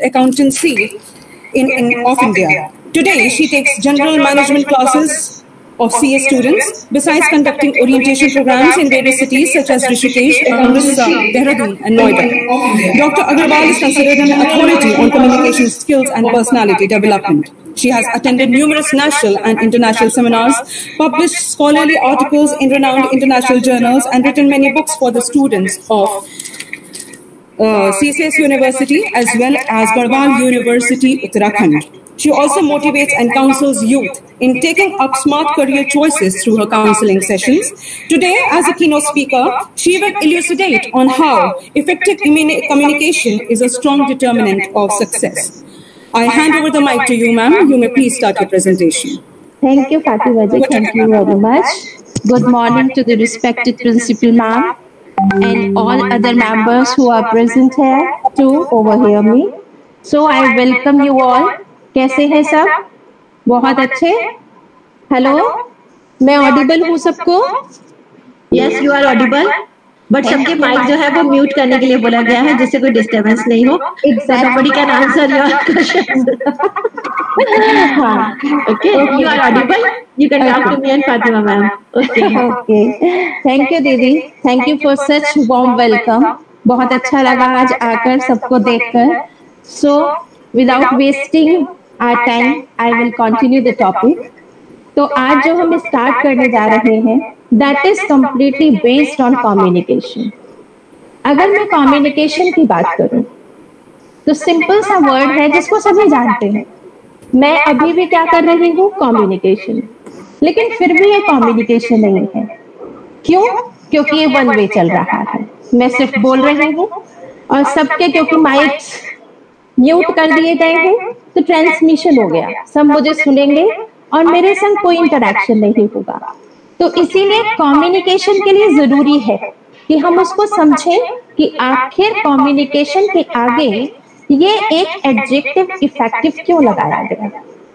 accountancy of India. Today, she takes general management classes of CA students, besides conducting orientation programs in various cities such as Rishikesh, Amritsar, Dehradun, and Noida. Dr. Agarwal is considered an authority on communication skills and personality development. She has attended numerous national and international seminars, published scholarly articles in renowned international journals, and written many books for the students of CSS University as well as Garhwal University, Uttarakhand. She also motivates and counsels youth in taking up smart career choices through her counseling sessions. Today, as a keynote speaker, she will elucidate on how effective communication is a strong determinant of success. I hand over the mic to you, ma'am. You may please start your presentation. Thank you, Fatima ji. Thank you very much. Good morning to the respected principal, ma'am, and all other members who are present here to overhear me. So I welcome you all. कैसे हैं सब? बहुत अच्छे. Hello, मैं audible हूँ सबको? Yes, you are audible. But सबके mic जो है वो म्यूट करने के लिए बोला गया है जिससे कोई डिस्टर्बेंस नहीं हो. Somebody can answer your questions. Okay, you are audible. You can talk to me and Fatima ma'am. Okay. Thank you दीदी. Thank you for such warm welcome. बहुत अच्छा लगा आज आकर सबको देखकर. So without wasting our time, I will continue the topic. तो आज जो हम स्टार्ट करने जा रहे हैं, that is completely based on communication. अगर मैं communication की बात करूं, तो सिंपल सा वर्ड है जिसको सभी जानते हैं. मैं अभी भी क्या कर रही हूँ? communication. लेकिन फिर भी ये communication नहीं है. क्यों? क्योंकि ये वन वे चल रहा है. मैं सिर्फ बोल रही हूँ और सबके क्योंकि माइक्स म्यूट कर दिए गए हैं तो ट्रांसमिशन हो गया. सब मुझे सुनेंगे और मेरे संग कोई इंटरेक्शन नहीं होगा. तो इसीलिए कम्युनिकेशन के लिए जरूरी है कि हम उसको समझें कि आखिर कम्युनिकेशन के आगे ये एक एडजेक्टिव इफेक्टिव क्यों लगाया गया.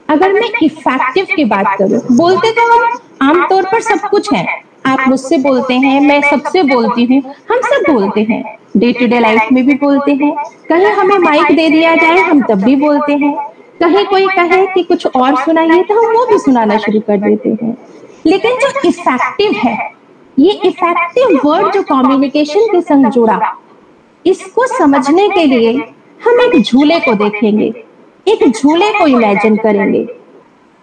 अगर मैं इफेक्टिव की बात करूं, बोलते तो हम आमतौर पर सब कुछ है. आप मुझसे बोलते हैं, मैं सबसे बोलती हूँ, हम सब बोलते हैं. डे टू डे लाइफ में भी बोलते हैं. कहीं हमें माइक दे दिया जाए हम तब भी बोलते हैं. कहीं कोई कहे कि कुछ और सुनाइए तो हम वो भी सुनाना शुरू कर देते हैं. लेकिन जो इफेक्टिव है, ये इफेक्टिव वर्ड जो कम्युनिकेशन के संग जुड़ा, इसको समझने के लिए हम एक झूले को देखेंगे, एक झूले को इमेजिन करेंगे.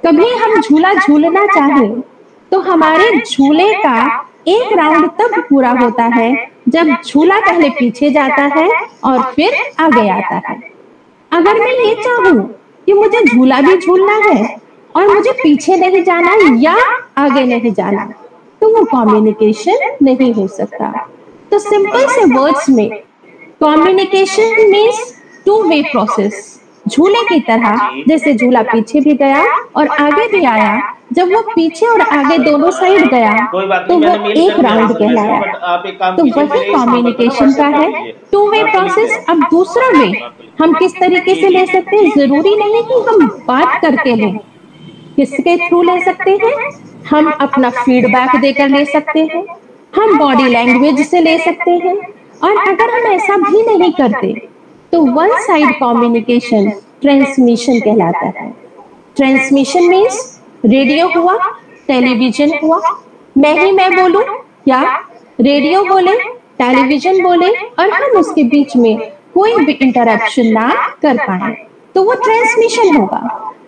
कभी हम झूला झूलना चाहें तो हमारे झूले का एक राउंड तब पूरा होता है जब झूला पहले पीछे जाता है और फिर आगे आता है. अगर मैं ये चाहूं कि मुझे झूला भी झूलना है और मुझे पीछे नहीं जाना या आगे नहीं जाना, तो वो कम्युनिकेशन नहीं हो सकता. तो सिंपल से वर्ड्स में communication means two way process. झूले की तरह जैसे झूला पीछे भी गया और आगे भी आया, जब वो पीछे और आगे दोनों साइड गया तो वो एक राउंड कहलाया. तो वही कम्युनिकेशन का है टू वे प्रोसेस. अब दूसरा वे हम किस तरीके से ले सकते हैं? जरूरी नहीं कि हम बात करके लें. किसके थ्रू ले सकते हैं? हम अपना फीडबैक देकर ले सकते हैं, हम बॉडी लैंग्वेज से ले सकते हैं. और अगर हम ऐसा भी नहीं करते तो वन साइड कम्युनिकेशन ट्रांसमिशन कहलाता है. ट्रांसमिशन मीन्स रेडियो हुआ, टेलीविजन हुआ. मैं बोलूं या रेडियो बोले, टेलीविजन बोले और हम उसके बीच में कोई भी इंटरप्शन ना कर पाए तो वो ट्रांसमिशन होगा.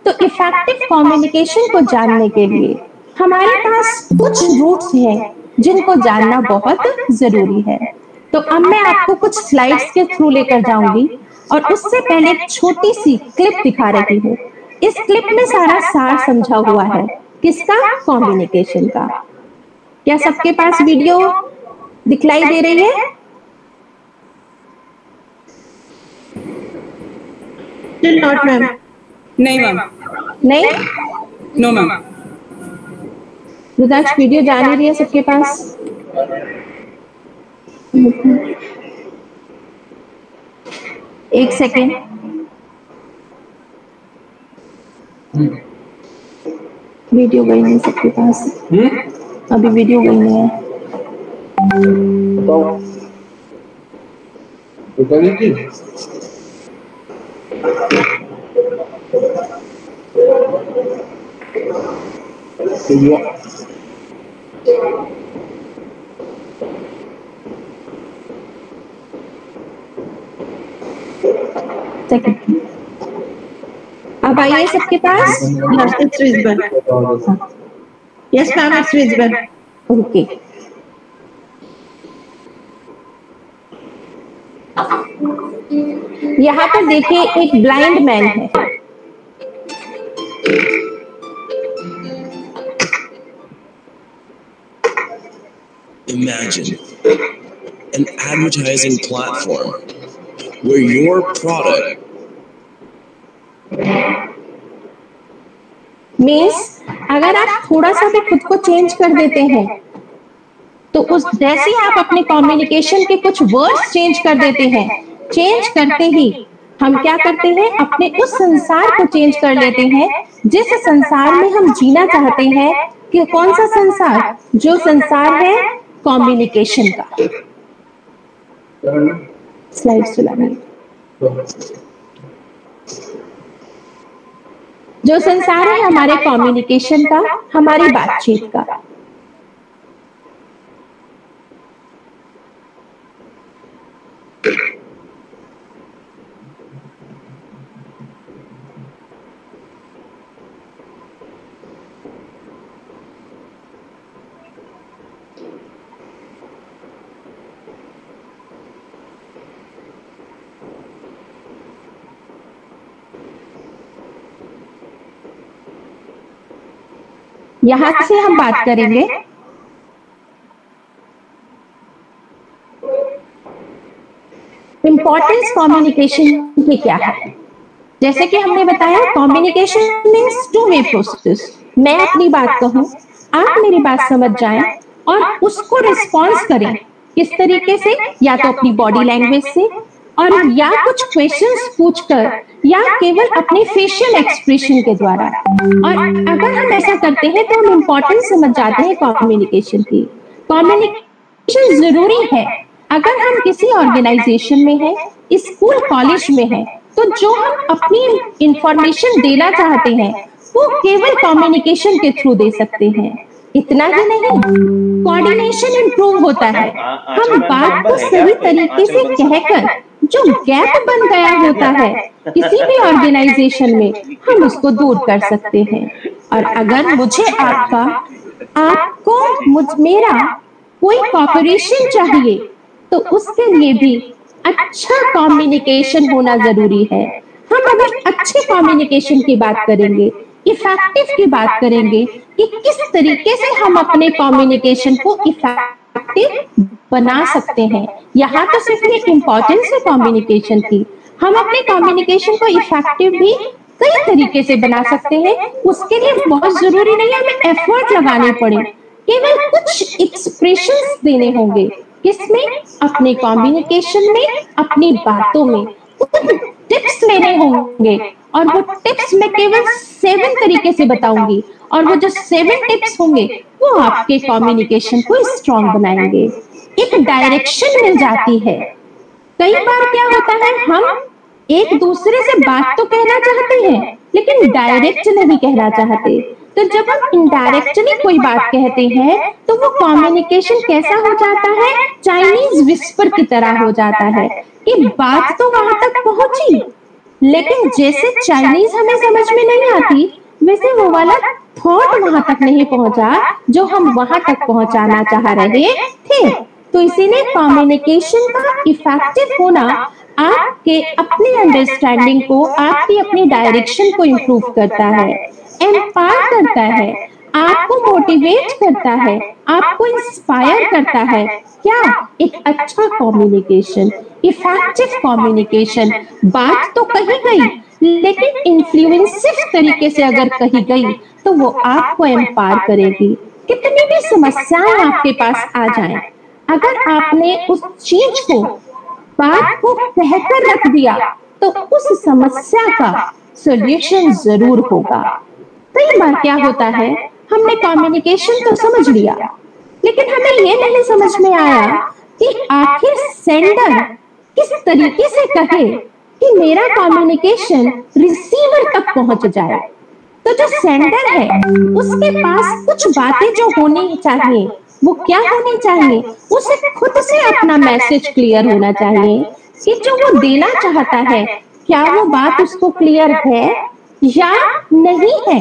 तो इफेक्टिव कम्युनिकेशन को जानने के लिए हमारे पास कुछ रूट्स हैं जिनको जानना बहुत जरूरी है. तो अब मैं आपको कुछ स्लाइड्स के थ्रू लेकर जाऊंगी और उससे पहले एक छोटी सी क्लिप दिखा रही हूँ. इस क्लिप में सारा सार समझा हुआ है. किसका? कम्युनिकेशन का. क्या सबके पास वीडियो दिखलाई दे रही है? Not ma'am. नहीं मैम. नहीं? No ma'am. रुद्राक्ष वीडियो जा नहीं रही है सबके पास? एक सेकेंड. वीडियो गई नहीं सबके पास. अभी वीडियो गई नहीं है. अब आइए सबके पास। Yes ma'am, it's visible. Okay, यहाँ पर देखिए एक ब्लाइंड मैन है। Imagine an advertising platform where your product means अगर आप थोड़ा सा भी खुद को चेंज कर देते हैं तो उस जैसे ही आप अपने कम्युनिकेशन के कुछ वर्ड्स चेंज कर देते हैं, चेंज करते ही हम क्या करते हैं, अपने उस संसार को चेंज कर लेते हैं जिस संसार में हम जीना चाहते हैं। कि कौन सा संसार? जो संसार है कम्युनिकेशन का। स्लाइड चलाइए। जो संसार है हमारे कम्युनिकेशन का, हमारी बातचीत का। यहां से हम बात करेंगे इंपॉर्टेंस कम्युनिकेशन की क्या है। जैसे कि हमने बताया, communication means two way process. मैं अपनी बात कहूं, आप मेरी बात समझ जाएं और उसको रिस्पॉन्स करें। किस तरीके से? या तो अपनी बॉडी लैंग्वेज से, और या कुछ क्वेश्चंस पूछकर, या केवल अपने फेशियल एक्सप्रेशन के द्वारा। और अगर हम ऐसा करते हैं तो हम इंपॉर्टेंस समझ जाते हैं कम्युनिकेशन की। कम्युनिकेशन जरूरी है। अगर हम किसी ऑर्गेनाइजेशन में हैं, स्कूल कॉलेज में हैं, तो जो हम अपनी इंफॉर्मेशन देना चाहते हैं वो केवल कम्युनिकेशन के थ्रू दे सकते हैं। इतना ही नहीं, कोऑर्डिनेशन इंप्रूव होता है। हम बात को सही तरीके से कहकर जो गैप बन गया होता है किसी भी ऑर्गेनाइजेशन में, हम उसको दूर कर सकते हैं। और अगर मुझे आपको मेरा कोई कॉपरेशन चाहिए तो उसके लिए भी अच्छा कम्युनिकेशन होना जरूरी है। हम अगर अच्छे कम्युनिकेशन की बात करेंगे, इफेक्टिव की बात करेंगे कि किस तरीके से हम अपने कम्युनिकेशन को इफेक्टिव बना सकते हैं। यहाँ तो सिर्फ एक इम्पोर्टेंस है कम्युनिकेशन की। हम अपने कम्युनिकेशन को इफेक्टिव भी कई तरीके से बना सकते हैं। उसके लिए बहुत जरूरी नहीं है हमें एफर्ट लगाने पड़े, केवल कुछ एक्सप्रेशंस देने होंगे। किसमें? अपने कम्युनिकेशन में, अपनी बातों में। टिप्स लेने होंगे और वो टिप्स मैं केवल 7 तरीके से बताऊंगी, और वो जो 7 टिप्स होंगे वो आपके कम्युनिकेशन को स्ट्रॉन्ग बनाएंगे। एक डायरेक्शन मिल जाती है। कई बार क्या होता है, हम एक दूसरे से बात तो कहना चाहते हैं लेकिन डायरेक्ट नहीं कहना चाहते। तो जब हम इनडायरेक्टली कोई बात कहते हैं तो वो कम्युनिकेशन कैसा हो जाता है? चाइनीज विस्पर की तरह हो जाता है कि बात तो वहां तक पहुंची, लेकिन जैसे चाइनीज हमें समझ में नहीं आती, वैसे वो वाला थॉट वहां तक नहीं पहुंचा जो हम वहां तक पहुंचाना चाह रहे थे। तो इसीलिए कम्युनिकेशन का इफेक्टिव होना आपके अपनी अंडरस्टैंडिंग को, आपकी अपनी डायरेक्शन को इंप्रूव करता है, एम्पावर करता है, आपको मोटिवेट करता है, आपको इंस्पायर करता है। क्या? एक अच्छा कम्युनिकेशन, इफेक्टिव कम्युनिकेशन। बात तो कही गई लेकिन इन्फ्लुएंसिव तरीके से अगर कही गई तो वो आपको एम्पावर करेगी। कितनी भी समस्याएं आपके पास आ जाएं, अगर आपने उस चीज को, बात को कहकर रख दिया तो उस समस्या का सॉल्यूशन जरूर होगा। कई बार क्या होता है, हमने कम्युनिकेशन तो समझ लिया लेकिन हमें ये नहीं समझ में आया कि आखिर सेंडर किस तरीके से कहे कि मेरा कम्युनिकेशन रिसीवर तक पहुंच जाए। तो जो सेंडर है उसके पास कुछ बातें जो होनी चाहिए वो क्या होनी चाहिए, उसे खुद से अपना मैसेज क्लियर होना चाहिए कि जो वो देना चाहता है क्या वो बात उसको क्लियर है या नहीं है।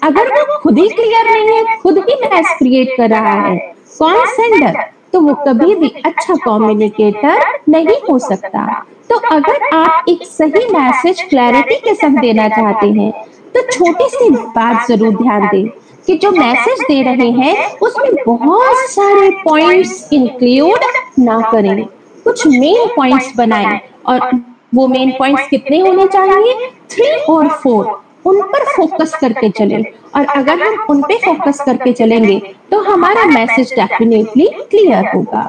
अगर वो खुद ही क्लियर नहीं है, खुद ही मैसेज क्रिएट कर रहा है, कौन सेंडर, तो वो कभी भी अच्छा कम्युनिकेटर नहीं हो सकता। तो अगर आप एक सही मैसेज क्लैरिटी के साथ देना चाहते हैं तो छोटी सी बात जरूर ध्यान दें कि जो मैसेज दे रहे हैं उसमें बहुत सारे पॉइंट्स इंक्लूड ना करें, कुछ मेन पॉइंट्स बनाएं। और वो मेन पॉइंट्स कितने होने चाहिए, 3 और 4, उन पर फोकस करके चलें। और अगर हम उन पे फोकस करके चलेंगे तो हमारा मैसेज डेफिनेटली क्लियर होगा।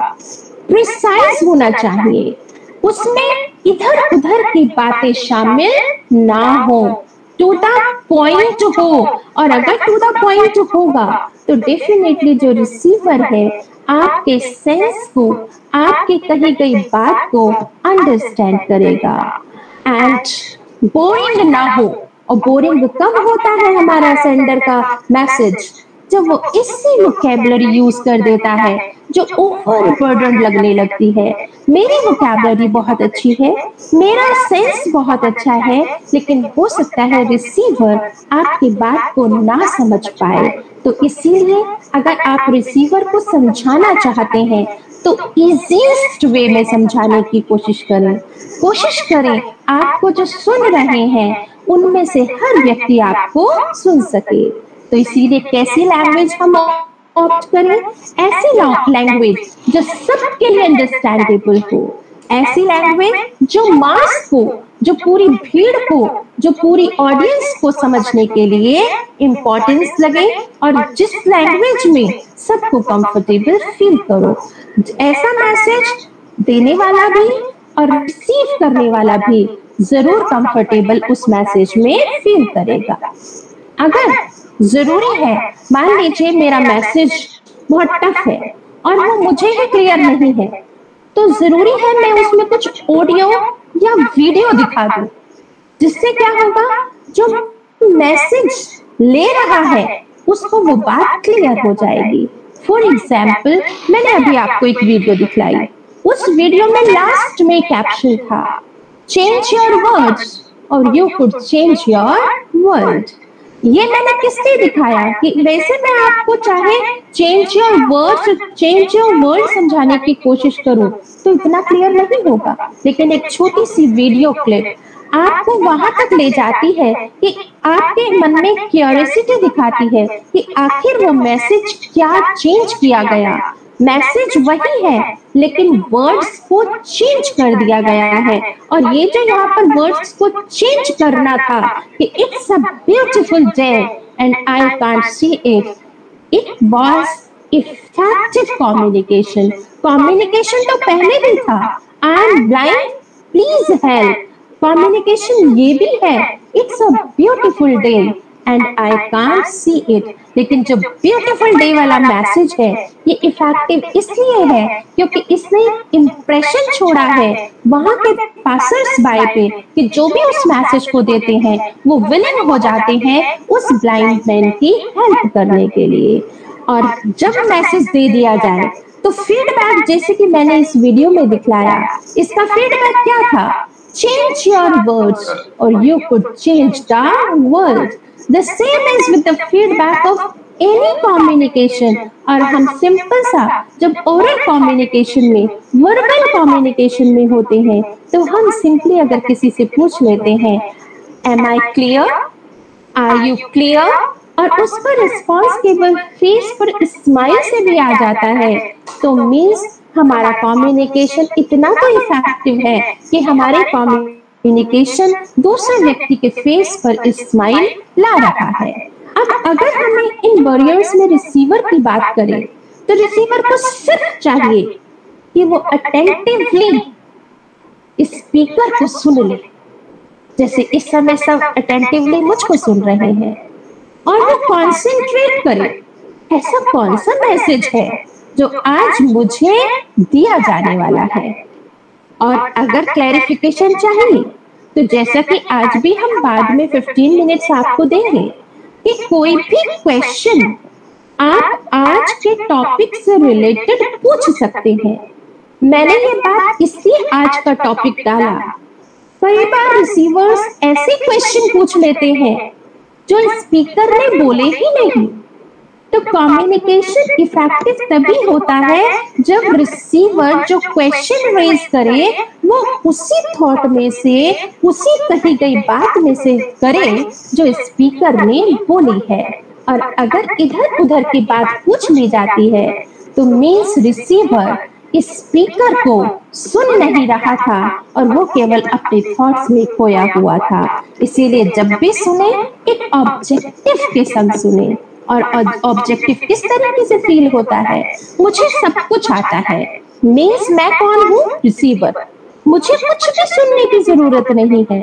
प्रिसाइज होना चाहिए, उसमें इधर उधर की बातें शामिल ना हो, टू द पॉइंट हो। और अगर टू द पॉइंट होगा तो डेफिनेटली जो रिसीवर है आपके सेंस को, आपकी कही गई बात को अंडरस्टैंड करेगा। एंड बोरिंग ना हो। और बोरिंग कब होता है हमारा सेंडर का मैसेज, जब वो इसी वोकैबुलरी यूज कर देता है जो ओवरबर्डन लगने लगती है। मेरी वोकैबुलरी बहुत अच्छी है, मेरा सेंस बहुत अच्छा है, लेकिन हो सकता है रिसीवर आपकी बात को ना समझ पाए। तो इसीलिए अगर आप रिसीवर को समझाना चाहते हैं तो इजीएस्ट वे में समझाने की कोशिश करें आपको जो सुन रहे हैं उनमें से हर व्यक्ति आपको सुन सके। तो इसीलिए कैसी लैंग्वेज हम ऑप्ट करें, ऐसी लैंग्वेज जो सबके लिए अंडरस्टैंडेबल हो, ऐसी लैंग्वेज जो मास को, जो पूरी भीड़ को, जो पूरी ऑडियंस को समझने के लिए इंपॉर्टेंस लगे, और जिस लैंग्वेज में सबको कंफर्टेबल फील करो। ऐसा मैसेज देने वाला भी और रिसीव करने वाला भी जरूर कंफर्टेबल उस मैसेज में फील करेगा। अगर जरूरी है, मान लीजिए मेरा मैसेज बहुत टफ है और वो मुझे ही क्लियर नहीं है, तो जरूरी है मैं उसमें कुछ ऑडियो या वीडियो दिखा दूं, जिससे क्या होगा, जो मैसेज ले रहा है उसको वो बात क्लियर हो जाएगी। फॉर एग्जाम्पल, मैंने अभी आपको एक वीडियो दिखलाई, उस वीडियो में लास्ट में कैप्शन था, चेंज योर वर्ड्स और you could change your world. ये मैंने किस लिए दिखाया कि वैसे मैं आपको चाहे change your words, change your world समझाने की कोशिश करूं तो इतना क्लियर नहीं होगा, लेकिन एक छोटी सी वीडियो क्लिप आपको वहां तक ले जाती है कि आपके मन में क्यूरियोसिटी दिखाती है कि आखिर वो मैसेज क्या चेंज किया गया। मैसेज वही है लेकिन वर्ड्स को चेंज कर दिया गया है। और ये जो यहाँ पर वर्ड्स को चेंज करना था कि it's a beautiful day and I can't see it, it was effective communication. Communication तो पहले भी था, I am blind please help, communication ये भी है, it's a beautiful day and I can't see it. लेकिन जो ब्यूटीफुल डे वाला मैसेज है ये इफेक्टिव इसलिए है क्योंकि इसने इंप्रेशन छोड़ा है वहां के पासर्स बाय पे कि जो भी उस मैसेज को देते हैं वो विलिंग हो जाते हैं उस ब्लाइंड मैन की हेल्प करने के लिए। और जब मैसेज दे दिया जाए तो फीडबैक, जैसे कि मैंने इस वीडियो में दिखलाया, इसका फीडबैक क्या था, चेंज योर वर्ड्स और you could change the world. The same is with the feedback of any communication। और हम सिंपल सा जब ओरल कम्युनिकेशन में, वर्बल कम्युनिकेशन में होते हैं तो हम सिंपली अगर किसी से पूछ लेते हैं am I clear, are you clear, और उस पर रिस्पॉन्स केवल फेस पर स्माइल से भी आ जाता है तो मीन्स हमारा कम्युनिकेशन इतना तो इफेक्टिव है कि हमारे कम्युनिकेशन दूसरे व्यक्ति के फेस पर स्माइल ला रहा है। अब अगर हमें इन बैरियर्स में रिसीवर की बात करें तो रिसीवर को सिर्फ चाहिए कि वो अटेंटिवली स्पीकर को सुन ले, जैसे इस समय सब अटेंटिवली मुझको सुन रहे हैं, और वो कॉन्सेंट्रेट करे ऐसा कौन सा मैसेज है जो आज मुझे दिया जाने वाला है। और अगर क्लैरिफिकेशन चाहिए तो जैसा कि आज भी हम बाद में 15 मिनट्स आपको देंगे कि कोई भी क्वेश्चन आप आज के टॉपिक से रिलेटेड पूछ सकते हैं। मैंने ये बात इसलिए आज का टॉपिक डाला, कई बार रिसीवर्स ऐसे क्वेश्चन पूछ लेते हैं जो स्पीकर ने बोले ही नहीं। तो कम्युनिकेशन इफेक्टिव तभी होता है जब रिसीवर जो क्वेश्चन रेज करे वो उसी थॉट में से, उसी कही गई बात में से करे जो स्पीकर ने बोली है। और अगर इधर उधर की बात पूछ ली जाती है तो मीन्स रिसीवर स्पीकर को सुन नहीं रहा था और वो केवल अपने थॉट्स में खोया हुआ था। इसीलिए जब भी सुने एक ऑब्जेक्टिव के संग सुने। और ऑब्जेक्टिव किस तरीके से फील होता है, मुझे सब कुछ आता है, मीन्स मैं कौन हूँ, रिसीवर, मुझे कुछ भी सुनने की जरूरत नहीं है।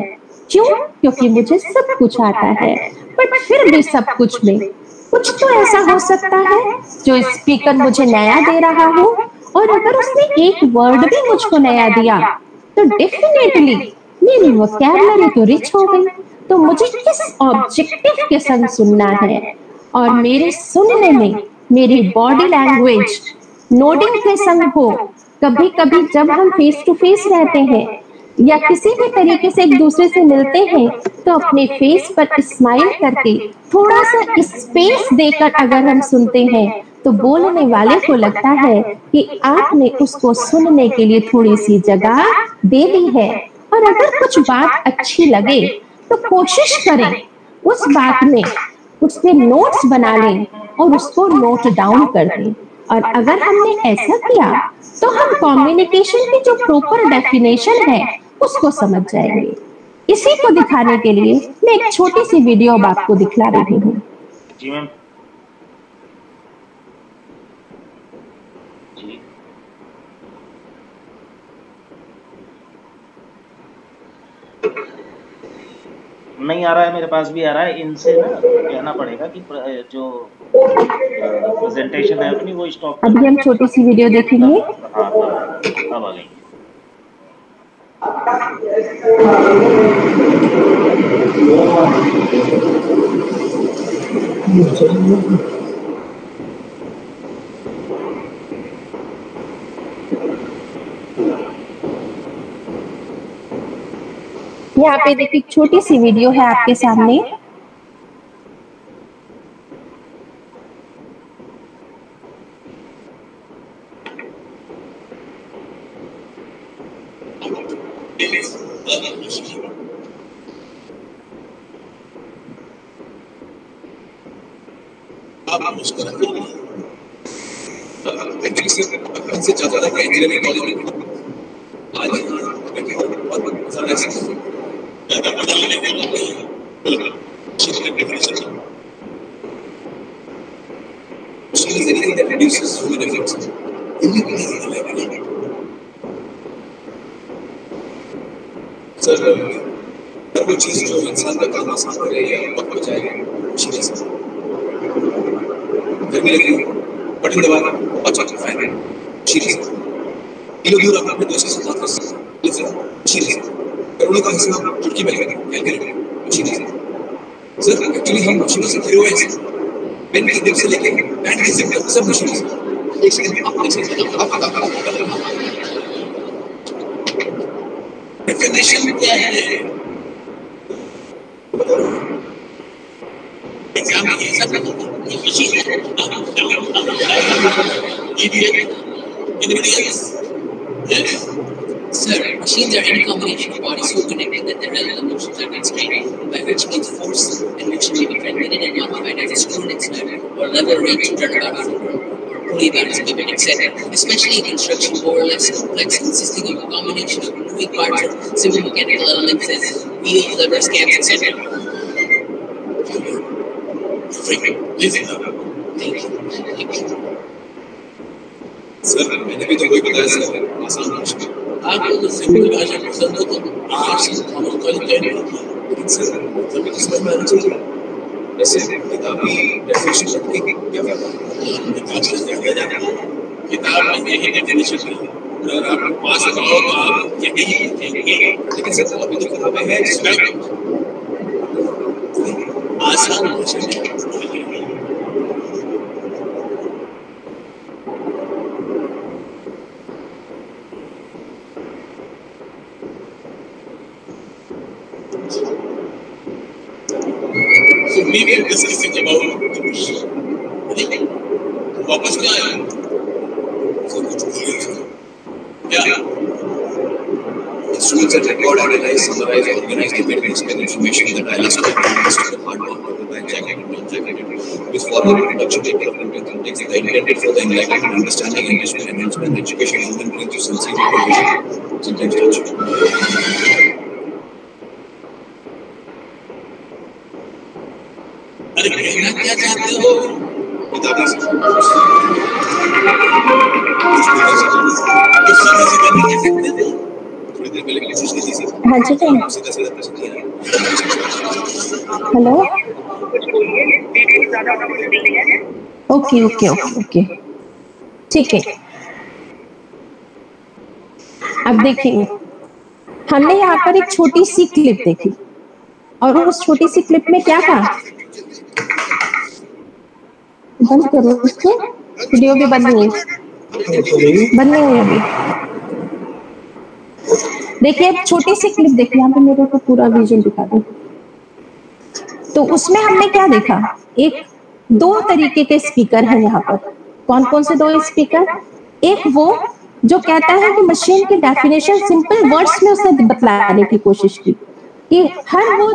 क्यों? क्योंकि मुझे सब कुछ आता है। बट फिर भी सब कुछ में कुछ तो ऐसा हो सकता है जो स्पीकर मुझे नया दे रहा हो, और अगर उसने एक वर्ड भी मुझको नया दिया तो डेफिनेटली मेरी वोकैबुलरी तो रिच हो गई। तो मुझे किस ऑब्जेक्टिव के संग सुनना है, और मेरे सुनने में मेरी बॉडी लैंग्वेज नोडिंग के संग हो। कभी कभी जब हम फेस टू फेस रहते हैं या किसी भी तरीके से एक दूसरे से मिलते हैं तो अपने फेस पर स्माइल करके थोड़ा सा स्पेस देकर अगर हम सुनते हैं तो बोलने वाले को लगता है कि आपने उसको सुनने के लिए थोड़ी सी जगह दे दी है। और अगर कुछ बात अच्छी लगे तो कोशिश करें उस बात में उसके नोट्स बना लें और उसको नोट डाउन कर दें। और अगर हमने ऐसा किया तो हम कम्युनिकेशन की जो प्रॉपर डेफिनेशन है उसको समझ जाएंगे। इसी को दिखाने के लिए मैं एक छोटी सी वीडियो अब आपको दिखला रही हूँ। जी मैम। जी नहीं आ रहा है, मेरे पास भी आ रहा है। इनसे ना कहना पड़ेगा कि जो प्रेजेंटेशन है अपनी वो स्टॉप। अभी हम छोटी सी वीडियो देखेंगे। हाँ अब आ गई। यहाँ पे देखिए छोटी सी वीडियो है आपके सामने। कोई चीज जो इंसान का काम आसान करे या वक्त बचाएगा मुश्किल से गर्मी लगी बटन दबाना और चक्कर खाएंगे मुश्किल से किलो दूर आप अपने दोस्तों से बात कर सकते हैं मुश्किल से करोड़ों का हिस्सा चुटकी में लगेगा मुश्किल से सर एक्चुअली हम मशीनों से घिरे हुए हैं पेन की दिल से लेके पैंट की जिप तक सब मशीनों से। एक सेकंड डेफिनेशन क्या है एग्जाम में ये सब मशीन है Sir, machines are any combination of bodies so connected that the relevant motions are constrained, by which means force and motion may be transmitted and modified as a screw and snap, or lever range to turn about or pulley bearings, pivot, etc. Especially in construction, more or less complex, consisting of a combination of moving parts or simple mechanical elements as wheels, levers, cams, etc. Thank you. Sir, मैंने भी तो वही बताया sir, आसान मुश्किल। आपको तो simple भाषा पसंद हो तो आर्ट्स से कॉमर्स कॉलेज ज्वाइन करो। लेकिन सर सभी तो समझ में आना चाहिए। ऐसे किताबी डेफिनेशन रखने की क्या फायदा? किताब में यही डेफिनेशन है। अगर आप पास लगाओ तो आप यही लिखेंगे, लेकिन सर अभी तो किताबें हैं जिसमें आसान भाषा में। So we were discussing about the machine. वापस क्या आया? सब कुछ भूल गया। क्या? Instruments that record, analyze, summarize, organize, debate, and explain information that dialects of the hard work by jacketed and non-jacketed. With formal introduction, technical context, the intended for the enlightenment, understanding, enrichment, enhancement, education, human being through sensitive information, sometimes touch. अरे कहना क्या चाहते हो? किताबें से हाँ जी hello okay okay okay okay ठीक है। अब देखिए हमने यहाँ पर एक छोटी सी क्लिप देखी और उस छोटी सी क्लिप में क्या था, बंद करो उसको, वीडियो भी बंद नहीं हुई अभी। देखिए छोटी सी क्लिप देखिए, यहाँ पे मेरे को पूरा विजुअल दिखा दो। तो उसमें हमने क्या देखा, एक दो तरीके के स्पीकर हैं यहाँ पर। कौन कौन से दो स्पीकर? एक वो जो कहता है कि मशीन की डेफिनेशन सिंपल वर्ड्स में उसने बतलाने की कोशिश की कि हर वो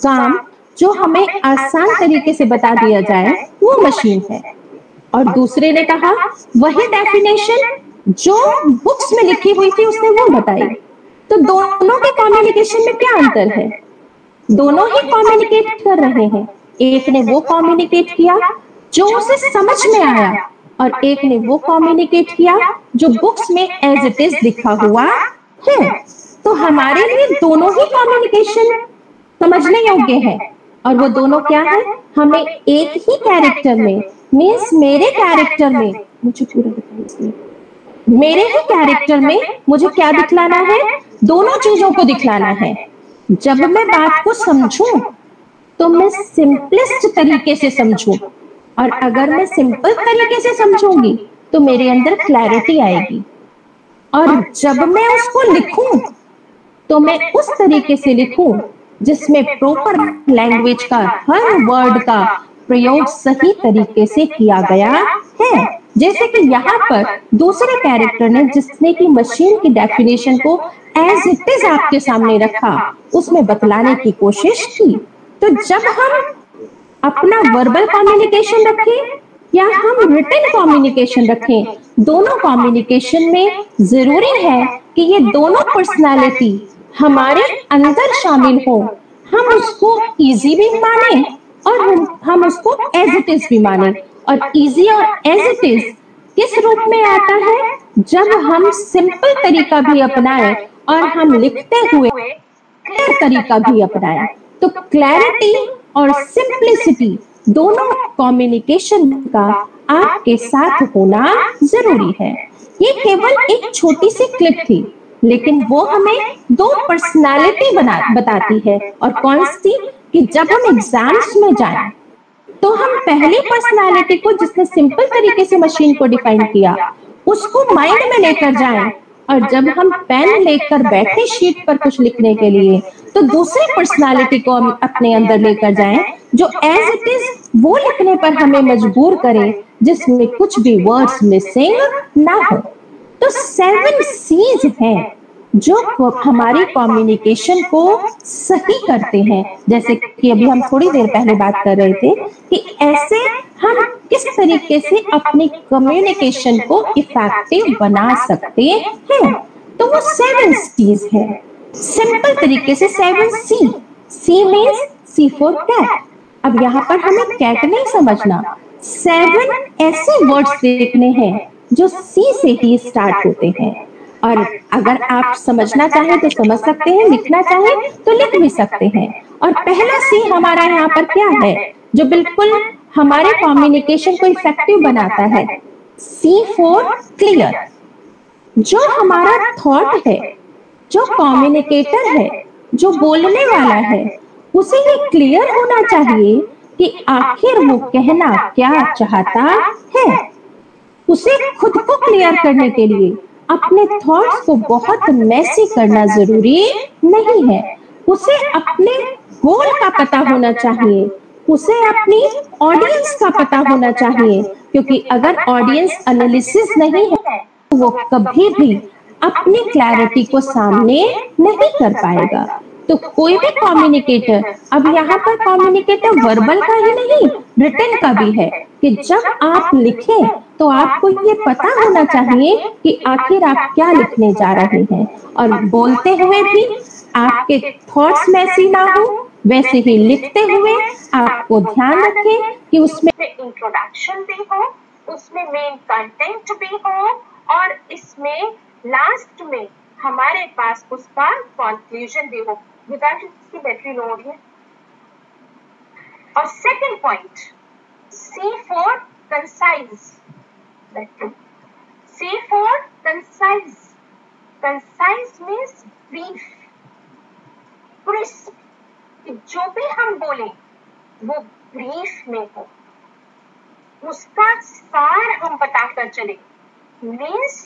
काम जो हमें आसान तरीके से बता दिया जाए वो मशीन है। और दूसरे ने कहा वही डेफिनेशन जो बुक्स में लिखी हुई थी उसने वो बताई। तो दोनों के कम्युनिकेशन में क्या अंतर है? दोनों ही कम्युनिकेट कर रहे हैं। एक ने वो कम्युनिकेट किया जो उसे समझ में आया और एक ने वो कम्युनिकेट किया जो बुक्स में एज इट इज लिखा हुआ है। तो हमारे लिए दोनों ही कम्युनिकेशन समझने योग्य है। और वो दोनों क्या है? हमें एक ही कैरेक्टर में, मीन्स मेरे कैरेक्टर में, मुझे पूरा बताइए, मेरे ही कैरेक्टर में मुझे क्या दिखलाना है? दोनों चीजों को दिखलाना है। जब मैं बात को समझूं तो मैं सिंपलेस्ट तरीके से समझूं, और अगर मैं सिंपल तरीके से समझूंगी तो मेरे अंदर क्लैरिटी आएगी। और जब मैं उसको लिखूं तो मैं उस तरीके से लिखूं जिसमें प्रॉपर लैंग्वेज का हर वर्ड का प्रयोग सही तरीके से किया गया है। जैसे कि यहाँ पर दूसरे कैरेक्टर ने जिसने की मशीन की डेफिनेशन को एज इट इज आपके सामने रखा, उसमें बतलाने की कोशिश की। तो जब हम अपना वर्बल कम्युनिकेशन रखें या हम रिटन कम्युनिकेशन रखें, दोनों कम्युनिकेशन में जरूरी है कि ये दोनों पर्सनालिटी हमारे अंदर शामिल हो। हम उसको इजी भी माने और हम उसको एज इट इज भी माने। और इजी और एज इट इज किस रूप में आता है? जब हम सिंपल तरीका भी अपनाएं और हम लिखते हुए क्लियर तरीका भी अपनाएं। तो क्लैरिटी और सिंप्लिसिटी दोनों कम्युनिकेशन का आपके साथ होना जरूरी है। ये केवल एक छोटी सी क्लिप थी, लेकिन वो हमें दो पर्सनालिटी बताती है। और कौन सी? कि जब हम एग्जाम्स में जाएं तो हम पहली पर्सनालिटी को, जिसने सिंपल तरीके से मशीन को डिफाइन किया, उसको माइंड में लेकर जाएं। और जब हम पेन लेकर बैठे शीट पर कुछ लिखने के लिए, तो दूसरी पर्सनालिटी को हम अपने अंदर लेकर जाएं जो एज इट इज वो लिखने पर हमें मजबूर करे, जिसमें कुछ भी वर्ड्स मिसिंग ना हो। तो 7 C's हैं जो हमारी कम्युनिकेशन को सही करते हैं। जैसे कि अभी हम थोड़ी देर पहले बात कर रहे थे कि ऐसे हम किस तरीके से अपनी कम्युनिकेशन को इफेक्टिव बना सकते हैं। तो वो 7 C's हैं। सिंपल तरीके से 7 C। C means C for cat. अब यहाँ पर हमें कैट नहीं समझना, 7 ऐसे वर्ड्स देखने हैं जो C से ही स्टार्ट होते हैं। और अगर आप समझना चाहें तो समझ सकते हैं, लिखना चाहें तो लिख भी सकते हैं। और पहला C हमारा यहाँ पर क्या है जो बिल्कुल हमारे कम्युनिकेशन को इफेक्टिव बनाता है? C for clear. जो हमारा थॉट है, जो कम्युनिकेटर है, जो बोलने वाला है, उसे ये क्लियर होना चाहिए कि आखिर वो कहना क्या चाहता है। उसे खुद को क्लियर करने के लिए अपने थॉट्स को बहुत मैसी करना जरूरी नहीं है। उसे अपने गोल का पता होना चाहिए, उसे अपनी ऑडियंस का पता होना चाहिए, क्योंकि अगर ऑडियंस एनालिसिस नहीं है तो वो कभी भी अपनी क्लैरिटी को सामने नहीं कर पाएगा। तो कोई भी कम्युनिकेटर, अब यहाँ पर कम्युनिकेटर वर्बल का ही नहीं, रिटन का भी है, कि जब आप लिखें तो आपको ये पता होना चाहिए कि आखिर आप क्या लिखने जा रहे हैं, और बोलते हुए भी आपके थॉट्स मैसी ना हो, वैसे ही लिखते हुए आपको ध्यान रखें कि उसमें इंट्रोडक्शन भी हो, उसमें मेन कंटेंट भी हो, और इसमें लास्ट में हमारे पास उसका कंक्लूजन भी हो। विदाउट इसकी बैटरी लो हो रही है। और second point, C for concise, C for concise, concise means brief, crisp, जो भी हम बोले वो ब्रीफ में हो, उसका सार हम बताकर चले। मीन्स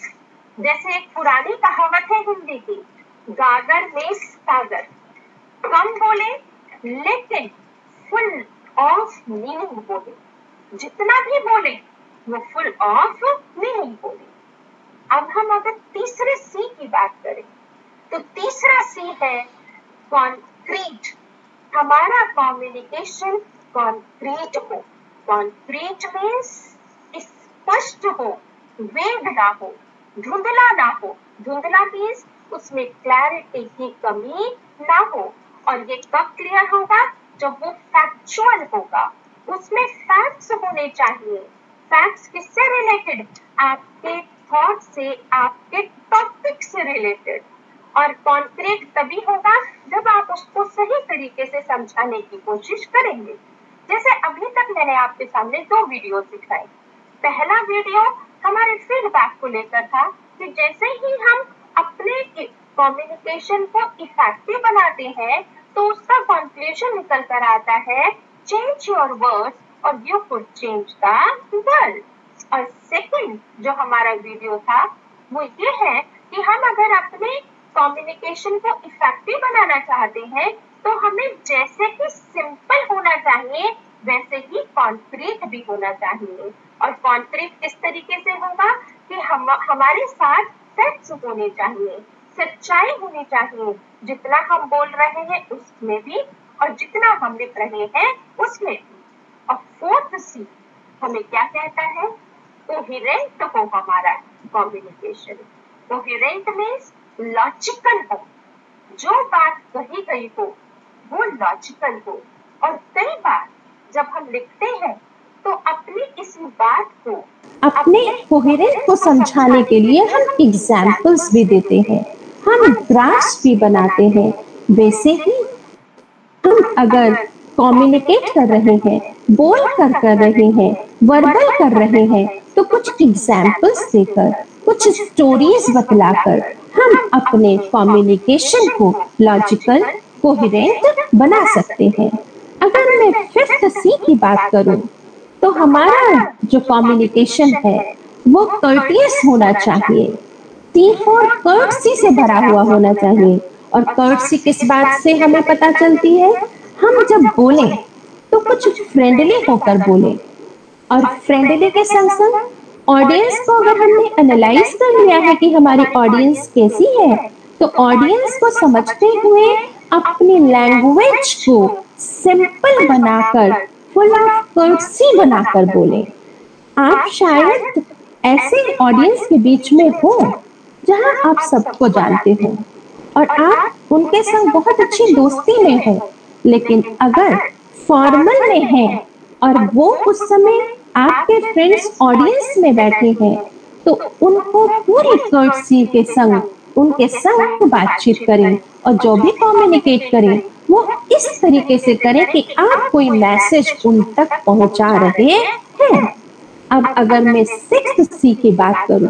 जैसे एक पुरानी कहावत है हिंदी की, गागर में सागर, कम बोले लेकिन फुल ऑफ मीनिंग बोले, जितना भी बोले वो फुल ऑफ मीनिंग बोले। अब हम अगर तीसरे C की बात करें तो तीसरा C है कॉन्क्रीट। हमारा कम्युनिकेशन कॉन्क्रीट हो। कॉन्क्रीट मीन्स स्पष्ट हो, वेग ना हो, धुंधला ना हो। धुंधला मीन्स उसमें क्लैरिटी की कमी ना हो। और ये कब क्लियर होगा? जब वो फैक्चुअल होगा, उसमें फैक्ट्स होने चाहिए। फैक्ट्स किससे रिलेटेड? आपके थॉट से, आपके टॉपिक से रिलेटेड। और कॉन्क्रीट तभी होगा जब आप उसको सही तरीके से समझाने की कोशिश करेंगे। जैसे अभी तक मैंने आपके सामने 2 वीडियो दिखाए। पहला वीडियो हमारे फीडबैक को लेकर था कि जैसे ही हम अपने कम्युनिकेशन को इफेक्टिव बनाते हैं तो उसका कंक्लूजन निकल कर आता है, चेंज योर वर्ड्स और you could change the world. और सेकंड जो हमारा वीडियो था वो ये है कि हम अगर अपने कम्युनिकेशन को इफेक्टिव बनाना चाहते हैं तो हमें जैसे ही सिंपल होना चाहिए वैसे ही कॉन्क्रीट भी होना चाहिए। और कॉन्क्रीट किस तरीके से होगा कि हमारे साथ फैक्ट्स होने चाहिए, सच्चाई होनी चाहिए, जितना हम बोल रहे हैं उसमें भी और जितना हम लिख रहे हैं उसमें भी। और फोर्थ C हमें क्या कहता है? कोहेरेंट हो हमारा कम्युनिकेशन। कोहेरेंट मीन्स लॉजिकल हो, जो बात कही गई हो वो लॉजिकल हो। और कई बार जब हम लिखते हैं तो अपनी इसी बात को, अपने कोहेरेंट को समझाने के लिए हम एग्जाम्पल्स भी देते हैं, हम ग्राफ्स भी बनाते हैं। वैसे ही हम अगर कम्युनिकेट कर रहे हैं, बोल कर रहे हैं, वर्बल कर रहे हैं, तो कुछ एग्जाम्पल्स देकर, कुछ स्टोरीज बतलाकर हम अपने कम्युनिकेशन को लॉजिकल, कोहेरेंट बना सकते हैं। अगर मैं 5th C की बात करूं तो हमारा जो कम्युनिकेशन है वो कर्टियस होना चाहिए। C for कर्टसी से भरा हुआ होना चाहिए। और कर्टसी किस बात से हमें पता चलती है? हम जब बोले तो कुछ फ्रेंडली होकर बोले, और फ्रेंडली के संग संग ऑडियंस को अगर हमने एनालाइज कर लिया है कि हमारी ऑडियंस कैसी है, तो ऑडियंस को समझते हुए अपनी लैंग्वेज को सिंपल बनाकर, फुल ऑफ कर्टसी बनाकर बोले। आप शायद ऐसे ऑडियंस के बीच में हो जहां आप सबको जानते हो और आप उनके संग बहुत अच्छी दोस्ती में हो, लेकिन अगर फॉर्मल में है और वो उस समय आपके फ्रेंड्स ऑडियंस में बैठे हैं, तो उनको पूरी कर्टसी के संग, उनके संग बातचीत करें और जो भी कम्युनिकेट करें वो इस तरीके से करें कि आप कोई मैसेज उन तक पहुंचा रहे हैं। अब अगर मैं 6th C की बात करूं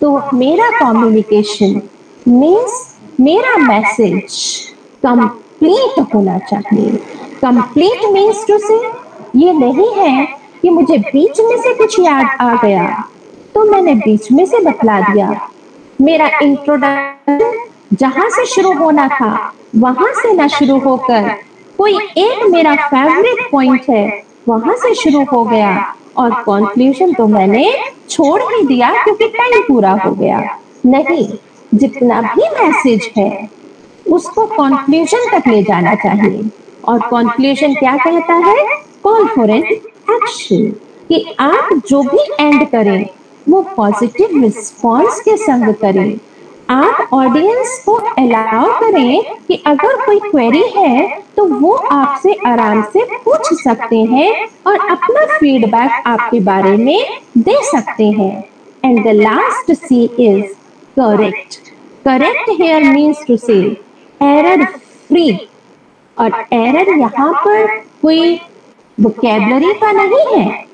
तो मेरा कम्युनिकेशन मीन्स मेरा मैसेज कंप्लीट होना चाहिए। कंप्लीट मीन्स टू से ये नहीं है कि मुझे बीच में से कुछ याद आ गया तो मैंने बीच में से बतला दिया। मेरा इंट्रोडक्शन जहां से शुरू होना था वहां से ना शुरू होकर कोई एक मेरा फेवरेट पॉइंट है वहां से शुरू हो गया और कंक्लूजन तो मैंने छोड़ ही दिया क्योंकि टाइम पूरा हो गया। नहीं, जितना भी मैसेज है उसको कंक्लूजन तक ले जाना चाहिए। और कंक्लूजन क्या कहता है? कॉल फॉर एन एक्शन, कि आप जो भी एंड करें वो पॉजिटिव रिस्पॉन्स के संग करें। आप ऑडियंस को अलाउ करें कि अगर कोई क्वेरी है तो वो आपसे आराम से पूछ सकते हैं और अपना फीडबैक आपके बारे में दे सकते हैं। And the last C is correct. Correct here means to say error free. और एरर यहाँ पर कोई वोकैबुलरी का नहीं है,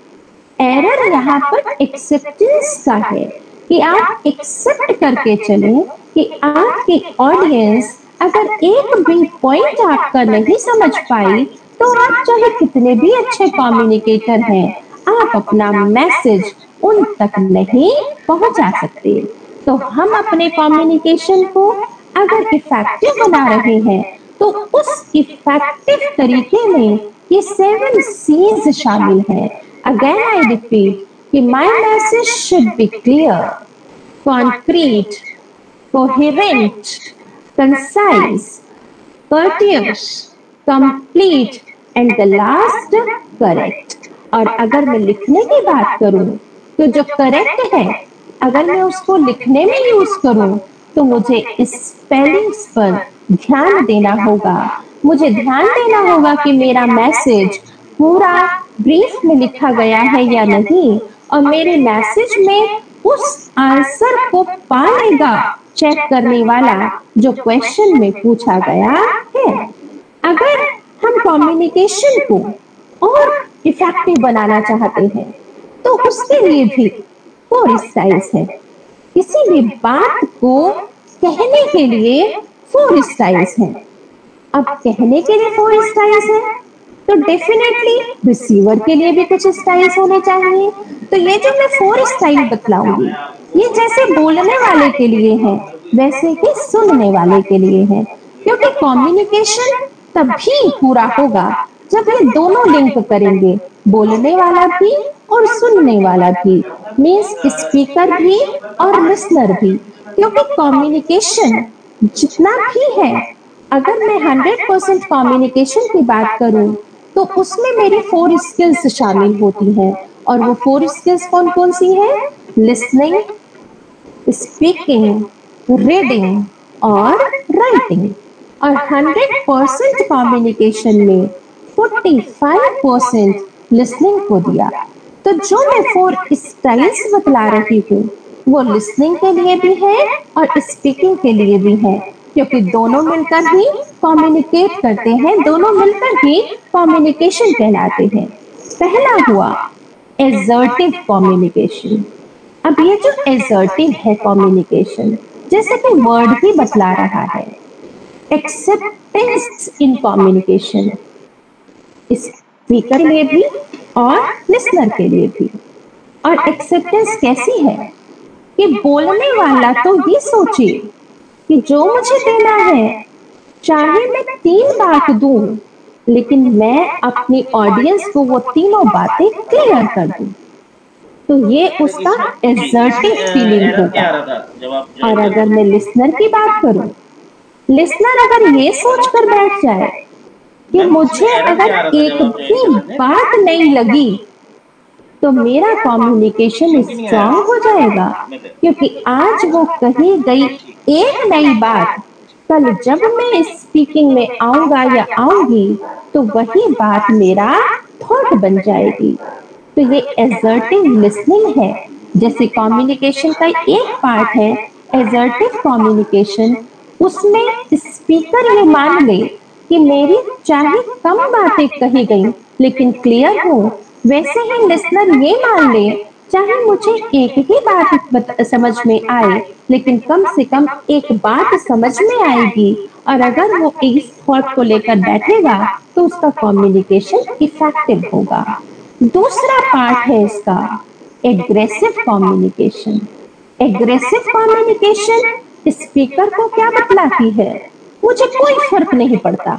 एरर यहाँ पर एक्सेप्टेंस का है कि आप एक्सेप्ट करके चलें कि आपकी ऑडियंस अगर एक भी पॉइंट आपका नहीं समझ पाई तो आप चाहे कितने भी अच्छे कम्युनिकेटर हैं, आप अपना मैसेज उन तक नहीं पहुंचा सकते। तो हम अपने कम्युनिकेशन को अगर इफेक्टिव बना रहे हैं तो उस इफेक्टिव तरीके में ये 7 C's शामिल हैं। Again I repeat कि my message should be clear, concrete, coherent, concise, courteous, complete and the last correct। और अगर मैं लिखने की बात करूं तो जो करेक्ट है अगर मैं उसको लिखने में यूज करूं तो मुझे स्पेलिंग्स पर ध्यान देना होगा। मुझे ध्यान देना होगा कि मेरा मैसेज पूरा ब्रीफ में लिखा गया है या नहीं, और मेरे मैसेज में उस आंसर को पाएगा चेक करने वाला जो क्वेश्चन में पूछा गया है। अगर हम कम्युनिकेशन को और इफेक्टिव बनाना चाहते हैं तो उसके लिए भी 4 स्टाइल्स हैं। किसी भी बात को कहने के लिए 4 स्टाइल्स हैं। अब कहने के लिए 4 स्टाइल्स हैं तो डेफिनेटली रिसीवर के लिए भी कुछ स्टाइल्स होने चाहिए। तो ये जो मैं 4 स्टाइल बतलाऊंगी ये जैसे बोलने वाले के लिए है वैसे ही सुनने वाले के लिए है, क्योंकि कम्युनिकेशन तभी पूरा होगा जब ये दोनों लिंक करेंगे, बोलने वाला भी और सुनने वाला भी, मीन्स स्पीकर भी और लिसनर भी। क्योंकि कम्युनिकेशन जितना भी है, अगर मैं 100% कम्युनिकेशन की बात करूं तो उसमें मेरी 4 स्किल्स शामिल होती हैं। और वो 4 स्किल्स कौन कौन सी हैं? लिसनिंग, स्पीकिंग, रीडिंग और राइटिंग। और 100% कम्युनिकेशन में 45% लिसनिंग को दिया। तो जो मैं 4 स्टाइल्स बतला रही हूँ वो लिसनिंग के लिए भी है और स्पीकिंग के लिए भी है, क्योंकि दोनों मिलकर ही कम्युनिकेट करते हैं, दोनों मिलकर ही कम्युनिकेशन कहलाते हैं। पहला हुआ एसर्टिव कम्युनिकेशन। अब ये जो एसर्टिव है कम्युनिकेशन, जैसे कि वर्ड ही बतला रहा है, एक्सेप्टेंस इन कम्युनिकेशन, स्पीकर के लिए भी और लिसनर के लिए भी। और एक्सेप्टेंस कैसी है कि बोलने वाला तो ये सोचे कि जो मुझे देना है चाहे मैं 3 बात दूं, लेकिन मैं अपनी ऑडियंस को वो तीनों बातें क्लियर कर दूं। तो ये उसका एसर्टिव फीलिंग होगा। और अगर मैं लिसनर की बात करूं, लिसनर अगर ये सोचकर बैठ जाए कि मुझे अगर एक भी बात नहीं लगी तो मेरा कम्युनिकेशन स्ट्रांग हो जाएगा, क्योंकि आज वो कही गई एक नई बात कल जब मैं स्पीकिंग में आऊंगा या आऊंगी तो वही बात मेरा थॉट बन जाएगी। तो ये एसर्टिव लिसनिंग है। जैसे कम्युनिकेशन का एक पार्ट है एसर्टिव कम्युनिकेशन, उसमें स्पीकर ये मान ले कि मेरी चाहे कम बातें कही गई लेकिन क्लियर हो, वैसे ही लिसनर ये मान ले चाहे मुझे एक ही बात समझ में आए, लेकिन कम से कम एक बात समझ में आएगी। और अगर वो इस थॉट को लेकर बैठेगा तो उसका कम्युनिकेशन इफेक्टिव होगा। दूसरा पार्ट है इसका aggressive communication. Aggressive communication speaker को क्या बतलाती है, मुझे कोई फर्क नहीं पड़ता,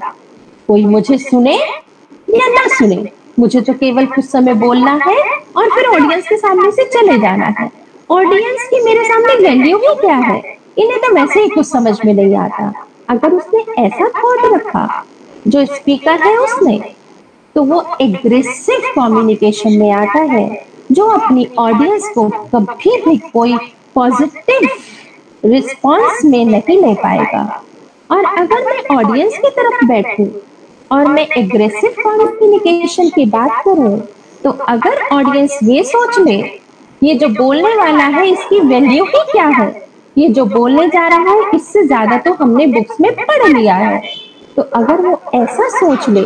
कोई मुझे सुने या ना सुने, मुझे तो केवल कुछ समय बोलना है और फिर ऑडियंस के सामने से चले जाना है। ऑडियंस की मेरे सामने वैल्यू ही क्या है, इन्हें तो वैसे ही कुछ समझ में नहीं आता। अगर उसने ऐसा थॉट रखा जो स्पीकर है उसने, तो वो एग्रेसिव कम्युनिकेशन में आता है, जो अपनी ऑडियंस को कभी भी कोई पॉजिटिव रिस्पॉन्स में नहीं ले पाएगा। और अगर मैं ऑडियंस की तरफ बैठूं और मैं एग्रेसिव कम्युनिकेशन की बात करूं, तो अगर ऑडियंस ये सोच ले ये जो बोलने वाला है इसकी वैल्यू ही क्या है, ये जो बोलने जा रहा है इससे ज्यादा तो हमने बुक्स में पढ़ लिया है, तो अगर वो ऐसा सोच ले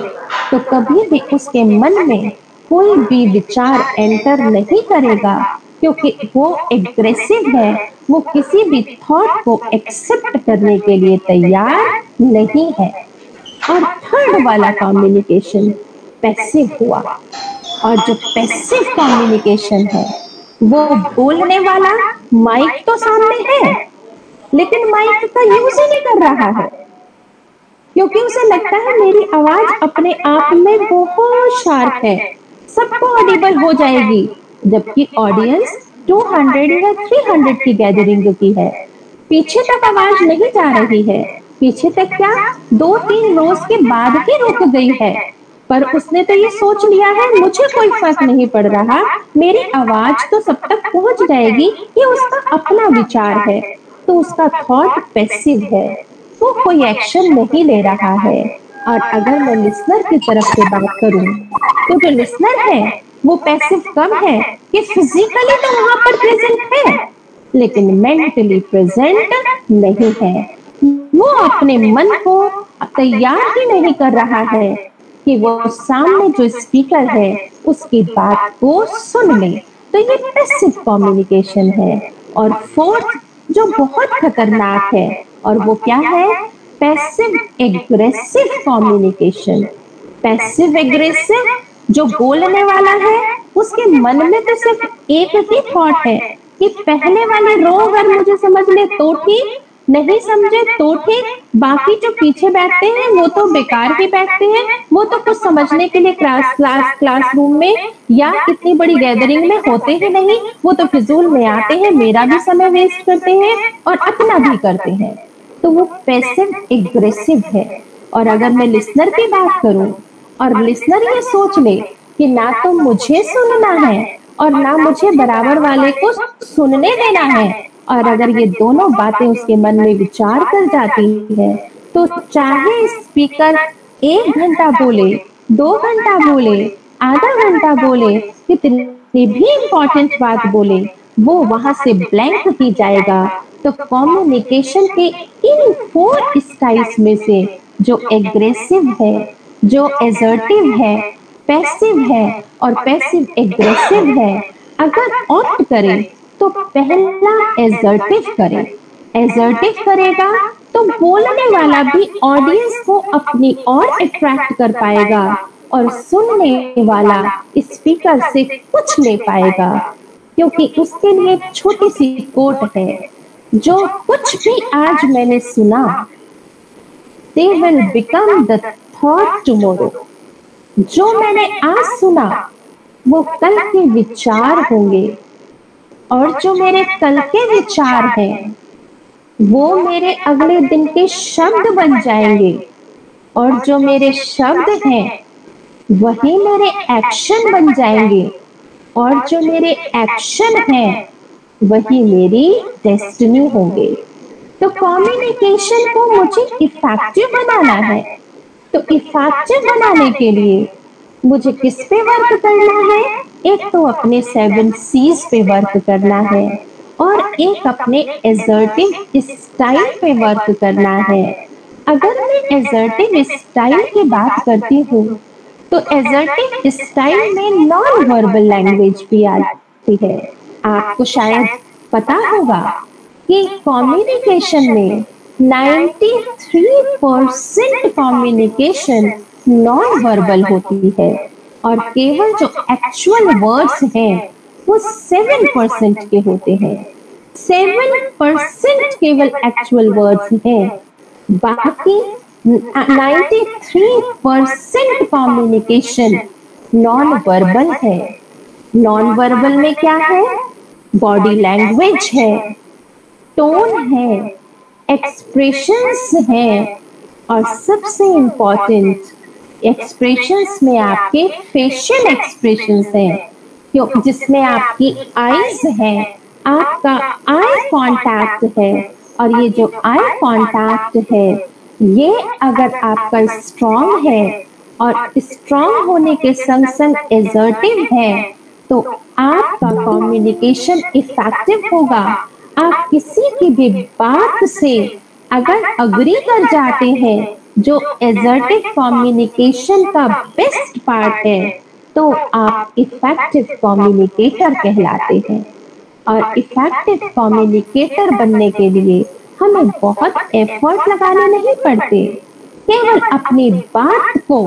तो कभी भी उसके मन में कोई भी विचार एंटर नहीं करेगा, क्योंकि वो एग्रेसिव है, वो किसी भी थॉट को एक्सेप्ट करने के लिए तैयार नहीं है। और थर्ड वाला कम्युनिकेशन पैसिव हुआ। और जो पैसिव कम्युनिकेशन है वो बोलने वाला माइक तो सामने है, लेकिन माइक का यूज ही नहीं कर रहा है, क्योंकि उसे लगता है मेरी आवाज अपने आप में बहुत शार्प है, सबको ऑडिबल हो जाएगी, जबकि ऑडियंस 200 या 300 की गैदरिंग की है, पीछे तक आवाज नहीं जा रही है, पीछे तक क्या 2-3 रोज के बाद ही रुक गई है, पर उसने तो ये सोच लिया है मुझे कोई फर्क नहीं पड़ रहा, मेरी आवाज तो सब तक पहुंच जाएगी, ये उसका अपना विचार है, तो उसका थॉट पैसिव है, वो कोई एक्शन नहीं ले रहा है। और अगर मैं लिसनर की तरफ से बात करूं, तो जो लिसनर है वो पैसिव कब है कि फिजिकली तो वहां पर प्रेजेंट है, लेकिन मेंटली प्रेजेंट नहीं है, वो अपने मन को तैयार ही नहीं कर रहा है कि वो सामने जो स्पीकर है उसकी बात को सुन ले, तो ये पैसिव कम्युनिकेशन है। और फोर्थ जो बहुत खतरनाक है, और वो क्या है, passive aggressive communication. Passive aggressive जो बोलने वाला है उसके मन में तो सिर्फ एक ही थॉट है कि पहले वाले रो अगर मुझे समझ ले तो ठीक, नहीं समझे तो ठीक, बाकी जो पीछे बैठते हैं वो तो बेकार ही बैठते हैं, वो तो कुछ समझने के लिए क्लासरूम में या इतनी बड़ी गैदरिंग में होते ही नहीं, वो तो फिजूल में आते हैं, मेरा भी समय वेस्ट करते हैं और अपना भी करते हैं, तो वो पैसिव एग्रेसिव है। और अगर मैं लिसनर की बात करूं और लिसनर ये सोच ले कि ना तो मुझे सुनना है और ना मुझे बराबर वाले को सुनने देना है, और अगर ये दोनों बातें उसके मन में विचार कर जाती है, तो चाहे स्पीकर 1 घंटा बोले, 2 घंटा बोले, आधा घंटा बोले, कितनी भी इंपॉर्टेंट बात बोले, वो वहां से ब्लैंक की जाएगा। तो कम्युनिकेशन के इन 4 स्टाइल्स में से जो एग्रेसिव है, जो एसर्टिव है, पैसिव है और पैसिव एग्रेसिव है, अगर ऑप्ट करें तो पहला एसर्टिव करें। एसर्टिव करेगा तो बोलने वाला भी ऑडियंस को अपनी ओर अट्रैक्ट कर पाएगा और सुनने वाला स्पीकर से कुछ ले पाएगा, क्योंकि उसके लिए छोटी सी कोट है, जो कुछ भी आज मैंने सुना they will become the thought tomorrow। जो मैंने आज सुना वो कल के विचार होंगे, और जो मेरे कल के विचार हैं वो मेरे अगले दिन के शब्द बन जाएंगे, और जो मेरे शब्द हैं वही मेरे एक्शन बन जाएंगे, और जो मेरे एक्शन हैं वही मेरी डेस्टिनी होंगे। तो कम्युनिकेशन को मुझे इफेक्टिव बनाना है, तो इफेक्टिव बनाने के लिए मुझे किस पे वर्क करना है, एक तो अपने 7 C's पे वर्क करना है, और एक अपने एसर्टिव स्टाइल पे वर्क करना है। अगर मैं एसर्टिव स्टाइल की बात करती हूँ, तो एसर्टिव स्टाइल में नॉन वर्बल लैंग्वेज भी होती है। आपको शायद पता होगा कि कम्युनिकेशन में 93% कम्युनिकेशन नॉन वर्बल होती है और केवल जो एक्चुअल वर्ड्स हैं वो 7% के होते हैं। 7% केवल एक्चुअल वर्ड्स हैं, बाकी 93% कम्युनिकेशन नॉन वर्बल है। नॉन वर्बल में क्या है? बॉडी लैंग्वेज है, टोन है, एक्सप्रेशंस हैं और सबसे इंपॉर्टेंट एक्सप्रेशंस में आपके फेशियल एक्सप्रेशंस हैं, क्यों जिसमें आपकी आईज है, आपका आई कांटेक्ट है। और ये जो आई कांटेक्ट है ये अगर आपका स्ट्रॉन्ग है और स्ट्रॉन्ग होने के संग संग एसर्टिव है तो आपका कम्युनिकेशन इफेक्टिव होगा। आप किसी की भी बात से अगर अग्री कर जाते हैं, जो एसर्टिव कम्युनिकेशन का बेस्ट पार्ट है, तो आप इफेक्टिव कम्युनिकेटर कहलाते हैं। और इफेक्टिव कम्युनिकेटर बनने के लिए हमें बहुत एफर्ट लगाने नहीं पड़ते, केवल अपनी बात को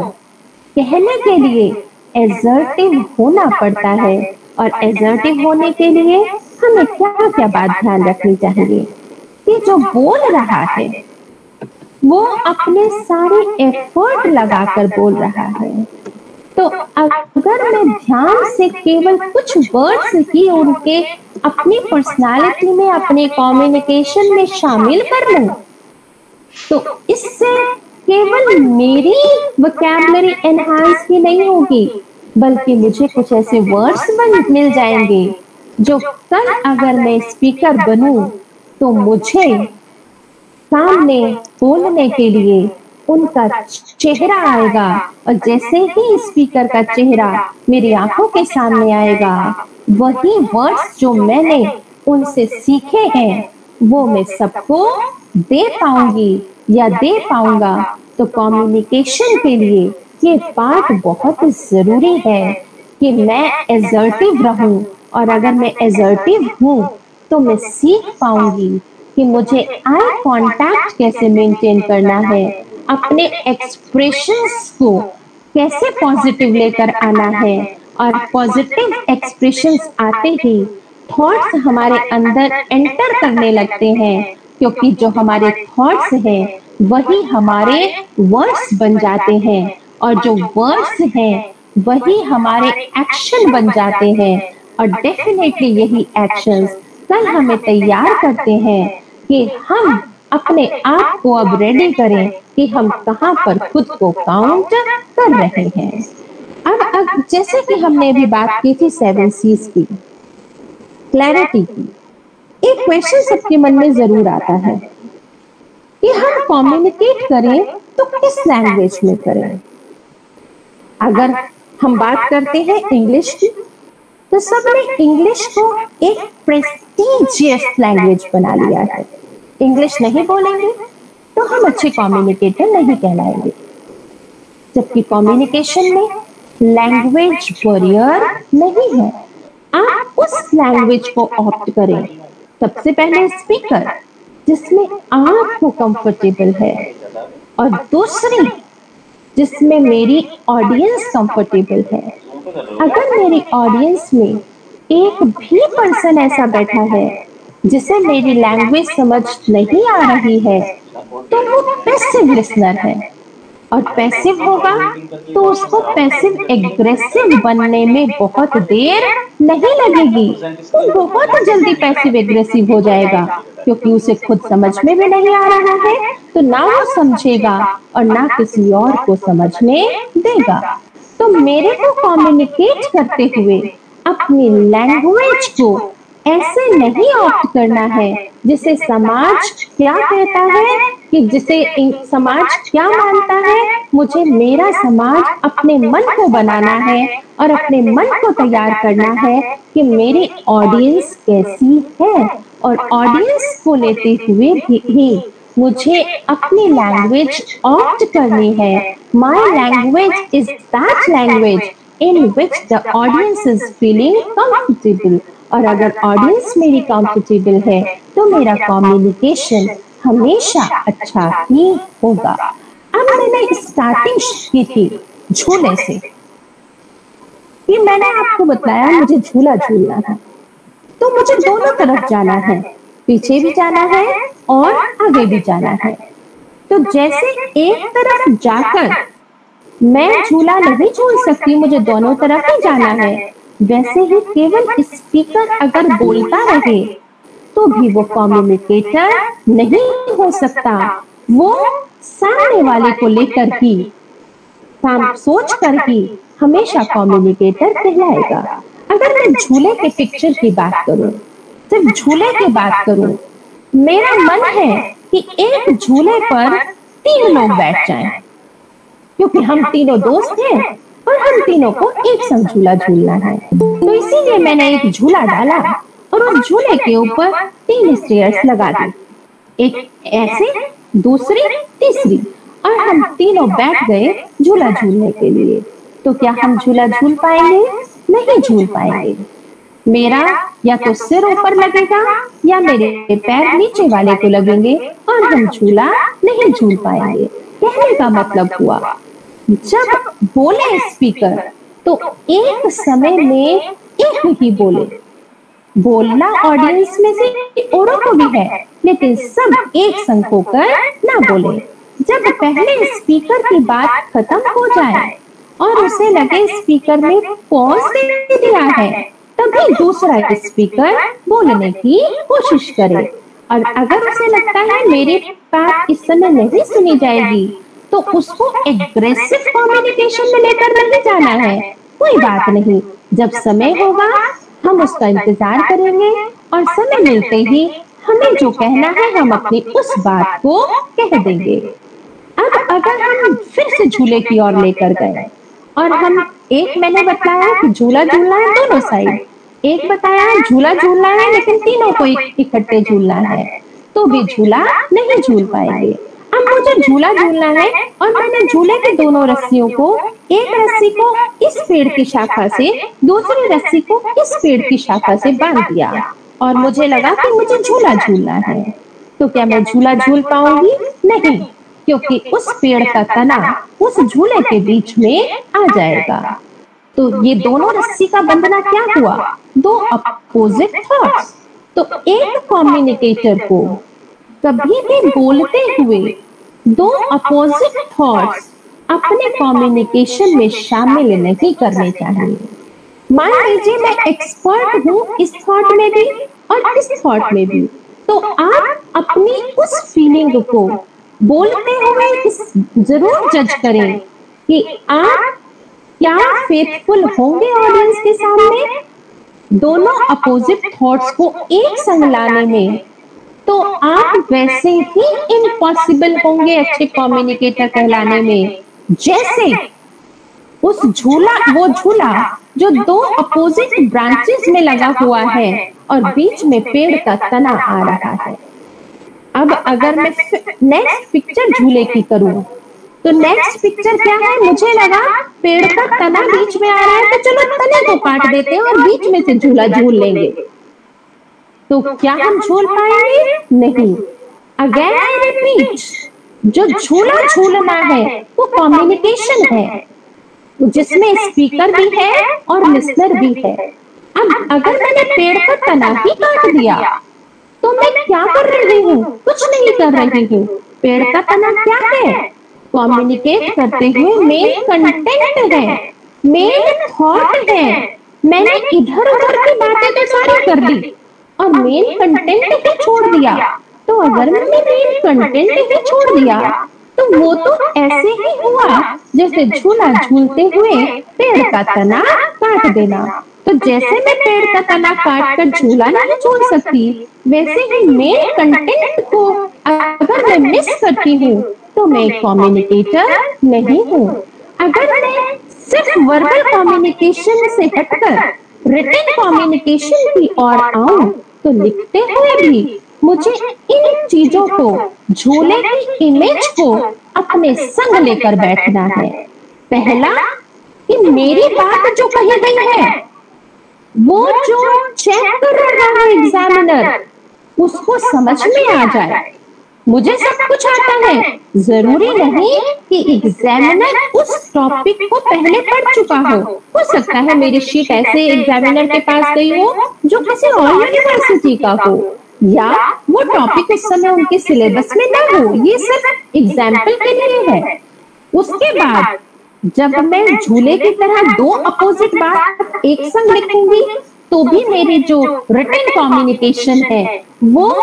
कहने के लिए एसर्टिव होना पड़ता है। और एसर्टिव होने के लिए हमें क्या क्या बात ध्यान रखनी चाहिए कि जो बोल रहा है वो अपने सारे एफर्ट लगाकर बोल रहा है। तो अगर मैं ध्यान से केवल कुछ वर्ड्स ही उनके अपनी पर्सनालिटी में, अपने कम्युनिकेशन में शामिल कर लूं, तो इससे केवल मेरी वोकैबुलरी एनहांस ही नहीं होगी, बल्कि मुझे कुछ ऐसे वर्ड्स मिल जाएंगे जो कल अगर मैं स्पीकर बनूं तो मुझे सामने बोलने के लिए उनका चेहरा आएगा। और जैसे ही स्पीकर का चेहरा मेरी आंखों के सामने आएगा, वही वर्ड्स जो मैंने उनसे सीखे हैं वो मैं सबको दे पाऊंगी या दे पाऊंगा। तो कम्युनिकेशन के लिए ये बात बहुत जरूरी है कि मैं एसर्टिव रहूं, और अगर मैं एसर्टिव हूं तो मैं सीख पाऊंगी कि मुझे आई कांटेक्ट कैसे मेंटेन करना है, अपने एक्सप्रेशंस को कैसे पॉजिटिव लेकर आना है। और पॉजिटिव एक्सप्रेशंस आते ही थॉट्स हमारे अंदर एंटर करने लगते हैं, क्योंकि जो हमारे थॉट्स हैं वही हमारे वर्ड्स बन जाते हैं, और जो वर्ड्स हैं वही हमारे एक्शन बन जाते हैं। और डेफिनेटली यही एक्शंस कल हमें तैयार करते हैं कि हम अपने आप को अब रेडी करें कि हम कहां पर खुद को काउंट कर रहे हैं। अब जैसे कि हमने अभी बात की थी 7 C's की, क्लैरिटी की, एक क्वेश्चन सबके मन में जरूर आता है कि हम कम्युनिकेट करें तो किस लैंग्वेज में करें। अगर हम बात करते हैं इंग्लिश की, तो सबने इंग्लिश को एक प्रेस्टीजियस लैंग्वेज बना लिया है। इंग्लिश नहीं बोलेंगे तो हम अच्छे कम्युनिकेटर नहीं कहलाएंगे, जबकि कम्युनिकेशन में लैंग्वेज बैरियर नहीं है। आप उस लैंग्वेज को ऑप्ट करें। सबसे पहले स्पीकर जिसमें आपको कंफर्टेबल है, और दूसरी जिसमें मेरी ऑडियंस कंफर्टेबल है। अगर मेरी ऑडियंस में एक भी पर्सन ऐसा बैठा है जिसे मेरी लैंग्वेज समझ नहीं आ रही है, तो वो पैसिव लिसनर है, और पैसिव होगा तो उसको पैसिव एग्रेसिव बनने में बहुत देर नहीं लगेगी। वो बहुत जल्दी पैसिव एग्रेसिव हो जाएगा, क्योंकि उसे खुद समझ में भी नहीं आ रहा है, तो ना वो समझेगा और ना किसी और को समझने देगा। तो मेरे को कम्युनिकेट करते हुए अपनी लैंग्वेज को ऐसे नहीं ऑप्ट करना है जिसे समाज क्या कहता है, कि जिसे समाज क्या मानता है। मुझे मेरा समाज अपने मन को बनाना है और अपने मन को तैयार करना है कि मेरी ऑडियंस कैसी है, और ऑडियंस को लेते हुए भी मुझे अपनी लैंग्वेज ऑप्ट करनी है। My language is that language in which the audience is feeling comfortable. और अगर ऑडियंस मेरी कंफर्टेबल है तो मेरा कम्युनिकेशन हमेशा अच्छा ही होगा। अब मैंने स्टार्टिंग की थी झूले से, कि मैंने आपको बताया मुझे झूला झूलना है, तो मुझे दोनों तरफ जाना है, पीछे भी जाना है और आगे भी जाना है। तो जैसे एक तरफ जाकर मैं झूला नहीं झूल सकती, मुझे दोनों तरफ ही जाना है, वैसे ही केवल स्पीकर अगर बोलता रहे तो भी वो कम्युनिकेटर नहीं हो सकता। वो सामने वाले को लेकर ही, सोच कर ही हमेशा कम्युनिकेटर कहलाएगा। अगर मैं झूले के पिक्चर की बात करूं, सिर्फ झूले की बात करूं, मेरा मन है कि एक झूले पर 3 लोग बैठ जाएं, क्योंकि हम तीनों दोस्त हैं और हम तीनों को एक संग झूला झूलना है। तो इसीलिए मैंने एक झूला डाला और उस झूले के ऊपर 3 स्टेयर्स लगा दी, एक ऐसे, दूसरी, तीसरी, और हम तीनों बैठ गए झूला झूलने के लिए। तो क्या हम झूला झूल पाएंगे? नहीं झूल पाएंगे। मेरा या तो सिर ऊपर लगेगा या मेरे पैर नीचे वाले को लगेंगे और हम झूला नहीं झूल पाएंगे। कहने का मतलब हुआ, जब बोले स्पीकर तो एक समय में एक ही बोले। बोलना ऑडियंस में से औरों को भी है, लेकिन सब एक संग होकर ना बोले। जब पहले स्पीकर की बात खत्म हो जाए और उसे लगे स्पीकर ने पॉज दे दिया है, तभी दूसरा स्पीकर बोलने की कोशिश करे। और अगर उसे लगता है मेरी बात इस समय नहीं सुनी जाएगी, तो उसको एग्रेसिव कम्युनिकेशन में लेकर नहीं जाना है। कोई बात नहीं, जब समय होगा हम उसका इंतजार करेंगे और समय मिलते ही हमें जो कहना है हम अपनी उस बात को कह देंगे। अब अगर हम फिर से झूले की ओर लेकर गए और हम एक, मैंने बताया कि झूला झूलना है दोनों साइड, एक बताया झूला झूलना है लेकिन तीनों को इकट्ठे झूलना है, तो भी झूला नहीं झूल पाएंगे। अब मुझे झूला झूलना है और मैंने झूले के दोनों रस्सियों को, एक रस्सी को इस पेड़ की शाखा से, दूसरी रस्सी को इस पेड़ की शाखा से बांध दिया और मुझे लगा कि मुझे झूला झूलना है। तो क्या मैं झूला झूल पाऊंगी? नहीं, क्योंकि उस पेड़ का तना उस झूले के बीच में आ जाएगा। तो ये दोनों रस्सी का बंधना क्या हुआ? 2 अपोजिट थॉट्स। तो एक कम्युनिकेटर को कभी भी बोलते हुए 2 अपोजिट थॉट्स अपने कम्युनिकेशन में शामिल नहीं करने चाहिए। मान लीजिए मैं एक्सपर्ट हूँ इस थॉट में भी और इस थॉट में भी, तो आप अपनी उस फीलिंग को बोलते हुए जरूर जज करें कि आप क्या फेथफुल होंगे ऑडियंस के सामने। दोनों अपोजिट थॉट्स को एक संग लाने में तो आप वैसे ही इम्पॉसिबल होंगे अच्छे कम्युनिकेटर कहलाने में, जैसे उस वो झूला जो 2 अपोजिट ब्रांचेस में लगा हुआ है और बीच में पेड़ का तना आ रहा है। अब अगर मैं नेक्स्ट पिक्चर झूले की करूं, तो नेक्स्ट पिक्चर क्या है? मुझे लगा पेड़ का तना बीच में आ रहा है, तो चलो तने को काट देते हैं और बीच में से झूला झूल लेंगे। तो क्या हम झूल पाएंगे? नहीं। अगेन आई रिपीट, जो झूला झूलना है वो कम्युनिकेशन है, जिसमें स्पीकर भी है और लिसनर भी है। अब अगर मैंने पेड़ का तना ही काट दिया तो मैं क्या कर रही हूँ? कुछ नहीं कर रही हूँ। पेड़ का तना क्या है? कम्युनिकेट करते हुए मेन कंटेंट है, मेन थॉट है। मैंने इधर उधर की बातें तो सारी कर दी और मेन कंटेंट ही छोड़ दिया। तो अगर मैंने मेन कंटेंट ही छोड़ दिया तो वो तो ऐसे ही हुआ जैसे झूला झूलते हुए पेड़ का तना काट देना। तो जैसे मैं पेड़ का तना काट कर झूला नहीं झूल सकती, वैसे ही मेन कंटेंट को अगर मैं मिस करती हूँ तो मैं कम्युनिकेटर नहीं हूँ। अगर मैं सिर्फ वर्बल कम्युनिकेशन से हटकर रिटन कम्युनिकेशन की ओर आऊं तो लिखते हुए भी मुझे इन चीजों को, झूले की इमेज को अपने संग लेकर बैठना है। पहला कि मेरी बात जो कही गई है वो जो चेक कर रहा है एग्जामिनर उसको समझ में आ जाए। मुझे सब कुछ आता है, जरूरी नहीं कि एग्जामिनर उस टॉपिक को पहले पढ़ चुका हो सकता है मेरी शीट ऐसे एग्जामिनर के पास गई हो जो किसी और यूनिवर्सिटी का हो, या वो टॉपिक उस समय उनके सिलेबस में ना हो। ये सिर्फ एग्जाम्पल के लिए है। उसके बाद जब मैं झूले की तरह दो अपोजिट बात एक संग लिखूंगी तो भी मेरी जो रिटन कम्युनिकेशन है वो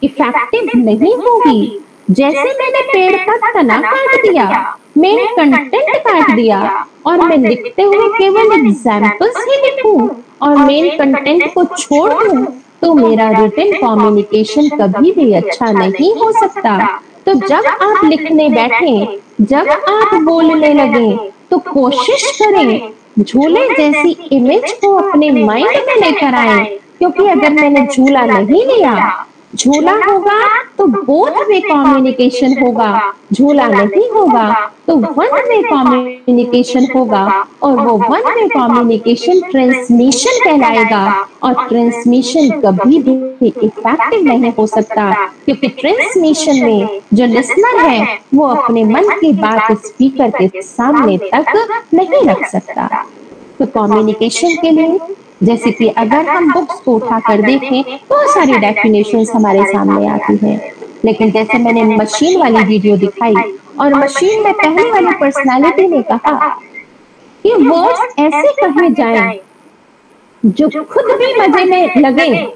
इफेक्टिव नहीं होगी। जैसे मैंने पेड़ का तना काट दिया, मेन कंटेंट काट दिया और मैं लिखते हुए केवल एग्जाम्पल्स ही लिखूं और मेन कंटेंट को छोड़ दूं तो मेरा रिटन कम्युनिकेशन कभी भी अच्छा नहीं हो सकता। तो जब आप लिखने बैठे, जब आप बोलने लगे तो कोशिश करें झूले जैसी इमेज को अपने माइंड में लेकर आए, क्योंकि अगर मैंने झूला नहीं लिया, झूला होगा तो बोथ वे कम्युनिकेशन होगा, झूला नहीं होगा तो वन वे कम्युनिकेशन होगा और वो वन वे कम्युनिकेशन ट्रांसमिशन कहलाएगा और ट्रांसमिशन कभी भी इफेक्टिव नहीं हो सकता, क्योंकि ट्रांसमिशन में जो लिसनर है वो अपने मन की बात स्पीकर के सामने तक नहीं रख सकता। तो कम्युनिकेशन के लिए जैसे कि अगर हम बुक्स को उठाकर देखें बहुत सारी डेफिनेशंस हमारे सामने आती हैं, लेकिन जैसे मैंने मशीन वाली वीडियो दिखाई और मशीन में पहले वाली पर्सनालिटी ने कहा कि वर्ड्स ऐसे कहे जाएं जो खुद भी मजे में लगे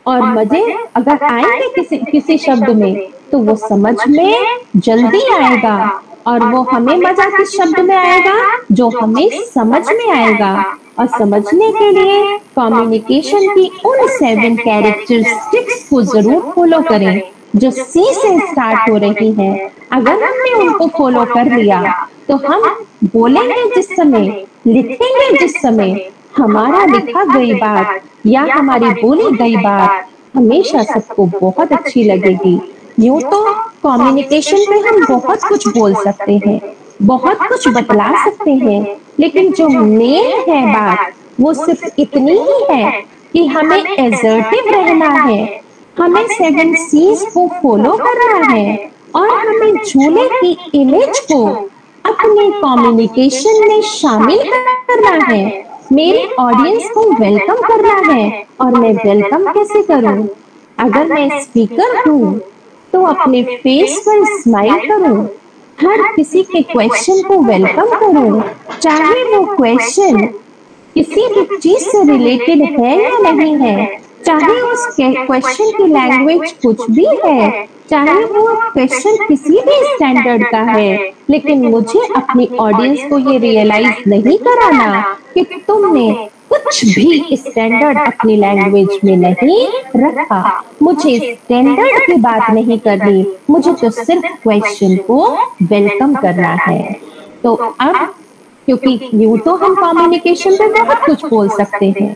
और मजे अगर आएंगे किसी शब्द में तो वो समझ में जल्दी आएगा और वो हमें मजा किस शब्द में आएगा जो हमें समझ में आएगा। और समझने के लिए कम्युनिकेशन की उन 7 कैरेक्टरिस्टिक्स को जरूर फॉलो करें जो सी से स्टार्ट हो रही हैं। अगर हमने उनको फॉलो कर लिया तो हम बोलेंगे जिस समय, लिखेंगे जिस समय, हमारा लिखा गई बात या हमारी बोली गई बात हमेशा सबको बहुत अच्छी लगेगी। यूं तो कम्युनिकेशन में हम बहुत कुछ बोल सकते हैं, बहुत कुछ बतला सकते हैं, लेकिन जो मेन है बात वो सिर्फ इतनी ही है कि हमें असर्टिव रहना है, हमें 7 C's को फॉलो करना है और हमें झूले की इमेज को अपने कम्युनिकेशन में शामिल करना है। मेरी ऑडियंस को वेलकम करना है और मैं वेलकम कैसे करूं? अगर मैं स्पीकर हूं तो अपने फेस पर स्माइल करूं, हर किसी के क्वेश्चन को वेलकम करूं, चाहे वो क्वेश्चन किसी भी चीज से रिलेटेड है या नहीं है, चाहे उस क्वेश्चन की लैंग्वेज कुछ भी है, चाहे वो क्वेश्चन किसी भी स्टैंडर्ड का है, लेकिन मुझे अपनी ऑडियंस को ये रियलाइज नहीं कराना कि तुमने कुछ भी स्टैंडर्ड अपनी लैंग्वेज में नहीं रखा। मुझे स्टैंडर्ड की बात नहीं करनी, मुझे तो सिर्फ क्वेश्चन को वेलकम करना है। तो अब क्योंकि यूं तो हम कम्युनिकेशन में बहुत कुछ बोल सकते हैं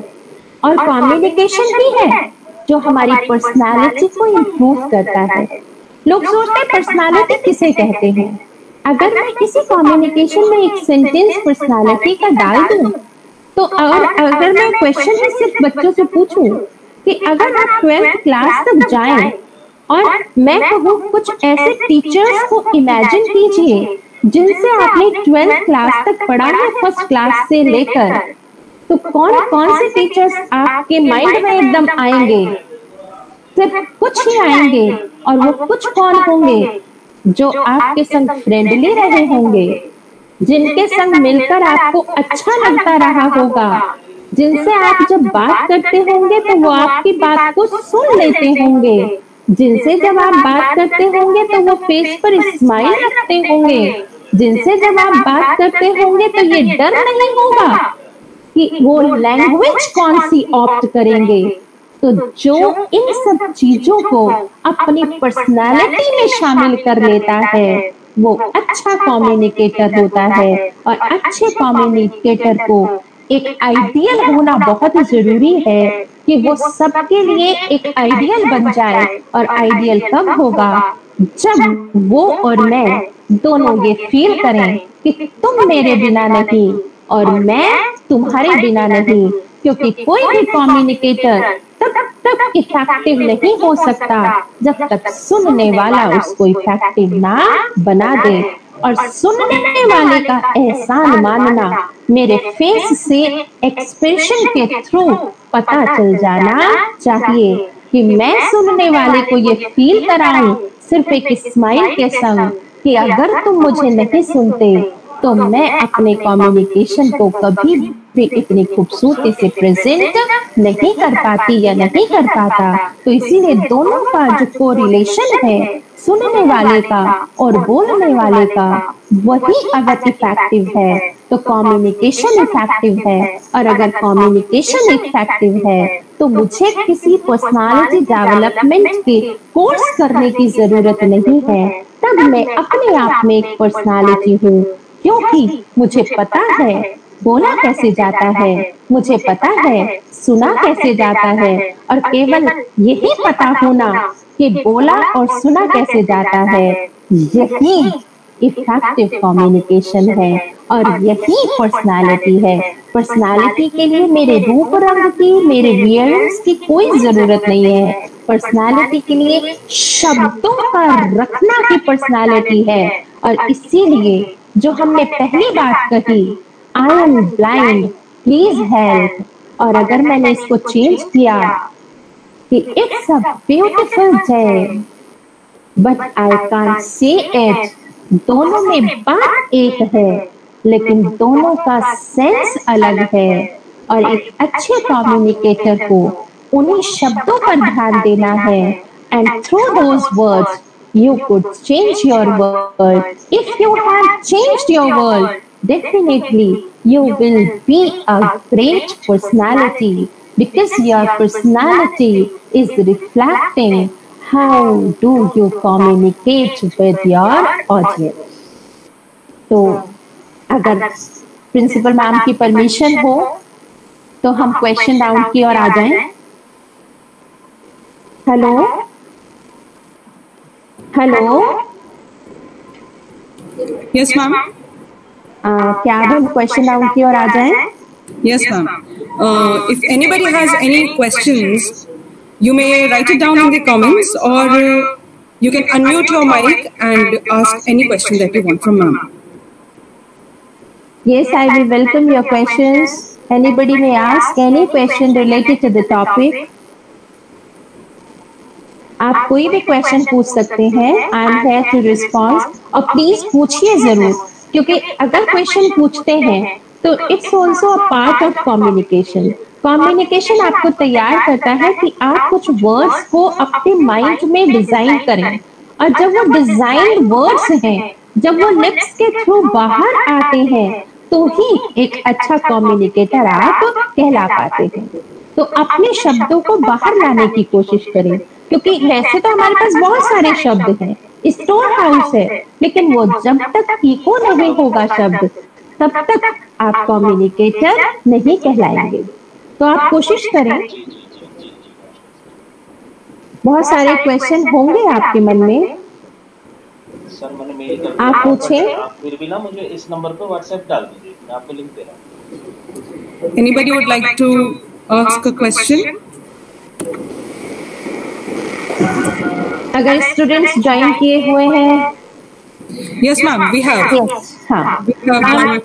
और कम्युनिकेशन भी है जो हमारी पर्सनालिटी को इम्प्रूव करता है। लोग सोचते हैं पर्सनालिटी किसे कहते हैं। अगर मैं किसी कम्युनिकेशन में एक सेंटेंस पर्सनालिटी का डाल दूं तो अगर मैं क्वेश्चन में सिर्फ बच्चों से पूछूं कि अगर आप 12th क्लास तक जाएं और मैं कहूं कुछ ऐसे टीचर्स को इमेजिन कीजिए जिनसे आपने 12th क्लास तक पढ़ा है, फर्स्ट क्लास से लेकर, तो कौन कौन से टीचर्स आपके माइंड में एकदम आएंगे? सिर्फ कुछ ही आएंगे और वो कुछ कौन होंगे? जो आपके संग फ्रेंडली रहे होंगे, जिनके संग मिलकर आपको अच्छा लगता रहा होगा, जिनसे आप जब बात करते होंगे तो वो आपकी बात को सुन लेते होंगे, जिनसे जब आप बात करते होंगे तो वो फेस पर स्माइल रखते होंगे, जिनसे जब आप बात करते होंगे तो ये डर नहीं होगा कि वो लैंग्वेज कौन सी ऑप्ट करेंगे। तो जो इन सब चीजों को अपनी पर्सनालिटी में शामिल कर लेता है वो अच्छा कम्युनिकेटर होता है। और अच्छे कम्युनिकेटर को एक आइडियल होना बहुत जरूरी है कि वो सबके लिए एक आइडियल बन जाए। और आइडियल कब होगा? जब वो और मैं दोनों ये फील करें कि तुम मेरे बिना नहीं, और मैं तुम्हारे बिना नहीं, क्योंकि कोई भी कम्युनिकेटर तब तक इफेक्टिव नहीं हो सकता जब तक सुनने वाला उसको इफेक्टिव ना बना दे। और सुनने वाले का एहसान मानना मेरे फेस से एक्सप्रेशन के थ्रू पता चल जाना चाहिए कि मैं सुनने वाले को ये फील कराऊं सिर्फ एक स्माइल के संग कि अगर तुम मुझे नहीं सुनते तो मैं अपने कम्युनिकेशन को कभी भी इतनी खूबसूरती से प्रेजेंट नहीं कर पाती या नहीं कर पाता। तो इसीलिए दोनों का जो कोरिलेशन है, सुनने वाले का और बोलने वाले का, वही अगर इफेक्टिव है तो कम्युनिकेशन इफेक्टिव है। और अगर कम्युनिकेशन इफेक्टिव है तो मुझे किसी पर्सनालिटी डेवलपमेंट के कोर्स करने की जरूरत नहीं है। तब मैं अपने आप में एक पर्सनालिटी हूँ, क्योंकि मुझे पता है बोला कैसे जाता है, मुझे पता है सुना कैसे जाता है। और केवल यही पता होना कि बोला और सुना कैसे जाता है, यही इफेक्टिव कम्युनिकेशन है और यही पर्सनालिटी है। पर्सनालिटी के लिए मेरे रूप रंग की, मेरे वियर्स की कोई जरूरत नहीं है। पर्सनालिटी के लिए शब्दों का रखना की पर्सनालिटी है। और इसीलिए जो हमने पहली बात कही, I am blind please help, और अगर मैंने इसको चेंज किया कि it's a beautiful day but I can't say it, दोनों में बात एक है लेकिन दोनों का सेंस अलग है। और एक अच्छे कम्युनिकेटर को उन्हीं शब्दों पर ध्यान देना है। And through those words you could change your world. If you have changed your world, definitely you will be a great personality, because your personality is reflecting how do you communicate with your audience. तो अगर principal ma'am की permission हो तो हम question round की ओर आ जाएं। Hello hello, yes ma'am. क्या हम क्वेश्चन राउंड की ओर आ जाएं? Yes, ma'am. If anybody has any questions, you may write it down in the comments, or you can unmute your mic and ask any question that you want from ma'am. Yes, I will welcome your questions. Anybody may ask any question related to the topic. आप कोई भी question पूछ सकते हैं। I am here to respond. और please पूछिए जरूर, क्योंकि अगर क्वेश्चन पूछते हैं तो it's also a part of communication. Communication आपको तैयार करता है कि आप कुछ वर्ड्स को अपने माइंड में डिजाइन करें, और जब वो डिजाइन वर्ड्स हैं, जब वो लिप्स के थ्रू बाहर आते हैं, तो ही एक अच्छा कम्युनिकेटर आप कहला पाते हैं। तो अपने शब्दों को बाहर लाने की कोशिश करें, क्योंकि वैसे तो हमारे पास बहुत सारे शब्द हैं, स्टोर हाउस है, लेकिन वो जब तक इको नहीं होगा शब्द, तब तक आप कम्युनिकेटर नहीं कहलाएंगे। तो आप कोशिश करें। बहुत सारे क्वेश्चन होंगे आपके मन में, सर मैंने मेल कर दिया, आप पूछें। आप फिर भी ना मुझे इस नंबर पे व्हाट्सएप डाल दीजिए, मैं आपको लिंक दे रहा हूँ। Anybody would like to ask a question? अगर स्टूडेंट्स ज्वाइन किए हुए हैं, Yes, ma'am. We have. Yes, हाँ, We have.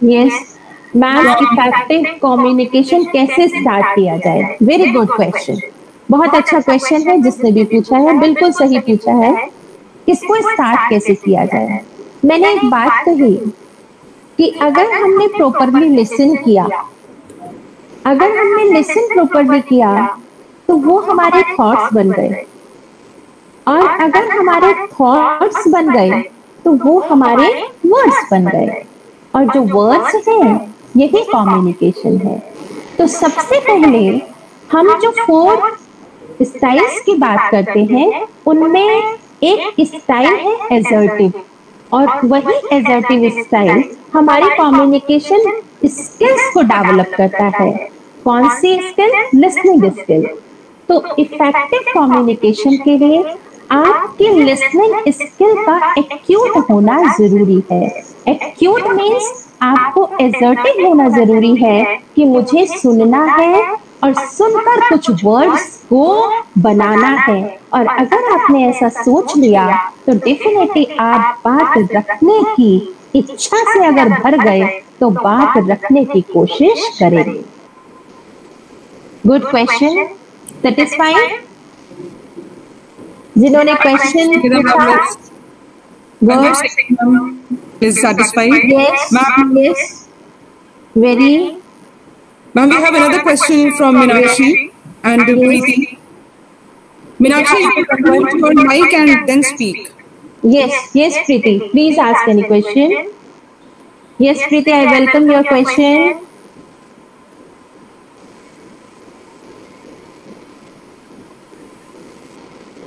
Yes ma'am, effective communication कैसे स्टार्ट किया जाए? वेरी गुड क्वेश्चन, बहुत अच्छा क्वेश्चन है जिसने भी पूछा है, बिल्कुल सही पूछा है। इसको स्टार्ट कैसे किया जाए? मैंने एक बात कही कि अगर हमने प्रॉपरली लिसन किया, अगर हमने लिसन प्रॉपरली किया तो वो हमारे थॉट्स बन गए, और अगर हमारे थॉट्स बन गए तो वो हमारे वर्ड्स बन गए, और जो वर्ड्स हैं यही कम्युनिकेशन है। तो सबसे पहले हम जो 4 स्टाइल्स की बात करते हैं, उनमें एक स्टाइल है एसर्टिव, और वही एसर्टिव स्टाइल हमारी कम्युनिकेशन स्किल्स को डेवलप करता है। कौन सी स्किल? Listening skill. तो इफेक्टिव कम्युनिकेशन के लिए आपकी लिसनिंग स्किल का एक्यूट होना जरूरी है। एक्यूट मीन्स आपको एसर्टिव होना जरूरी है कि मुझे सुनना है और सुनकर कुछ वर्ड्स को बनाना है। और अगर आपने ऐसा सोच लिया तो डेफिनेटली आप बात रखने की इच्छा से अगर भर गए तो बात रखने की कोशिश करेंगे। Good question, satisfied? जिन्होंने क्वेश्चन पूछा, is satisfied? Yes, Ma'am, yes, very. Ma'am, we have another question from Meenakshi and Preeti. Meenakshi, you can unmute your mic and then speak. Yes, yes, Preeti, please ask any question. Yes, Preeti, I welcome your question.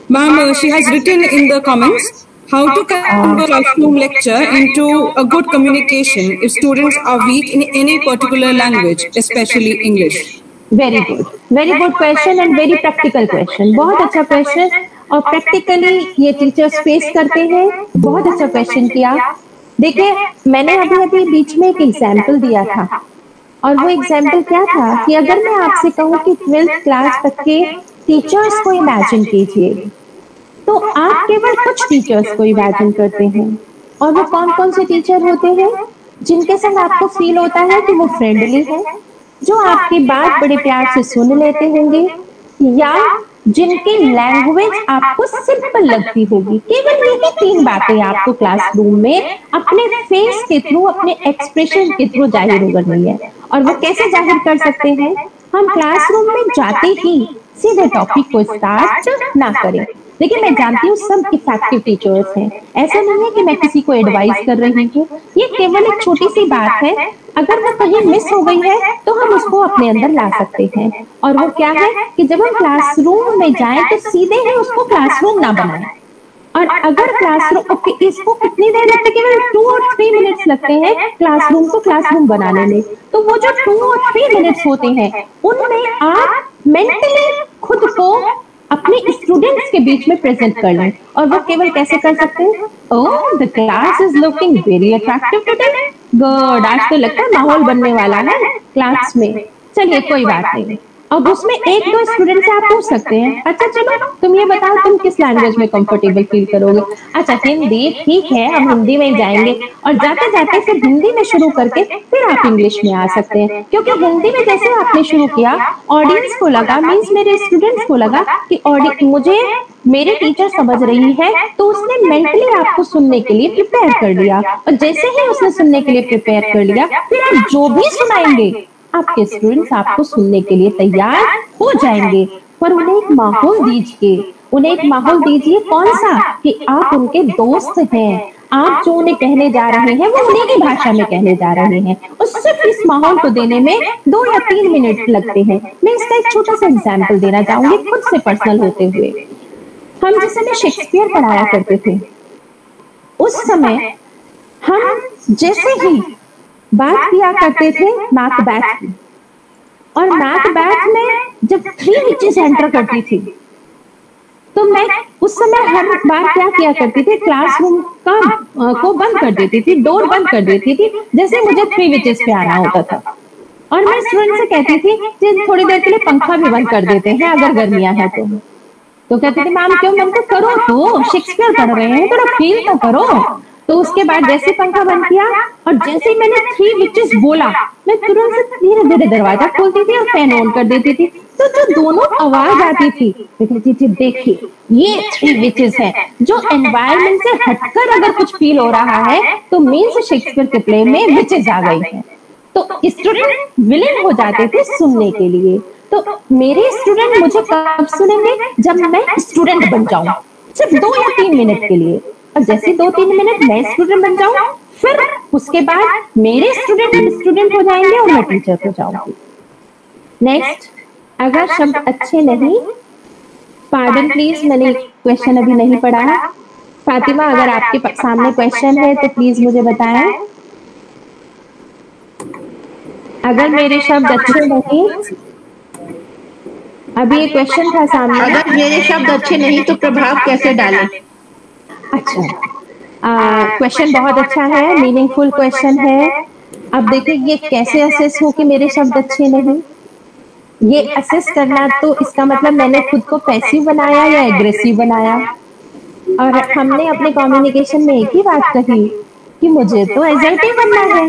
Ma'am, she has written in the comments how to convert a classroom lecture into a good communication if students are weak in any particular language, especially English. Very good question and very practical question. बहुत अच्छा question और practically ये teachers face करते हैं। बहुत अच्छा question किया। देखिए, मैंने अभी बीच में एक एग्जाम्पल दिया था और वो एग्जाम्पल क्या था कि अगर मैं आपसे कहूँ कि 12th क्लास तक के टीचर्स को इमेजिन कीजिए तो आप केवल कुछ टीचर्स को इमेजिन करते हैं। और वो कौन कौन से टीचर होते हैं जिनके संग आपको फील होता है कि वो फ्रेंडली है, जो आपकी बात बड़े प्यार से सुन लेते होंगे, या जिनकी लैंग्वेज आपको सिंपल लगती होगी। केवल यही 3 बातें आपको क्लासरूम में अपने फेस के थ्रू, अपने एक्सप्रेशन के थ्रू जाहिर करनी है। और वो कैसे जाहिर कर सकते हैं? हम क्लासरूम में जाते ही सीधे टॉपिक को स्टार्ट ना करें। देखिए, मैं जानती हूँ सब इफेक्टिव टीचर्स हैं, ऐसा नहीं है कि मैं किसी को एडवाइस कर रही हूँ, ये केवल एक छोटी सी बात है। अगर वो कहीं मिस हो गई है तो हम उसको अपने अंदर ला सकते हैं। और वो क्या है कि जब हम क्लासरूम में जाएं तो सीधे ही उसको क्लासरूम ना बनाएं। और अगर क्लासरूम, इसको कितनी देर लगती है? केवल 2 और 3 मिनट्स लगते हैं क्लासरूम को क्लासरूम बनाने में। तो वो जो 2 और 3 मिनट्स होते हैं उनमें आप मेंटली खुद को अपने स्टूडेंट्स के बीच में प्रेजेंट कर लें। और वो केवल कैसे कर सकते हैं? Oh, the class is looking very attractive today. Good, आज तो लगता है माहौल बनने वाला है क्लास में। चलिए, कोई बात नहीं। अब उसमें 1-2 स्टूडेंट से आप पूछ सकते हैं, अच्छा चलो तुम ये बताओ तुम किस लैंग्वेज में कंफर्टेबल फील करोगे? अच्छा, हिंदी, ठीक है, हम हिंदी में ही जाएंगे। और जाते जाते फिर हिंदी में शुरू करके फिर आप इंग्लिश में आ सकते हैं। क्योंकि हिंदी में जैसे आपने शुरू किया, ऑडियंस को लगा, मीन्स मेरे स्टूडेंट्स को लगा कि मुझे मेरे टीचर समझ रही है, तो उसने मेंटली आपको सुनने के लिए प्रिपेयर कर लिया। और जैसे ही उसने सुनने के लिए प्रिपेयर कर लिया, फिर आप जो भी सुनाएंगे आपके स्टूडेंट्स आपको सुनने के लिए तैयार हो जाएंगे। पर उन्हें एक माहौल दीजिए, कौन सा? कि आप उनके दोस्त हैं, आप जो उन्हें कहने जा रहे हैं वो उन्हीं की भाषा में कहने जा रहे हैं। और सिर्फ इस माहौल को देने में 2 या 3 मिनट लगते हैं। मैं इसका एक छोटा सा एग्जाम्पल देना चाहूंगी, खुद से पर्सनल होते हुए। हम जिस समय शेक्सपियर पढ़ाया करते थे, उस समय हम जैसे ही बात किया करते थे मैकबेथ की, और मैकबेथ में जब 3 विचेस एंटर करती थी तो मैं उस समय हर बार क्या किया करती थी, क्लासरूम को बंद कर देती थी, डोर बंद कर देती थी, जैसे मुझे 3 विचेस पे आना होता था। और मैं स्टूडेंट से कहती थी कि थोड़ी देर के लिए पंखा भी बंद कर देते हैं अगर गर्मियां हैं तो कहती थी मैम क्यों बंद करो, तो शेक्सपियर पढ़ रहे हैं, थोड़ा फील तो करो। तो उसके बाद जैसे पंखा बंद किया और जैसे ही मैंने 3 विचेस बोला, मैं तुरंत से धीरे धीरे दरवाजा खोलती थी और फैन ऑन कर देती थी। तो जो दोनों आवाज आती थी, कहती थी देखिए ये 3 विचेस है। जो एनवायरमेंट से हटकर अगर कुछ फील हो रहा है तो मीन्स शेक्सपियर के प्ले में विचेस आ गई है। तो स्टूडेंट विलिंग हो जाते थे सुनने के लिए। तो मेरे स्टूडेंट मुझे कब सुनेंगे? जब मैं स्टूडेंट बन जाऊं, सिर्फ 2 या 3 मिनट के लिए। और जैसे 2-3 मिनट मैं स्टूडेंट बन जाऊं, फिर उसके बाद मेरे स्टूडेंट हो जाएंगे और मैं टीचर हो जाऊंगी। नेक्स्ट, अगर शब्द अच्छे नहीं, पार्डन प्लीज, मैंने क्वेश्चन अभी नहीं पढ़ा। फातिमा, अगर आपके सामने क्वेश्चन है तो प्लीज मुझे बताएं। अगर मेरे शब्द अच्छे नहीं, अभी एक क्वेश्चन था सामने, अगर मेरे शब्द अच्छे नहीं तो प्रभाव कैसे डालें? अच्छा, क्वेश्चन बहुत अच्छा है, मीनिंगफुल क्वेश्चन है। अब देखिए ये कैसे असेस हो कि मेरे शब्द अच्छे नहीं? ये असेस करना तो इसका मतलब मैंने खुद को पैसिव बनाया या एग्रेसिव बनाया। और हमने अपने कम्युनिकेशन में एक ही बात कही कि मुझे तो असर्टिव बनना है,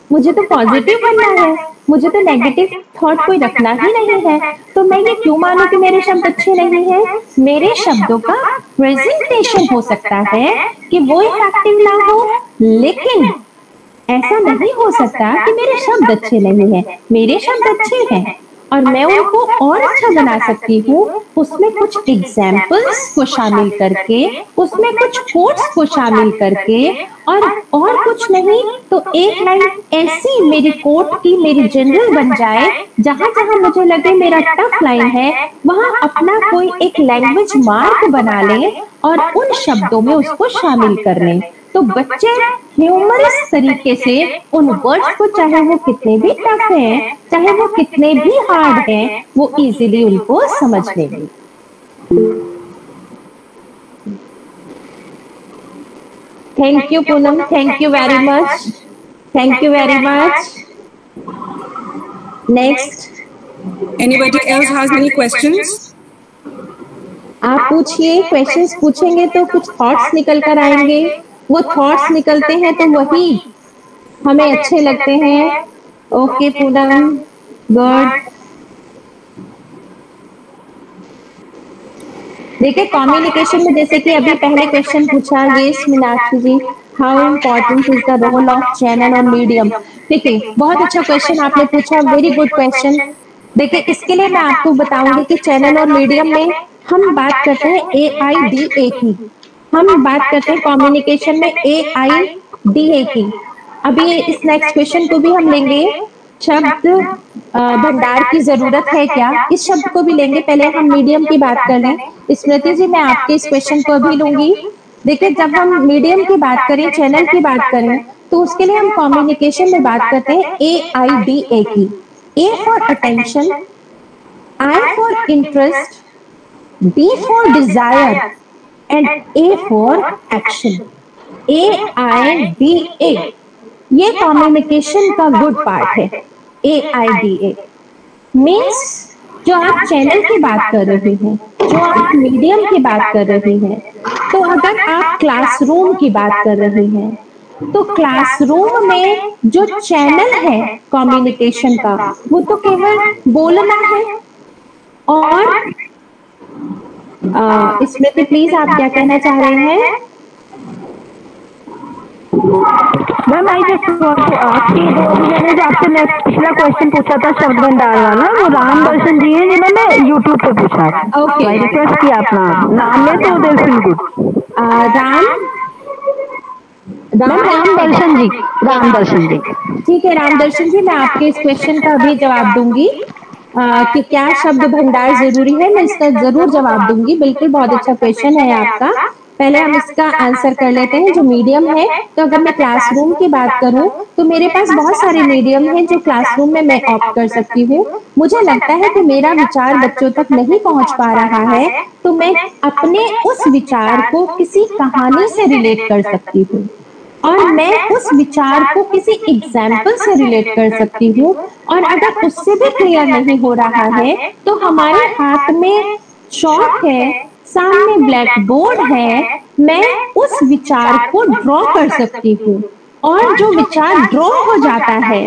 मुझे तो पॉजिटिव बनना है, मुझे तो नेगेटिव थॉट कोई रखना ही नहीं है। तो मैं ये क्यों मानूं कि मेरे शब्द अच्छे नहीं हैं? मेरे शब्दों का प्रेजेंटेशन हो सकता है कि वो इफेक्टिव ना हो, लेकिन ऐसा नहीं हो सकता कि मेरे शब्द अच्छे नहीं हैं। मेरे शब्द अच्छे हैं और मैं उनको और अच्छा बना सकती हूँ, उसमें कुछ एग्जाम्पल्स को शामिल करके, उसमें कुछ कोट्स को शामिल करके, और कुछ नहीं तो एक लाइन ऐसी मेरी कोट की मेरी जनरल बन जाए, जहां जहां मुझे लगे मेरा टफ लाइन है वहां अपना कोई एक लैंग्वेज मार्क बना ले और उन शब्दों में उसको शामिल कर लें। तो बच्चे ह्यूमरस तरीके से उन वर्ड्स को, चाहे वो कितने भी टफ हैं, चाहे वो कितने भी हार्ड हैं, वो इजीली उनको समझ लेंगे। Thank you Poonam, thank you very much, thank you very much. Next, Anybody else has any questions? आप पूछिए। क्वेश्चंस पूछेंगे तो कुछ थॉट्स निकल कर आएंगे, वो थॉट्स निकलते हैं तो वही हमें अच्छे लगते हैं। Okay Poonam, good. देखिए कम्युनिकेशन में जैसे कि अभी पहले क्वेश्चन पूछा, yes Meenakshi ji, how important is the role of channel और मीडियम। देखिए बहुत अच्छा क्वेश्चन आपने पूछा, वेरी गुड क्वेश्चन। देखिए इसके लिए मैं आपको बताऊंगी कि चैनल और मीडियम में हम बात करते हैं AIDA की, हम बात करते हैं कम्युनिकेशन में AIDA की। अभी इस नेक्स्ट क्वेश्चन को भी हम लेंगे, शब्द भंडार की जरूरत है क्या, इस शब्द को भी लेंगे। पहले हम मीडियम की बात कर लें। स्मृति जी मैं आपके इस क्वेश्चन को अभी लूंगी। देखिए जब हम मीडियम की बात करें, चैनल की बात करें, तो उसके लिए हम कम्युनिकेशन में बात करते हैं AIDA की। A for attention, I for interest, D for desire and A for action. AIDA ये कम्युनिकेशन का गुड पार्ट है। AIDA मीन्स जो आप चैनल की बात कर रहे हैं, जो आप मीडियम की बात कर रहे हैं, तो अगर आप क्लासरूम की बात कर रहे हैं, तो क्लासरूम में जो चैनल है कम्युनिकेशन का, वो तो केवल बोलना है। और स्मृति प्लीज आप क्या कहना चाह रहे हैं? Ma'am I just want to ask कि मैंने जो आपसे नेक्स्ट पिछला क्वेश्चन पूछा था शब्द भंडार वाला, वो राम दर्शन जी हैं जिन्होंने यूट्यूब पे पूछा। ओके, मैं रिक्वेस्ट किया अपना नाम में तो दिल फील गुड। राम दर्शन जी, राम दर्शन जी। ठीक है राम दर्शन जी, मैं आपके इस क्वेश्चन का भी जवाब दूंगी कि क्या शब्द भंडार जरूरी है, मैं इसका जरूर जवाब दूंगी। बिल्कुल बहुत अच्छा क्वेश्चन है आपका। पहले हम इसका आंसर कर लेते हैं। जो मीडियम है, तो अगर मैं क्लासरूम की बात करूं तो मेरे पास बहुत सारे मीडियम हैं जो क्लासरूम में मैं ऑप्ट कर सकती हूँ। मुझे लगता है कि मेरा विचार बच्चों तक नहीं पहुंच पा रहा है, तो मैं अपने उस विचार को किसी कहानी से रिलेट कर सकती हूँ और मैं उस विचार को किसी एग्जाम्पल से रिलेट कर सकती हूँ। और अगर उससे भी क्लियर नहीं हो रहा है तो हमारे हाथ में चॉक है, सामने ब्लैक बोर्ड है, मैं उस विचार को ड्रॉ कर सकती हूँ। और जो विचार ड्रॉ हो जाता है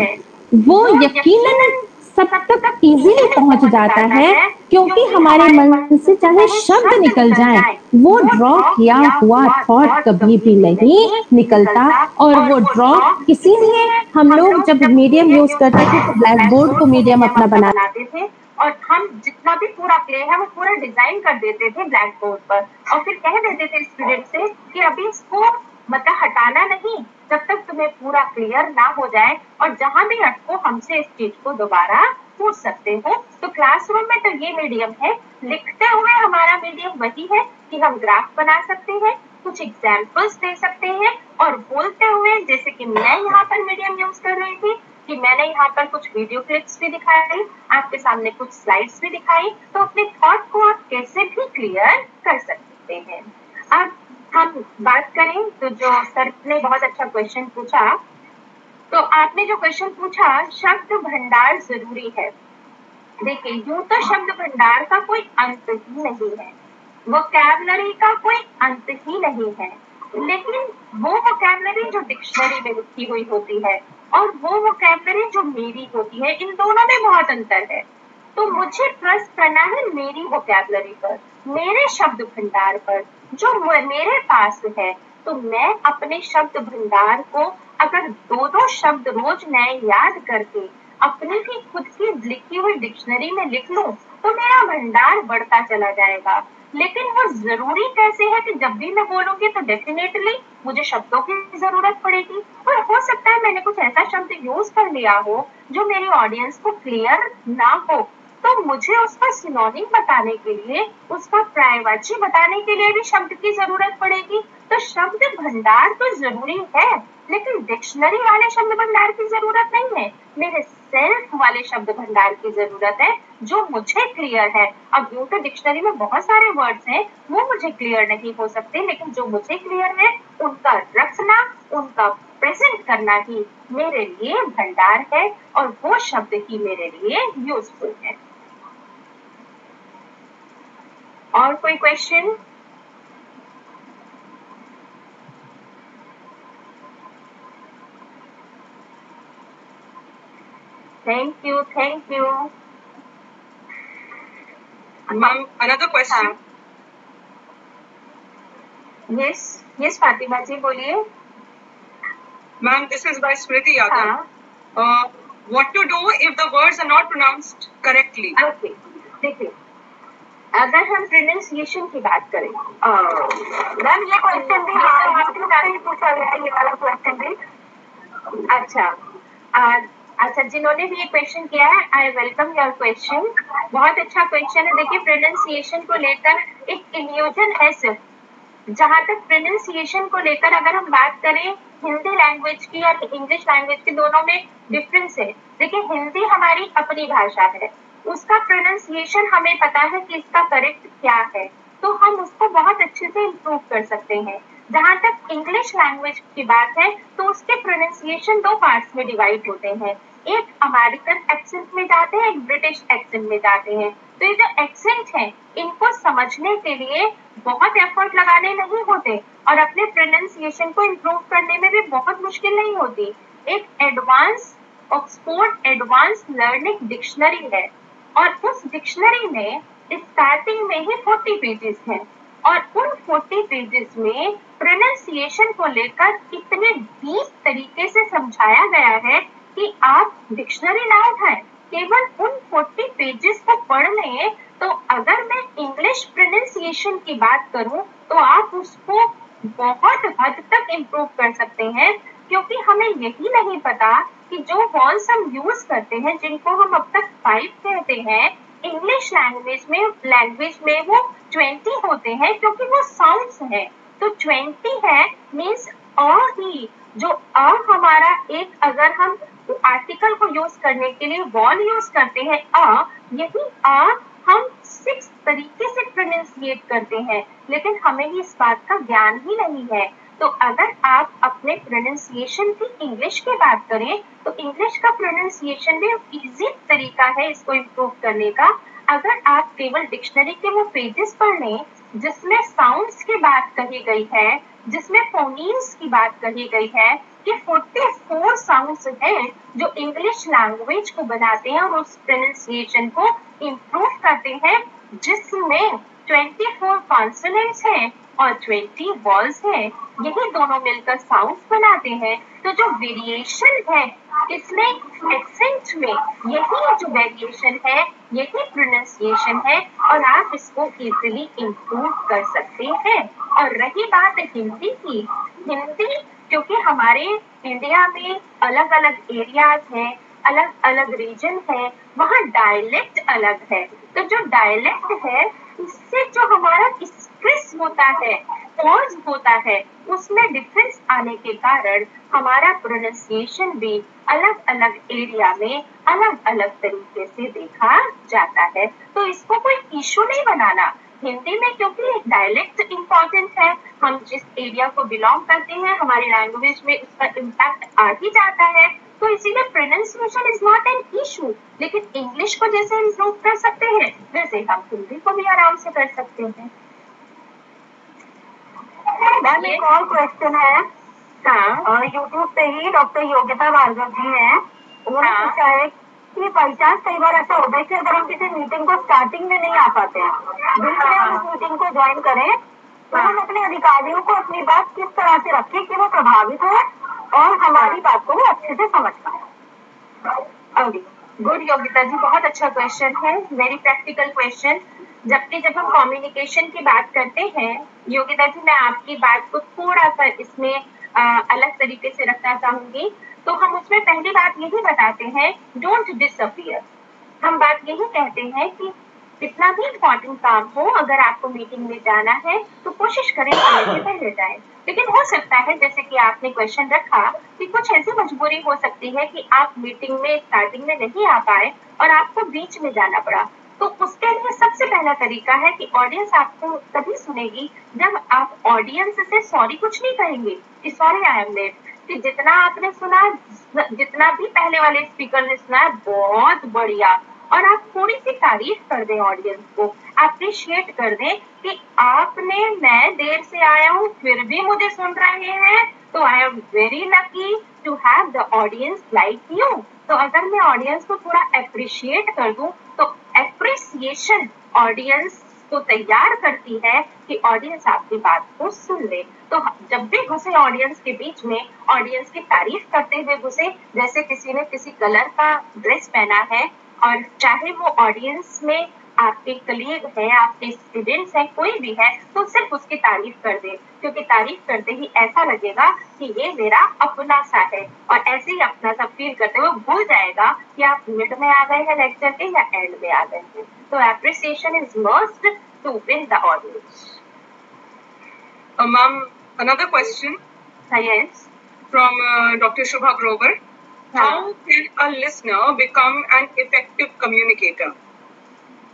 वो यकीनन सब तक इजीली पहुंच जाता है, क्योंकि हमारे मन से चाहे शब्द निकल जाए, वो ड्रॉ किया हुआ थॉट कभी भी नहीं निकलता। और वो ड्रॉ इसीलिए हम लोग जब मीडियम यूज करते थे तो ब्लैक बोर्ड को मीडियम अपना बनाते थे और हम जितना भी पूरा प्ले है वो पूरा डिजाइन कर देते थे ब्लैक बोर्ड पर और फिर कह देते थे स्टूडेंट से कि अभी इसको मतलब हटाना नहीं जब तक तुम्हें पूरा क्लियर ना हो जाए, और जहां भी अटको हमसे इस चीज को दोबारा पूछ सकते हो। तो क्लासरूम में तो ये मीडियम है, लिखते हुए हमारा मीडियम वही है कि हम ग्राफ बना सकते हैं, कुछ एग्जाम्पल्स दे सकते हैं, और बोलते हुए जैसे कि मैं यहाँ पर मीडियम यूज कर रही थी कि मैंने यहाँ पर कुछ वीडियो क्लिप्स भी दिखाई, आपके सामने कुछ स्लाइड्स भी दिखाई, तो अपने थॉट को आप कैसे भी क्लियर कर सकते हैं। अब हम बात करें तो जो सर ने बहुत अच्छा क्वेश्चन पूछा तो आपने जो क्वेश्चन पूछा, शब्द भंडार जरूरी है। देखिए, यूं तो शब्द भंडार का कोई अंत ही नहीं है, वोकैबुलरी का कोई अंत ही नहीं है, लेकिन वो वोकैबुलरी जो डिक्शनरी में लिखी हुई होती है और वो वोकैबुलरी जो मेरी होती है, इन दोनों में बहुत अंतर है। तो मुझे ट्रस्ट करना है मेरी वोकैबुलरी पर, मेरे शब्द भंडार पर जो मेरे पास है। तो मैं अपने शब्द भंडार को अगर 2-2 शब्द रोज नए याद करके अपनी ही खुद की लिखी हुई डिक्शनरी में लिख लूं तो मेरा भंडार बढ़ता चला जाएगा। लेकिन वो जरूरी कैसे है कि जब भी मैं बोलूंगी तो डेफिनेटली मुझे शब्दों की जरूरत पड़ेगी, और हो सकता है मैंने कुछ ऐसा शब्द यूज कर लिया हो जो मेरी ऑडियंस को क्लियर ना हो, तो मुझे उसका सिनोनिम बताने के लिए, उसका पर्यायवाची बताने के लिए भी शब्द की जरूरत पड़ेगी। तो शब्द भंडार तो जरूरी है, लेकिन डिक्शनरी वाले शब्द भंडार की जरूरत नहीं है, मेरे सेल्फ वाले शब्द भंडार की जरूरत है जो मुझे क्लियर है। अब यूं तो डिक्शनरी में बहुत सारे वर्ड्स हैं, वो मुझे क्लियर नहीं हो सकते, लेकिन जो मुझे क्लियर है उनका रखना, उनका प्रेजेंट करना ही मेरे लिए भंडार है, और वो शब्द ही मेरे लिए यूजफुल है। और कोई question? Thank you, thank you. Ma'am, another question. Yes yes Fatima ji बोलिए। Ma'am, this is by Smriti Yadav. What to do if the words are not pronounced correctly? Okay, देखिए, अगर हम प्रोनाउंसिएशन की बात करें, मैम ये क्वेश्चन भी आपके पूछा गया है, ये वाला क्वेश्चन भी। अच्छा, जिन्होंने भी ये क्वेश्चन किया है, आई वेलकम योर क्वेश्चन, बहुत अच्छा क्वेश्चन है। देखिए, प्रोनाउंसिएशन को लेकर एक इल्यूजन है सिर्फ। जहां तक प्रोनाउंसिएशन को लेकर अगर हम बात करें हिंदी लैंग्वेज की और इंग्लिश लैंग्वेज की, दोनों में डिफरेंस है। देखिए, हिंदी हमारी अपनी भाषा है, उसका प्रोनाउंसिएशन हमें पता है कि इसका करेक्ट क्या है, तो हम उसको बहुत अच्छे से इम्प्रूव कर सकते हैं। जहां तक इंग्लिश लैंग्वेज की बात है तो उसके प्रोनाउंसिएशन 2 पार्ट्स में डिवाइड होते हैं, एक अमेरिकन एक्सेंट में जाते हैं, एक ब्रिटिश एक्सेंट में जाते हैं। तो ये जो एक्सेंट है, इनको समझने के लिए बहुत एफर्ट लगाने नहीं होते, और अपने प्रोनाउंसिएशन को इम्प्रूव करने में भी बहुत मुश्किल नहीं होती। एक advance Oxford advance learning dictionary है, और उस डिक्शनरी में स्टार्टिंग में ही 40 पेजेस हैं, और उन 40 पेजेस में प्रोनाउंसिएशन को लेकर इतने डीप तरीके से समझाया गया है कि आप डिक्शनरी ना उठाएं, केवल उन 40 पेजेस को पढ़ लें। तो अगर मैं इंग्लिश प्रोनाउंसिएशन की बात करूं तो आप उसको बहुत हद तक इम्प्रूव कर सकते हैं, क्योंकि हमें यही नहीं पता कि जो वॉल्स हम यूज करते हैं, जिनको हम अब तक 5 कहते हैं, इंग्लिश लैंग्वेज में वो 20 होते हैं, क्योंकि वो साउंड्स हैं। तो 20 है मीन्स ही, जो हमारा एक, अगर हम आर्टिकल को यूज करने के लिए वॉल यूज करते हैं यही हम 6 तरीके से प्रोनाउंसिएट करते हैं, लेकिन हमें इस बात का ज्ञान ही नहीं है। तो अगर आप अपने प्रोनाउंसिएशन की इंग्लिश की बात करें तो इंग्लिश का प्रोनाउंसिएशन भी इजी तरीका है इसको इम्प्रूव करने का। अगर आप केवल डिक्शनरी के वो पेजेस पढ़ लें जिसमें साउंड्स की बात कही गई है, जिसमें फोनीम्स की बात कही गई है, कि 44 साउंड्स हैं जो इंग्लिश लैंग्वेज को बनाते हैं और उस प्रोनाउंसिएशन को इम्प्रूव करते हैं, जिसमें 24 कॉन्सोनेंट्स हैं और 20 वॉल्स हैं, यही दोनों मिलकर साउंड्स बनाते हैं। तो जो वेरिएशन है इसमें एक्सेंट में, यही जो वेरिएशन है यही प्रोनाउंसिएशन है, और आप इसको इजीली इम्प्रूव कर सकते हैं। और रही बात हिंदी की, हिंदी क्योंकि हमारे इंडिया में अलग अलग एरियाज हैं, अलग अलग रीजन है, वहाँ डायलेक्ट अलग है। तो जो डायलेक्ट है उससे जो हमारा स्ट्रेस होता है, पॉज होता है, उसमें डिफरेंस आने के कारण हमारा प्रोनाउंसिएशन भी अलग अलग एरिया में अलग अलग तरीके से देखा जाता है। तो इसको कोई इशू नहीं बनाना हिंदी में क्योंकि डायलेक्ट इम्पोर्टेंट है, हम जिस एरिया को बिलोंग करते हैं हमारी लैंग्वेज में उसका इम्पैक्ट आ ही जाता है, तो इसीलिए pronunciation is not an issue. लेकिन इंग्लिश को जैसे इम्प्रूव कर सकते हैं वैसे हम हिंदी को भी आराम से कर सकते हैं। मैम एक और क्वेश्चन है। हाँ, यूट्यूब पे ही डॉक्टर योगिता भार्गव जी हैं, उन्होंने पूछा है कि बाई चांस कई बार ऐसा होता है कि अगर हम किसी मीटिंग को स्टार्टिंग में नहीं आ पाते हैं, बीच में हम उस मीटिंग को ज्वाइन करें, तो हम अपने अधिकारियों को अपनी बात किस तरह से रखें कि वो प्रभावित हो और हमारी बात को वो अच्छे से समझ पाए। गुड योगिता जी, बहुत अच्छा क्वेश्चन है, वेरी प्रैक्टिकल क्वेश्चन। जब हम कम्युनिकेशन की बात करते हैं योगिता जी, मैं आपकी बात को थोड़ा सा इसमें अलग तरीके से रखना चाहूंगी। तो हम उसमें पहली बात यही बताते हैं, डोंट डिसअपियर। हम बात यही कहते हैं कि कितना भी इम्पोर्टेंट काम हो, अगर आपको मीटिंग में जाना है तो कोशिश करें समय से पहले जाएं। लेकिन हो सकता है जैसे कि आपने क्वेश्चन रखा कि कुछ ऐसी मजबूरी हो सकती है कि आप मीटिंग में स्टार्टिंग में नहीं आ पाए और आपको बीच में जाना पड़ा। तो उसके लिए सबसे पहला तरीका है कि ऑडियंस आपको तभी सुनेगी जब आप ऑडियंस से सॉरी कुछ नहीं कहेंगे कि सॉरी आई एम लेट, कि जितना आपने सुना, जितना भी पहले वाले स्पीकर ने सुना बहुत बढ़िया, और आप थोड़ी सी तारीफ कर दें, ऑडियंस को अप्रिशिएट कर दें कि आपने, मैं देर से आया हूँ फिर भी मुझे सुन रहे हैं, तो I am very lucky to have the audience like you. तो अगर मैं ऑडियंस को थोड़ा अप्रिशिएट कर दूं तो अप्रिसिएशन ऑडियंस को तैयार करती है कि ऑडियंस आपकी बात को सुन ले। तो जब भी घुसे ऑडियंस के बीच में, ऑडियंस की तारीफ करते हुए घुसे, जैसे किसी ने किसी कलर का ड्रेस पहना है और चाहे वो ऑडियंस में आपके कलीग है, आपके स्टूडेंट्स हैं, कोई भी है, तो सिर्फ उसकी तारीफ कर दे, क्योंकि तारीफ करते ही ऐसा लगेगा कि ये मेरा अपना सा है, और ऐसे ही अपना सा फील करते हुए भूल जाएगा कि आप मिड में आ गए हैं लेक्चर के या एंड में आ गए हैं। तो appreciation is must to win the audience. Ma'am, another question. Yes. From Dr. Shubha Grover. How can a listener become an effective communicator?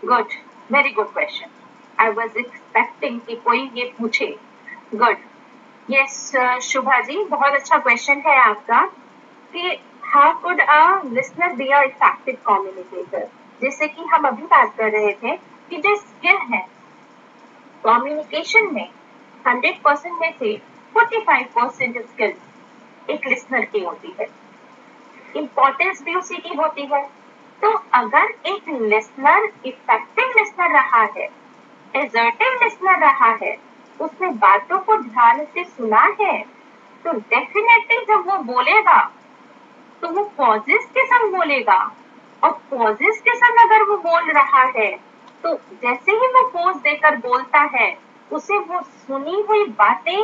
Good. Very good question. I was expecting कि कोई ये पूछे. Good. Yes, Shubha जी, बहुत अच्छा question है आपका कि how could a listener be a effective communicator? जैसे कि हम अभी बात कर रहे थे कि जो स्किल है कम्युनिकेशन में 100% में से 45% स्किल एक लिसनर की होती है, इम्पोर्टेंस भी उसी की होती है। तो अगर एक लिसनर इफेक्टिव लिसनर रहा है, एसर्टिव लिसनर रहा है, उसने बातों को ध्यान से सुना है, तो डेफिनेटली जब वो बोलेगा तो वो पॉजेस के संग बोलेगा, और पॉजेस के संग अगर वो बोल रहा है तो जैसे ही वो पॉज देकर बोलता है उसे वो सुनी हुई बातें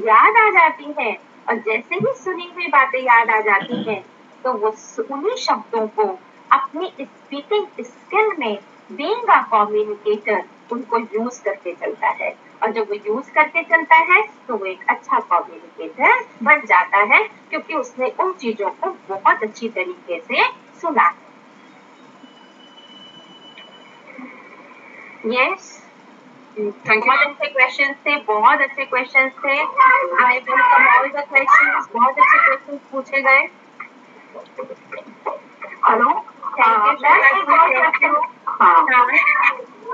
याद आ जाती हैं, और जैसे ही सुनी हुई बातें याद आ जाती हैं तो वो उन्हीं शब्दों को अपनी स्पीकिंग स्किल में बीइंग अ कम्युनिकेटर उनको यूज करके चलता है, और जब वो यूज करके चलता है तो वो एक अच्छा कम्युनिकेटर बन जाता है, क्योंकि उसने उन चीजों को बहुत अच्छी तरीके से सुना है। यस, बहुत अच्छे क्वेश्चन थे, बहुत अच्छे क्वेश्चन थे। I welcome all the questions, बहुत अच्छे क्वेश्चन पूछे गए। Hello, thank you.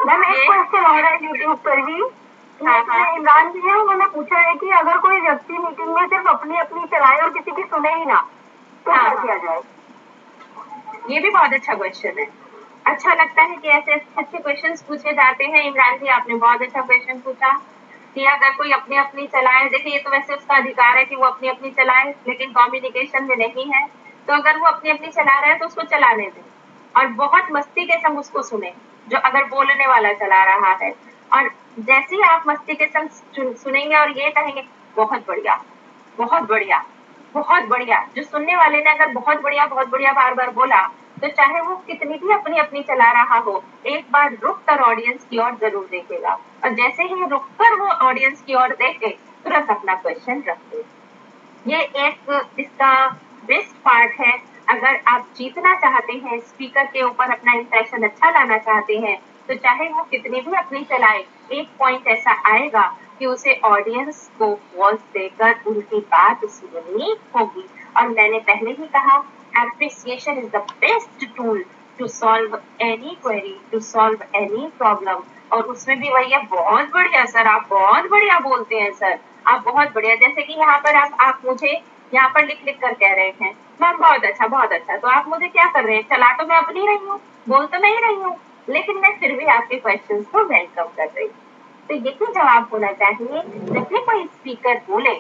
मैम एक क्वेश्चन और है यूट्यूब पर भी, इमरान जी है, उन्होंने पूछा है कि अगर कोई व्यक्ति मीटिंग में सिर्फ अपनी अपनी चलाए और किसी की सुने ही ना, तो क्या किया जाए? ये भी बहुत अच्छा क्वेश्चन है। अच्छा लगता है कि ऐसे अच्छे क्वेश्चंस पूछे जाते हैं। इमरान जी, आपने बहुत अच्छा क्वेश्चन पूछा कि अगर कोई अपनी अपनी चलाए, देखिए ये तो वैसे उसका अधिकार है कि वो अपनी अपनी चलाए, लेकिन कम्युनिकेशन में नहीं है, तो अगर वो अपनी अपनी चला रहा है तो उसको चलाने दें, और बहुत मस्ती के संग उसको सुने जो अगर बोलने वाला चला रहा है, और जैसे ही आप मस्ती के संग सुनेंगे और ये कहेंगे बहुत बढ़िया, बहुत बढ़िया, बहुत बढ़िया, जो सुनने वाले ने अगर बहुत बढ़िया बार बार बोला, तो चाहे वो कितनी भी अपनी अपनी चला रहा हो, एक बार रुक कर ऑडियंस की ओर जरूर देखेगा, और जैसे ही रुक कर वो ऑडियंस की ओर देखे तुरंत अपना क्वेश्चन रख दे। ये एक इसका बेस्ट पार्ट है अगर आप जीतना चाहते हैं, स्पीकर के ऊपर अपना इंप्रेशन अच्छा लाना चाहते हैं, तो चाहे वो कितनी भी अपनी चलाए, एक पॉइंट ऐसा आएगा कि उसे ऑडियंस को वॉइस देकर उनकी बात सुननी होगी। और मैंने पहले ही कहा, appreciation is the best tool to solve any query, to solve any problem. और उसमें भी वही है, बहुत बढ़िया सर, आप बहुत बढ़िया बोलते हैं सर, आप बहुत बढ़िया। जैसे कि यहाँ पर आप मुझे यहाँ पर लिख लिख कर कह रहे हैं मैम बहुत अच्छा बहुत अच्छा, तो आप मुझे क्या कर रहे हैं, चला तो मैं अपनी रही हूँ, बोल तो मैं ही रही हूँ, लेकिन मैं फिर भी आपके क्वेश्चन को वेलकम कर रही हूँ। तो यही जवाब होना चाहिए। जब भी कोई स्पीकर बोले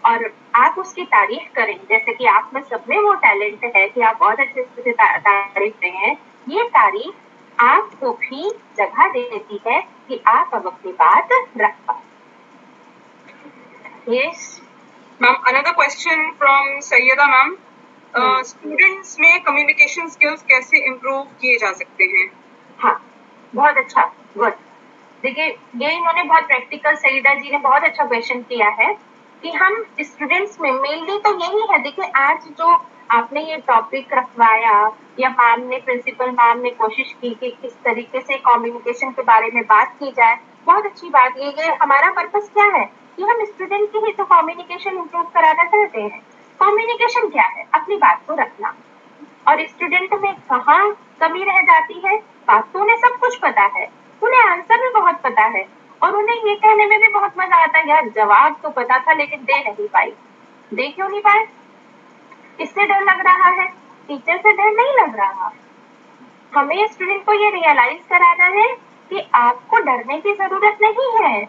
और आप उसकी तारीफ करें, जैसे कि आप में सब में वो टैलेंट है कि आप बहुत अच्छे से तारीफ रहे हैं, ये तारीफ आपको भी जगह देती है कि आप अब अपनी बात रख पाए। Yes ma'am, another question from Saiyada ma'am, students में कम्युनिकेशन स्किल्स कैसे इम्प्रूव किए जा सकते हैं? हाँ, बहुत अच्छा, गुड। देखिए, ये इन्होंने बहुत प्रैक्टिकल, सईदा जी ने बहुत अच्छा क्वेश्चन किया है कि हम स्टूडेंट्स में मेनली तो यही है। देखिए, आज जो आपने ये टॉपिक रखवाया या मैम ने, प्रिंसिपल मैम ने कोशिश की कि किस तरीके से कम्युनिकेशन के बारे में बात की जाए, बहुत अच्छी बात। ये हमारा पर्पस क्या है कि हम स्टूडेंट की ही तो कम्युनिकेशन इम्प्रूव कराना चाहते हैं। कम्युनिकेशन क्या है? अपनी बात को रखना। और स्टूडेंट में कहाँ कमी रह जाती है? बात तो उन्हें सब कुछ पता है, उन्हें आंसर भी बहुत पता है, और उन्हें ये कहने में भी बहुत मजा आता है, यार जवाब तो पता था लेकिन दे नहीं पाई। दे क्यों नहीं पाए? किससे डर लग रहा है? टीचर से डर नहीं लग रहा। हमें स्टूडेंट को ये रियलाइज कराना है कि आपको डरने की जरूरत नहीं है।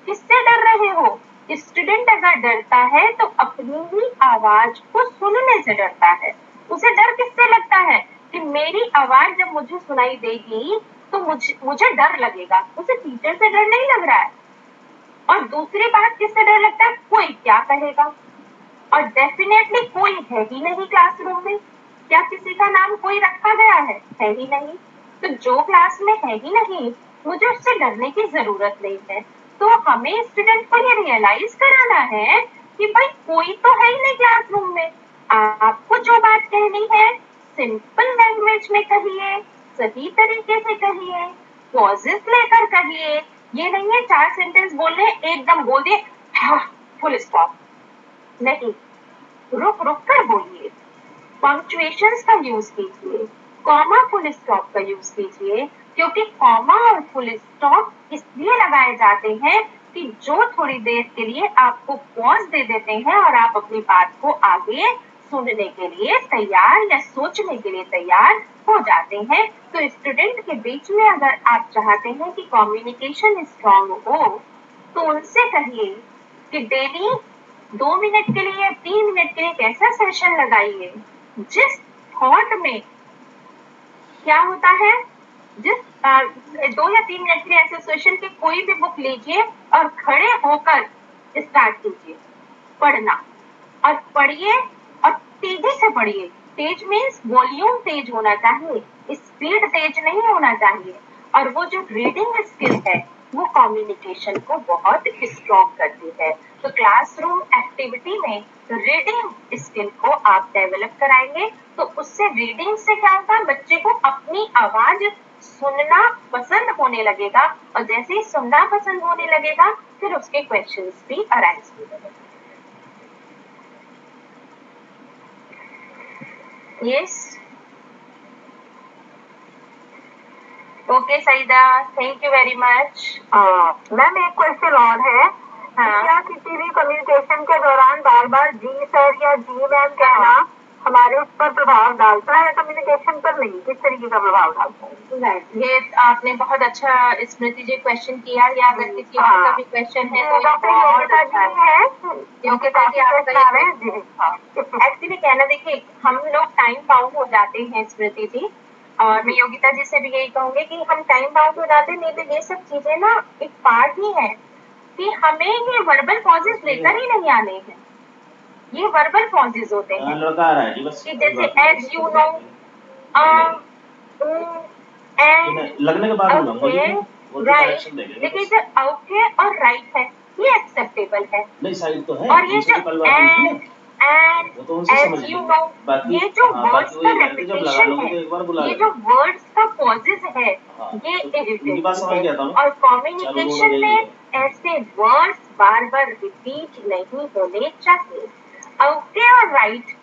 किससे डर रहे हो? स्टूडेंट अगर डरता है तो अपनी ही आवाज को सुनने से डरता है। उसे डर किससे लगता है कि मेरी आवाज जब मुझे सुनाई देगी तो मुझे डर लगेगा। उसे टीचर से डर नहीं लग रहा है। और दूसरी बात, किससे डर लगता है? कोई क्या कहेगा। और डेफिनेटली कोई है ही नहीं क्लासरूम में। क्या किसी का नाम कोई रखा गया है ही नहीं। तो जो क्लास में है ही नहीं, मुझे उससे डरने की जरूरत नहीं है। तो हमें स्टूडेंट को ये रियलाइज कराना है कि भाई कोई तो है ही नहीं क्लासरूम में। आपको जो बात कहनी है सिंपल लैंग्वेज में कहिए, सही तरीके से कहिए, पॉजेस लेकर कहिए। ये नहीं है 4 सेंटेंस बोलने एकदम बोल दिए फुल स्टॉप, नहीं, रुक रुक कर बोलिए। पंक्चुएशंस का यूज कीजिए, कॉमा फुल स्टॉप का यूज कीजिए, क्योंकि कॉमा और फुल स्टॉप इसलिए लगाए जाते हैं कि जो थोड़ी देर के लिए आपको पॉज दे देते हैं और आप अपनी बात को आगे सुनने के लिए तैयार या सोचने के लिए तैयार हो जाते हैं। तो स्टूडेंट के बीच में अगर आप चाहते हैं कि कम्युनिकेशन स्ट्रांग हो, तो उनसे कहिए कि डेली 2 मिनट के लिए, 3 मिनट के लिए एक ऐसा सेशन लगाइए जिस थॉट में क्या होता है, जिस 2 या 3 मिनट के लिए ऐसे सेशन के कोई भी बुक लीजिए और खड़े होकर स्टार्ट कीजिए पढ़ना। और पढ़िए और तेजी से पढ़िए। तेज मीन्स वॉल्यूम तेज होना चाहिए, स्पीड तेज नहीं होना चाहिए। और वो जो रीडिंग स्किल है वो कम्युनिकेशन को बहुत स्ट्रॉन्ग करती है। तो क्लासरूम एक्टिविटी में रीडिंग स्किल को आप डेवलप कराएंगे तो उससे रीडिंग से क्या होगा, बच्चे को अपनी आवाज सुनना पसंद होने लगेगा, और जैसे ही सुनना पसंद होने लगेगा फिर उसके क्वेश्चंस भी अराइज होंगे। Yes, okay Saida, thank you very much. Ma'am एक क्वेश्चन और है, क्या किसी भी कम्युनिकेशन के दौरान बार बार जी सर या जी मैम कहना हमारे उस पर प्रभाव डालता है, कम्युनिकेशन पर नहीं, किस तरीके का प्रभाव डालता है? ये आपने बहुत अच्छा स्मृति जी क्वेश्चन किया, या अगर किसी और का भी क्वेश्चन है तो बहुत अच्छा है, क्योंकि एक्चुअली कहना, देखिए हम लोग टाइम बाउंड हो जाते हैं स्मृति जी, और मैं योगिता जी से भी यही कहूंगी कि हम टाइम बाउंड हो जाते हैं। नहीं तो ये सब चीजें ना एक पार्ट ही है कि हमें ये वर्बल पॉजेस लेकर ही नहीं आने हैं। ये वर्बल पॉजेस होते हैं कि जैसे एज यू नो, लगने के बाद राइट। देखिए जो ओके और राइट है ये एक्सेप्टेबल है, नहीं साइड तो है, और ये जो एंड वो तो उनसे समझ एज यू ली। नो बाकी ये जो हाँ, वर्ड्स बाकी का वही कहते जब लगा रेपिटेशन लोगे है, तो एक बार बुला ये लेना। जो वर्ड्स का पॉजेज है, हाँ, ये तो उनकी इरिटेटिंग बात समझ गया था है। मैं। और चालू कम्युनिकेशन दोनों में यही ऐसे वर्ड्स बार बार रिपीट नहीं होने चाहिए। ओके और राइट,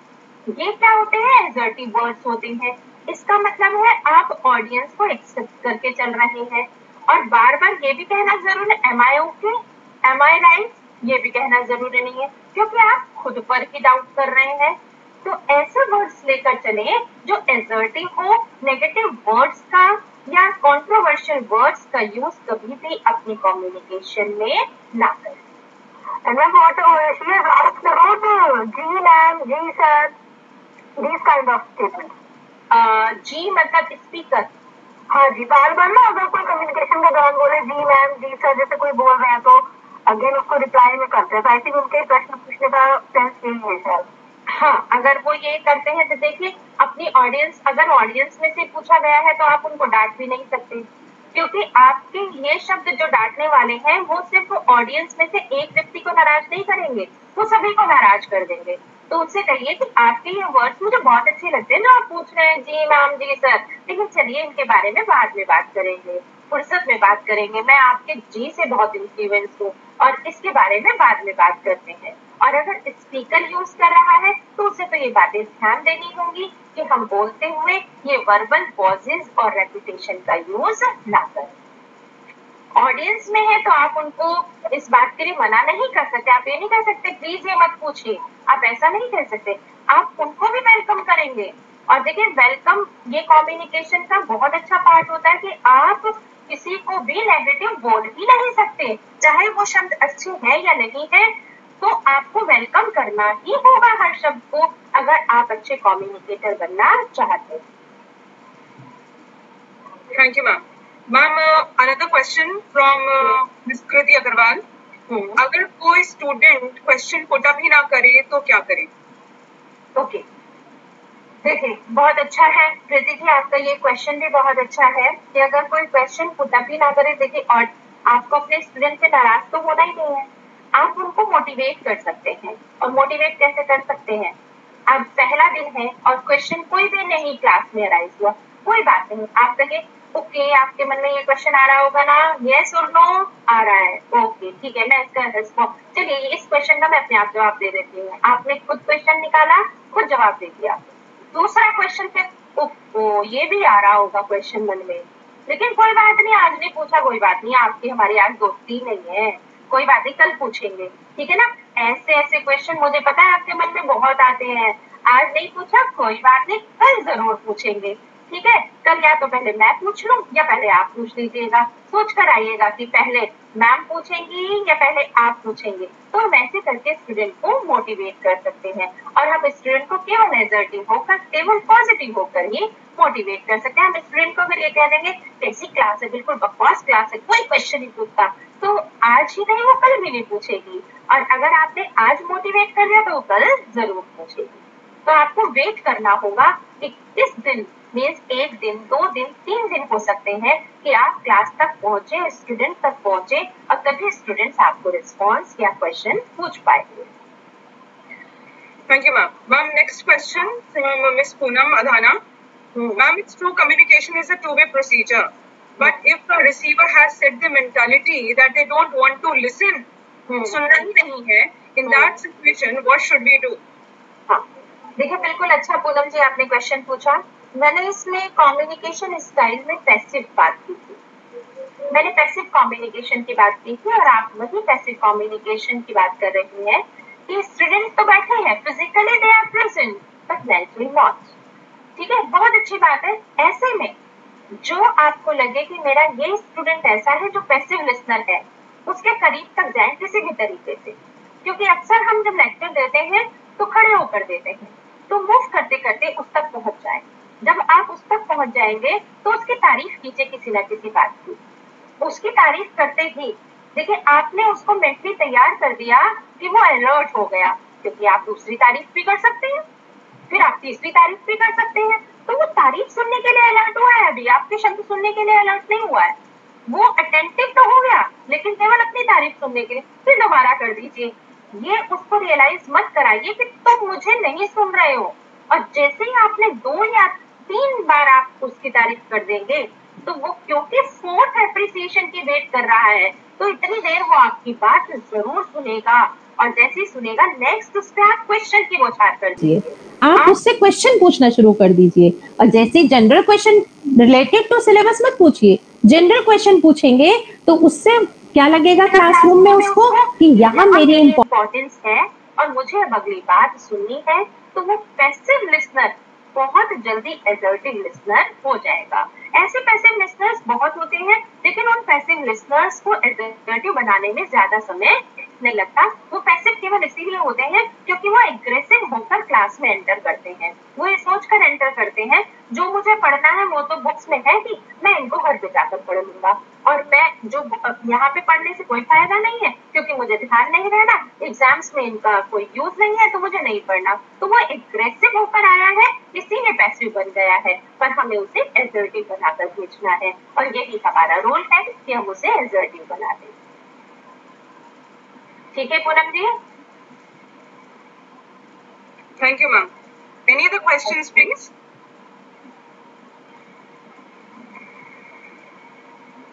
ये क्या होते हैं? एसर्टिव वर्ड्स होते हैं। इसका मतलब है आप ऑडियंस को एक्सेप्ट करके चल रहे हैं और बार बार ये भी कहना जरूरी है एम आई ओके, एम आई राइट, ये भी कहना जरूरी नहीं है, क्योंकि आप खुद पर ही डाउट कर रहे हैं। तो ऐसे वर्ड्स लेकर चले जो एसर्टिव हो। नेगेटिव वर्ड्स का या कंट्रोवर्शियल वर्ड्स का यूज कभी भी अपनी कम्युनिकेशन में ना करें। And then what she has asked about G ma'am, G sir, these kind of statements. जी मतलब स्पीकर। हाँ जी, बार बार ना अगर कोई कम्युनिकेशन के दौरान बोले जी मैम, जी सर, जैसे कोई बोल रहे हैं तो अगेन उसको रिप्लाई में करते हैं, तो आई थिंक उनके प्रश्न पूछने का सेंस यही है शायद। हाँ, अगर वो ये करते हैं तो देखिए अपनी ऑडियंस, अगर ऑडियंस में से पूछा गया है तो आप उनको डांट भी नहीं सकते, क्योंकि आपके ये शब्द जो डांटने वाले हैं वो सिर्फ ऑडियंस में से एक व्यक्ति को नाराज नहीं करेंगे, वो सभी को नाराज कर देंगे। तो उससे कहिए कि आपके ये वर्ड्स मुझे बहुत अच्छे लगते हैं जो आप पूछ रहे हैं जी मैम, जी सर, लेकिन चलिए इनके बारे में बाद में बात करेंगे, फुर्सत में बात करेंगे, मैं आपके जी से बहुत इन्फ्लुएंस हूँ और इसके बारे में बाद में बात करते हैं। और अगर स्पीकर यूज कर रहा है तो उसे तो ये बातें ध्यान देनी होंगी कि हम बोलते हुए ये वर्बल पॉजेज और रेपिटेशन का यूज ना करें। ऑडियंस में है तो आप उनको इस बात के लिए मना नहीं कर सकते, आप ये नहीं कह सकते प्लीज ये मत पूछिए, आप ऐसा नहीं कह सकते, आप उनको भी वेलकम करेंगे। और देखिए वेलकम ये कम्युनिकेशन का बहुत अच्छा पार्ट होता है कि आप किसी को भी नेगेटिव बोल ही नहीं सकते, चाहे वो शब्द अच्छे हैं या नहीं है, तो आपको वेलकम करना ही होगा हर शब्द को, अगर आप अच्छे कम्युनिकेटर बनना चाहते हैं। Thank you, ma'am. Ma'am, another question from Ms. Kriti Agarwal. अगर कोई स्टूडेंट क्वेश्चन पुट अप ही ना करे तो क्या करे? ओके, देखिए बहुत अच्छा है कृति जी, आपका ये क्वेश्चन भी बहुत अच्छा है कि अगर कोई क्वेश्चन पुट अप ही ना करे, देखिए और आपको अपने स्टूडेंट से नाराज तो होना ही नहीं है, आप उनको मोटिवेट कर सकते हैं। और मोटिवेट कैसे कर सकते हैं? अब पहला दिन है और क्वेश्चन कोई भी नहीं क्लास में अराइज हुआ, कोई बात नहीं, आप कहिए ओके, आपके मन में ये क्वेश्चन आ रहा होगा ना, यस और नो आ रहा है, ओके ठीक है, मैं इसका रिस्पॉन्स, चलिए इस क्वेश्चन का मैं अपने आप जवाब दे देती हूँ। आपने खुद क्वेश्चन निकाला, खुद जवाब दे दिया। दूसरा क्वेश्चन पे ओह ये भी आ रहा होगा क्वेश्चन मन में, लेकिन कोई बात नहीं, आज नहीं पूछा कोई बात नहीं, आपकी हमारी आज दोस्ती नहीं है, कोई बात नहीं कल पूछेंगे, ठीक है ना। ऐसे ऐसे क्वेश्चन मुझे पता है आपके मन में बहुत आते हैं, आज नहीं पूछा कोई बात नहीं, कल जरूर पूछेंगे, ठीक है। कल या तो पहले मैं पूछ लूं या पहले आप पूछ लीजिएगा, सोच कर आइएगा कि पहले मैम पूछेंगी या पहले आप पूछेंगे, तो हम ऐसे करके स्टूडेंट को मोटिवेट कर सकते हैं। और हम स्टूडेंट को केवल नेगेटिव होकर, केवल पॉजिटिव होकर ही मोटिवेट कर सकते हैं। हम स्टूडेंट को अगर ये कह देंगे कैसी क्लास है, बिल्कुल बकवास क्लास है, कोई क्वेश्चन नहीं पूछता, तो आज ही नहीं वो कल भी नहीं पूछेगी, और अगर आपने आज मोटिवेट कर दिया तो वो कल जरूर पूछेगी। तो आपको वेट करना होगा कि किस दिन, मीन्स एक दिन, 2 दिन, 3 दिन हो सकते हैं कि आप क्लास तक पहुंचे, स्टूडेंट तक पहुंचे, और तभी स्टूडेंट्स आपको रिस्पॉन्स या क्वेश्चन पूछ पाएंगे। Thank you, ma'am. Ma'am, next question from Ms. Poonam Adhana. Ma'am, it's true communication is a two-way procedure, but if the receiver has set the mentality that they don't want to listen, सुनना ही नहीं है, in that situation, what should we do? हाँ, देखिए बिल्कुल अच्छा पूनम जी आपने question पूछा। मैंने इसमें कम्युनिकेशन स्टाइल में पैसिव बात की थी, मैंने पैसिव कम्युनिकेशन की बात की थी, और आप वही पैसिव कम्युनिकेशन की बात कर रही हैं कि स्टूडेंट तो बैठे हैं, physically they are present but mentally not, ठीक है, बहुत अच्छी बात है। ऐसे में जो आपको लगे कि मेरा ये स्टूडेंट ऐसा है जो पैसिव लिसनर है, उसके करीब तक जाएं किसी भी तरीके से, क्योंकि अक्सर हम जब लेक्चर देते हैं तो खड़े होकर देते हैं, तो मूव करते करते उस तक पहुंच जाए। जब आप उस तक पहुंच जाएंगे तो उसकी तारीफ कीजिए किसी न किसी बात की, उसकी तारीफ करते ही देखिए आपने उसको मेंटली तैयार कर दिया कि वो अलर्ट हो गया, क्योंकि आप दूसरी तारीफ भी कर सकते हैं, फिर आप तीसरी तारीफ भी कर सकते हैं, तो वो तारीफ सुनने के लिए अलर्ट हुआ है, अभी आपके शब्द सुनने के लिए अलर्ट नहीं हुआ है, वो अटेंटिव तो हो गया लेकिन केवल अपनी तारीफ सुनने के लिए। फिर दोबारा कर दीजिए, ये उसको रियलाइज मत कराइए कि तुम मुझे नहीं सुन रहे हो, और जैसे ही आपने 2 या 3 बार आप उसकी तारीफ कर देंगे तो वो क्योंकि 4th एप्रिसिएशन की वेट कर रहा है, तो इतनी देर वो आपकी बात जरूर सुनेगा, और जैसे ही सुनेगा नेक्स्ट उस पे आप क्वेश्चन की बौछार कर दीजिए। आप उससे क्वेश्चन पूछना शुरू कर दीजिए, और जैसे general question related to syllabus मत पूछिए, जनरल क्वेश्चन पूछेंगे तो उससे क्या लगेगा क्लासरूम में उसको कि यहाँ मेरी इम्पोर्टेंस है और मुझे अब अगली बात सुननी है, तो वो पैसिव लिसनर बहुत जल्दी असर्टिव लिसनर हो जाएगा। ऐसे पैसिव लिसनर्स बहुत होते हैं, लेकिन उन पैसिव लिसनर्स को असर्टिव बनाने में ज्यादा समय नहीं लगता। वो पैसिव केवल इसीलिए होते हैं क्योंकि वो एग्रेसिव होकर क्लास में एंटर करते हैं। वो ये सोचकर एंटर करते हैं जो मुझे पढ़ना है वो तो बुक्स में है कि मैं इनको घर पे जाकर पढ़ लूंगा, और मैं जो यहाँ पे पढ़ने से कोई फायदा नहीं है क्योंकि मुझे ध्यान नहीं रहना, एग्जाम्स में इनका कोई यूज नहीं है तो मुझे नहीं पढ़ना। तो वो एग्रेसिव होकर आया है इसीलिए पैसिव बन गया है, पर हमें उसे असर्टिव बनाकर भेजना है, और यही हमारा रोल है कि हम उसे असर्टिव बना दें। ठीक है Poonam ji? Thank you ma'am. Any other questions please?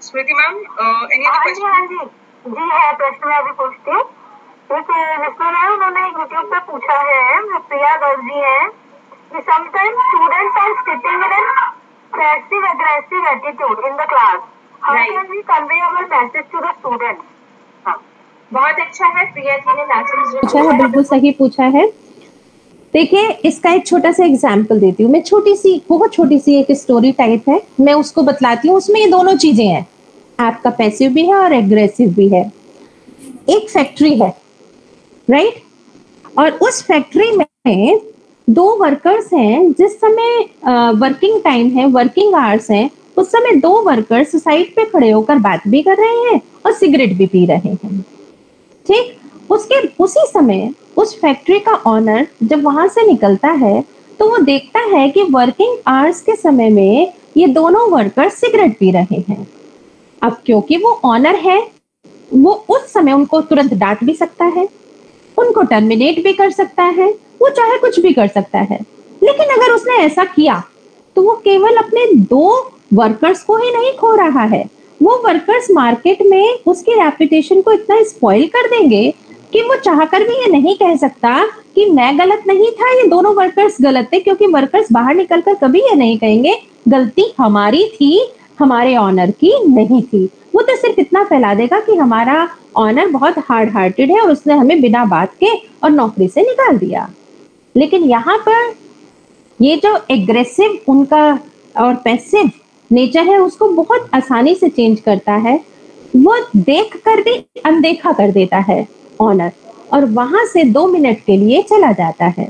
Smriti ma'am, any other question? हाँ जी जी है प्रश्न, मैं अभी पूछती हूँ। एक लिसनर है, उन्होंने यूट्यूब पे पूछा है, प्रिया गर्ग जी है, कि sometimes students are sitting in an passive aggressive attitude in the class, how can we convey our message to the students? हाँ, बहुत अच्छा है, प्रिया जी ने मैसेज पूछा है, बिल्कुल सही पूछा है। देखिए, इसका एक छोटा सा एग्जाम्पल देती हूँ मैं, बहुत छोटी सी एक स्टोरी टाइप है, मैं उसको बतलाती हूँ। उसमें ये दोनों चीजें हैं, आपका पैसिव भी है और एग्रेसिव भी है। एक फैक्ट्री है, राइट, और उस फैक्ट्री में 2 वर्कर्स हैं। जिस समय वर्किंग टाइम है, वर्किंग आवर्स हैं, उस समय 2 वर्कर्स साइड पे खड़े होकर बात भी कर रहे हैं और सिगरेट भी पी रहे हैं। ठीक, उसी समय उस फैक्ट्री का ऑनर जब वहां से निकलता है तो वो देखता है कि वर्किंग आवर्स के समय में ये दोनों वर्कर्स सिगरेट पी रहे हैं। अब क्योंकि वो ऑनर है, वो उस समय उनको तुरंत डांट भी सकता है, उनको टर्मिनेट भी कर सकता है, वो चाहे कुछ भी कर सकता है। लेकिन अगर उसने ऐसा किया तो वो केवल अपने 2 वर्कर्स को ही नहीं खो रहा है, वो वर्कर्स मार्केट में उसकी रेपुटेशन को इतना स्पॉइल कर देंगे कि वो चाहकर भी ये नहीं कह सकता कि मैं गलत नहीं था, ये दोनों वर्कर्स गलत थे, क्योंकि वर्कर्स बाहर निकलकर कभी ये नहीं कहेंगे गलती हमारी थी, हमारे ऑनर की नहीं थी। वो तो सिर्फ इतना फैला देगा कि हमारा ऑनर बहुत हार्ड हार्टेड है और उसने हमें बिना बात के और नौकरी से निकाल दिया। लेकिन यहाँ पर ये जो एग्रेसिव उनका और पैसिव नेचर है उसको बहुत आसानी से चेंज करता है। वो देख कर भी अनदेखा कर देता है ऑनर, और वहां से 2 मिनट के लिए चला जाता है।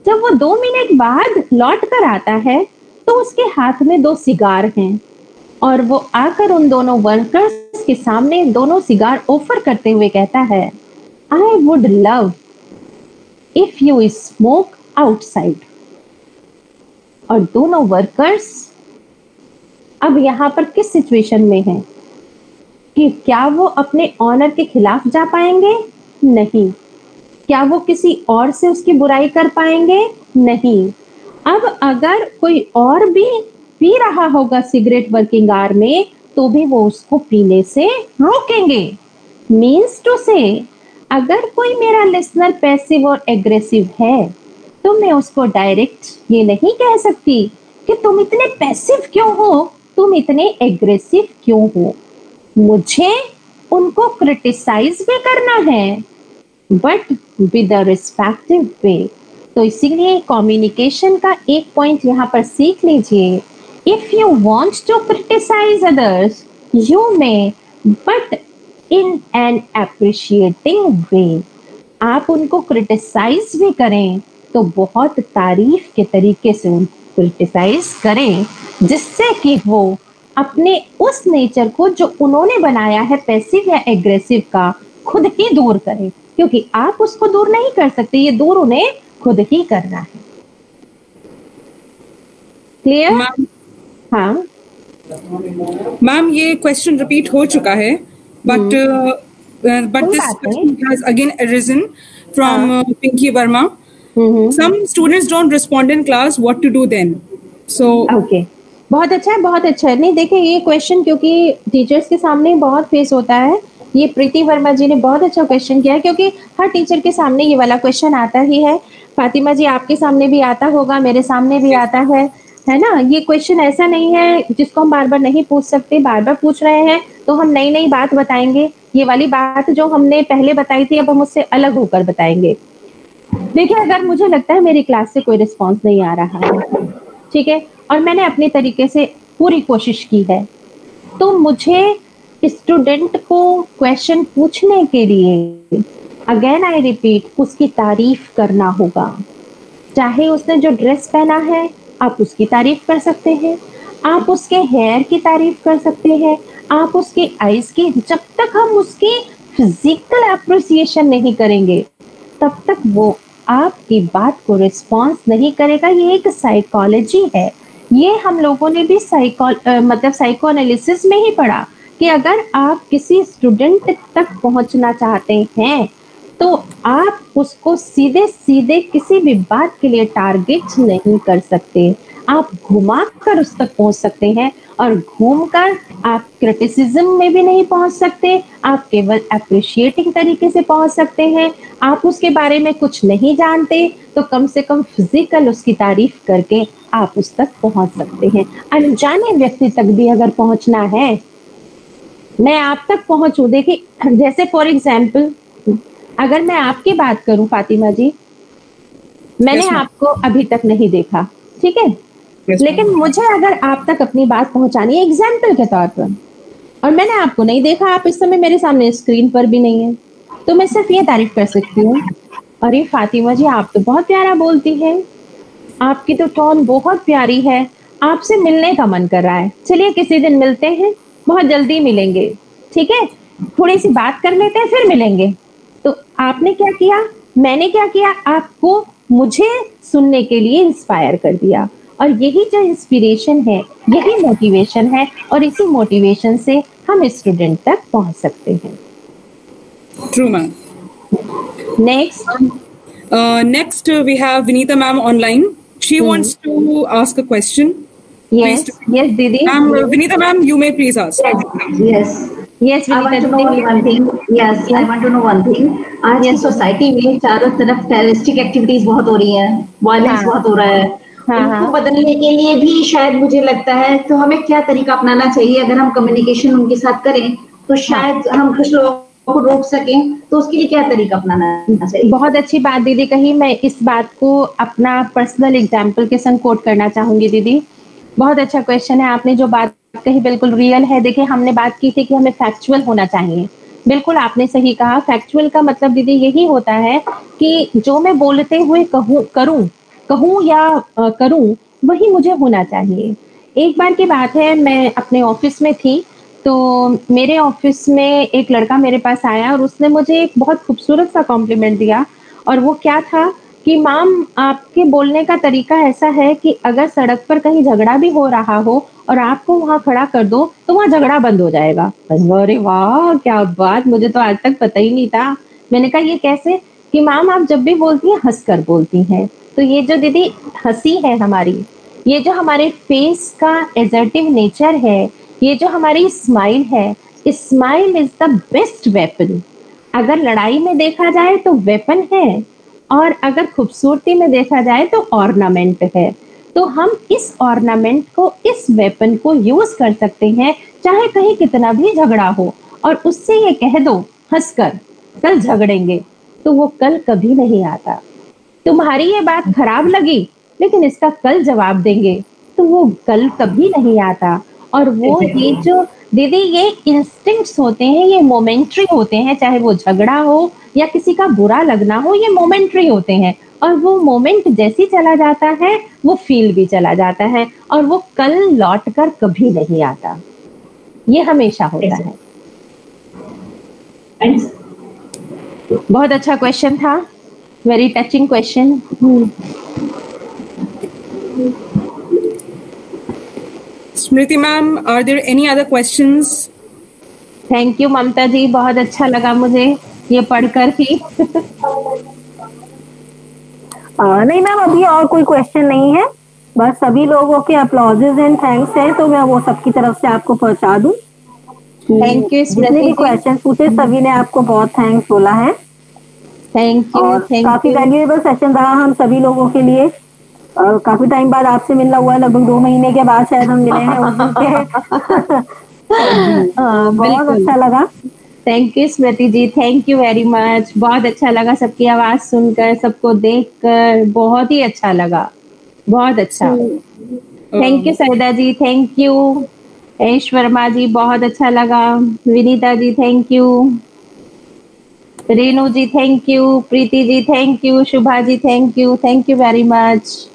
जब वो 2 मिनट बाद लौट कर आता है तो उसके हाथ में 2 सिगार हैं, और वो आकर उन दोनों वर्कर्स के सामने दोनों सिगार ऑफर करते हुए कहता है, I would love if you smoke outside. और दोनों वर्कर्स अब यहाँ पर किस सिचुएशन में हैं कि क्या वो अपने ऑनर के खिलाफ जा पाएंगे? नहीं। क्या वो किसी और से उसकी बुराई कर पाएंगे? नहीं। अब अगर कोई और भी पी रहा होगा सिगरेट वर्किंग आवर में तो भी वो उसको पीने से रोकेंगे। मीन्स टू से, अगर कोई मेरा लिसनर पैसिव और एग्रेसिव है तो मैं उसको डायरेक्ट ये नहीं कह सकती कि तुम इतने पैसिव क्यों हो, तुम इतने एग्रेसिव क्यों हो। मुझे उनको क्रिटिसाइज भी करना है, बट विद अ रिस्पेक्टिव वे। तो इसीलिए कम्युनिकेशन का एक पॉइंट यहाँ पर सीख लीजिए। If you want to criticise others you may, but in an appreciating way. आप उनको क्रिटिसाइज भी करें तो बहुत तारीफ के तरीके से उनको क्रिटिसाइज करें, जिससे कि वो अपने उस नेचर को जो उन्होंने बनाया है पैसिव या एग्रेसिव का खुद ही दूर करें, क्योंकि आप उसको दूर नहीं कर सकते, ये दूर उन्हें खुद ही करना है। क्लियर? हाँ मैम, ये क्वेश्चन रिपीट हो चुका है, but but this question has again arisen from Pinky Verma. Some students don't respond in class. What to do then? So okay. बहुत अच्छा है, बहुत अच्छा है। नहीं देखिए, ये क्वेश्चन क्योंकि टीचर्स के सामने बहुत फेस होता है, ये प्रीति वर्मा जी ने बहुत अच्छा क्वेश्चन किया है, क्योंकि हर टीचर के सामने ये वाला क्वेश्चन आता ही है। फातिमा जी, आपके सामने भी आता होगा, मेरे सामने भी आता है ना। ये क्वेश्चन ऐसा नहीं है जिसको हम बार बार नहीं पूछ सकते, बार बार पूछ रहे हैं तो हम नई नई बात बताएंगे। ये वाली बात जो हमने पहले बताई थी, अब हम उससे अलग होकर बताएंगे। देखिए, अगर मुझे लगता है मेरी क्लास से कोई रिस्पॉन्स नहीं आ रहा है, ठीक है, और मैंने अपने तरीके से पूरी कोशिश की है, तो मुझे स्टूडेंट को क्वेश्चन पूछने के लिए अगेन आई रिपीट उसकी तारीफ करना होगा। चाहे उसने जो ड्रेस पहना है आप उसकी तारीफ कर सकते हैं, आप उसके हेयर की तारीफ कर सकते हैं, आप उसके आईज की। जब तक हम उसकी फिजिकल अप्रिसिएशन नहीं करेंगे तब तक वो आपकी बात को रिस्पॉन्स नहीं करेगा। ये एक साइकोलॉजी है, ये हम लोगों ने भी साइको एनालिसिस में ही पढ़ा कि अगर आप किसी स्टूडेंट तक पहुंचना चाहते हैं तो आप उसको सीधे सीधे किसी भी बात के लिए टारगेट नहीं कर सकते, आप घुमा कर उस तक पहुंच सकते हैं, और घूमकर आप क्रिटिसिज्म में भी नहीं पहुंच सकते, आप केवल अप्रिशिएटिंग तरीके से पहुंच सकते हैं। आप उसके बारे में कुछ नहीं जानते तो कम से कम फिजिकल उसकी तारीफ करके आप उस तक पहुंच सकते हैं। अनजाने व्यक्ति तक भी अगर पहुंचना है, मैं आप तक पहुंचूं, देखिए जैसे फॉर एग्जाम्पल अगर मैं आपकी बात करूं फातिमा जी, मैंने आपको अभी तक नहीं देखा, ठीक है, लेकिन मुझे अगर आप तक अपनी बात पहुंचानी है एग्जाम्पल के तौर पर, और मैंने आपको नहीं देखा, आप इस समय मेरे सामने स्क्रीन पर भी नहीं है, तो मैं सिर्फ ये तारीफ कर सकती हूँ, अरे फातिमा जी आप तो बहुत प्यारा बोलती हैं, आपकी तो टोन बहुत प्यारी है, आपसे मिलने का मन कर रहा है, चलिए किसी दिन मिलते हैं, बहुत जल्दी मिलेंगे, ठीक है, थोड़ी सी बात कर लेते हैं फिर मिलेंगे। तो आपने क्या किया, मैंने क्या किया, आपको मुझे सुनने के लिए इंस्पायर कर दिया, और यही जो इंस्पिरेशन है यही मोटिवेशन है, और इसी मोटिवेशन से हम स्टूडेंट तक पहुंच सकते हैं। True ma'am. Next we have Vinita ma'am online. She wants to ask a question. Yes, Didi. Vinita ma'am, you may please ask. Yes, I want to know one thing. I want to know one thing. आज की society में चारों तरफ टेररिस्टिक activities बहुत हो रही हैं, violence बहुत हो रहा है, उनको बदलने के लिए भी शायद मुझे लगता है तो हमें क्या तरीका अपनाना चाहिए, अगर हम कम्युनिकेशन उनके साथ करें तो शायद हम कुछ लोगों को रोक सकें, तो उसके लिए क्या तरीका अपनाना चाहिए। बहुत अच्छी बात दीदी कही, मैं इस बात को अपना पर्सनल एग्जाम्पल के संग कोट करना चाहूंगी। दीदी बहुत अच्छा क्वेश्चन है, आपने जो बात कही बिल्कुल रियल है। देखिए हमने बात की थी कि हमें फैक्चुअल होना चाहिए, बिल्कुल आपने सही कहा। फैक्चुअल का मतलब दीदी यही होता है कि जो मैं बोलते हुए कहूँ या करूँ वही मुझे होना चाहिए। एक बार की बात है, मैं अपने ऑफिस में थी, तो मेरे ऑफिस में एक लड़का मेरे पास आया और उसने मुझे एक बहुत खूबसूरत सा कॉम्प्लीमेंट दिया, और वो क्या था कि मैम आपके बोलने का तरीका ऐसा है कि अगर सड़क पर कहीं झगड़ा भी हो रहा हो और आपको वहां खड़ा कर दो तो वहां झगड़ा बंद हो जाएगा। अरे वाह क्या बात, मुझे तो आज तक पता ही नहीं था। मैंने कहा ये कैसे, कि मैम आप जब भी बोलती हैं हंसकर बोलती हैं। तो ये जो दीदी हंसी है हमारी, ये जो हमारे फेस का एजर्टिव नेचर है, ये जो हमारी स्माइल है, smile is the best weapon. अगर लड़ाई में देखा जाए तो वेपन है, और अगर खूबसूरती में देखा जाए तो ऑर्नामेंट है। तो हम इस ऑर्नामेंट को, इस वेपन को यूज कर सकते हैं, चाहे कहीं कितना भी झगड़ा हो, और उससे ये कह दो हंसकर कल झगड़ेंगे, तो वो कल कभी नहीं आता। तुम्हारी ये बात खराब लगी लेकिन इसका कल जवाब देंगे, तो वो कल कभी नहीं आता। और वो ये जो दीदी ये इंस्टिंक्ट्स होते हैं, ये मोमेंट्री होते हैं, चाहे वो झगड़ा हो या किसी का बुरा लगना हो, ये मोमेंट्री होते हैं, और वो मोमेंट जैसी चला जाता है वो फील भी चला जाता है, और वो कल लौट कर कभी नहीं आता, ये हमेशा होता है। बहुत अच्छा क्वेश्चन था, very touching question. Smriti ma'am, are there any other questions? Thank you Mamta ji, बहुत अच्छा लगा मुझे ये पढ़कर ही। नहीं मैम, अभी और कोई क्वेश्चन नहीं है, बस सभी लोगों के अप्लॉजेज एंड थैंक्स है, तो मैं वो सबकी तरफ से आपको पहुंचा दूं। Thank you. जितने भी क्वेश्चन पूछे सभी ने आपको बहुत थैंक्स बोला है। Thank you. काफी वैल्यूएबल सेशन रहा हम सभी लोगों के लिए। काफी टाइम बाद आपसे मिलना हुआ, लगभग 2 महीने के बाद शायद हम मिले हैं उस दिन के। बहुत अच्छा लगा। Thank you Smriti ji, thank you very much. बहुत अच्छा लगा सबकी आवाज सुनकर, सबको देखकर, बहुत ही अच्छा लगा, बहुत अच्छा। Thank you Sarita ji, thank you. Aish Verma ji, बहुत अच्छा लगा। Vinita ji thank you. Renu ji thank you. Preeti ji thank you. Shubha ji thank you very much.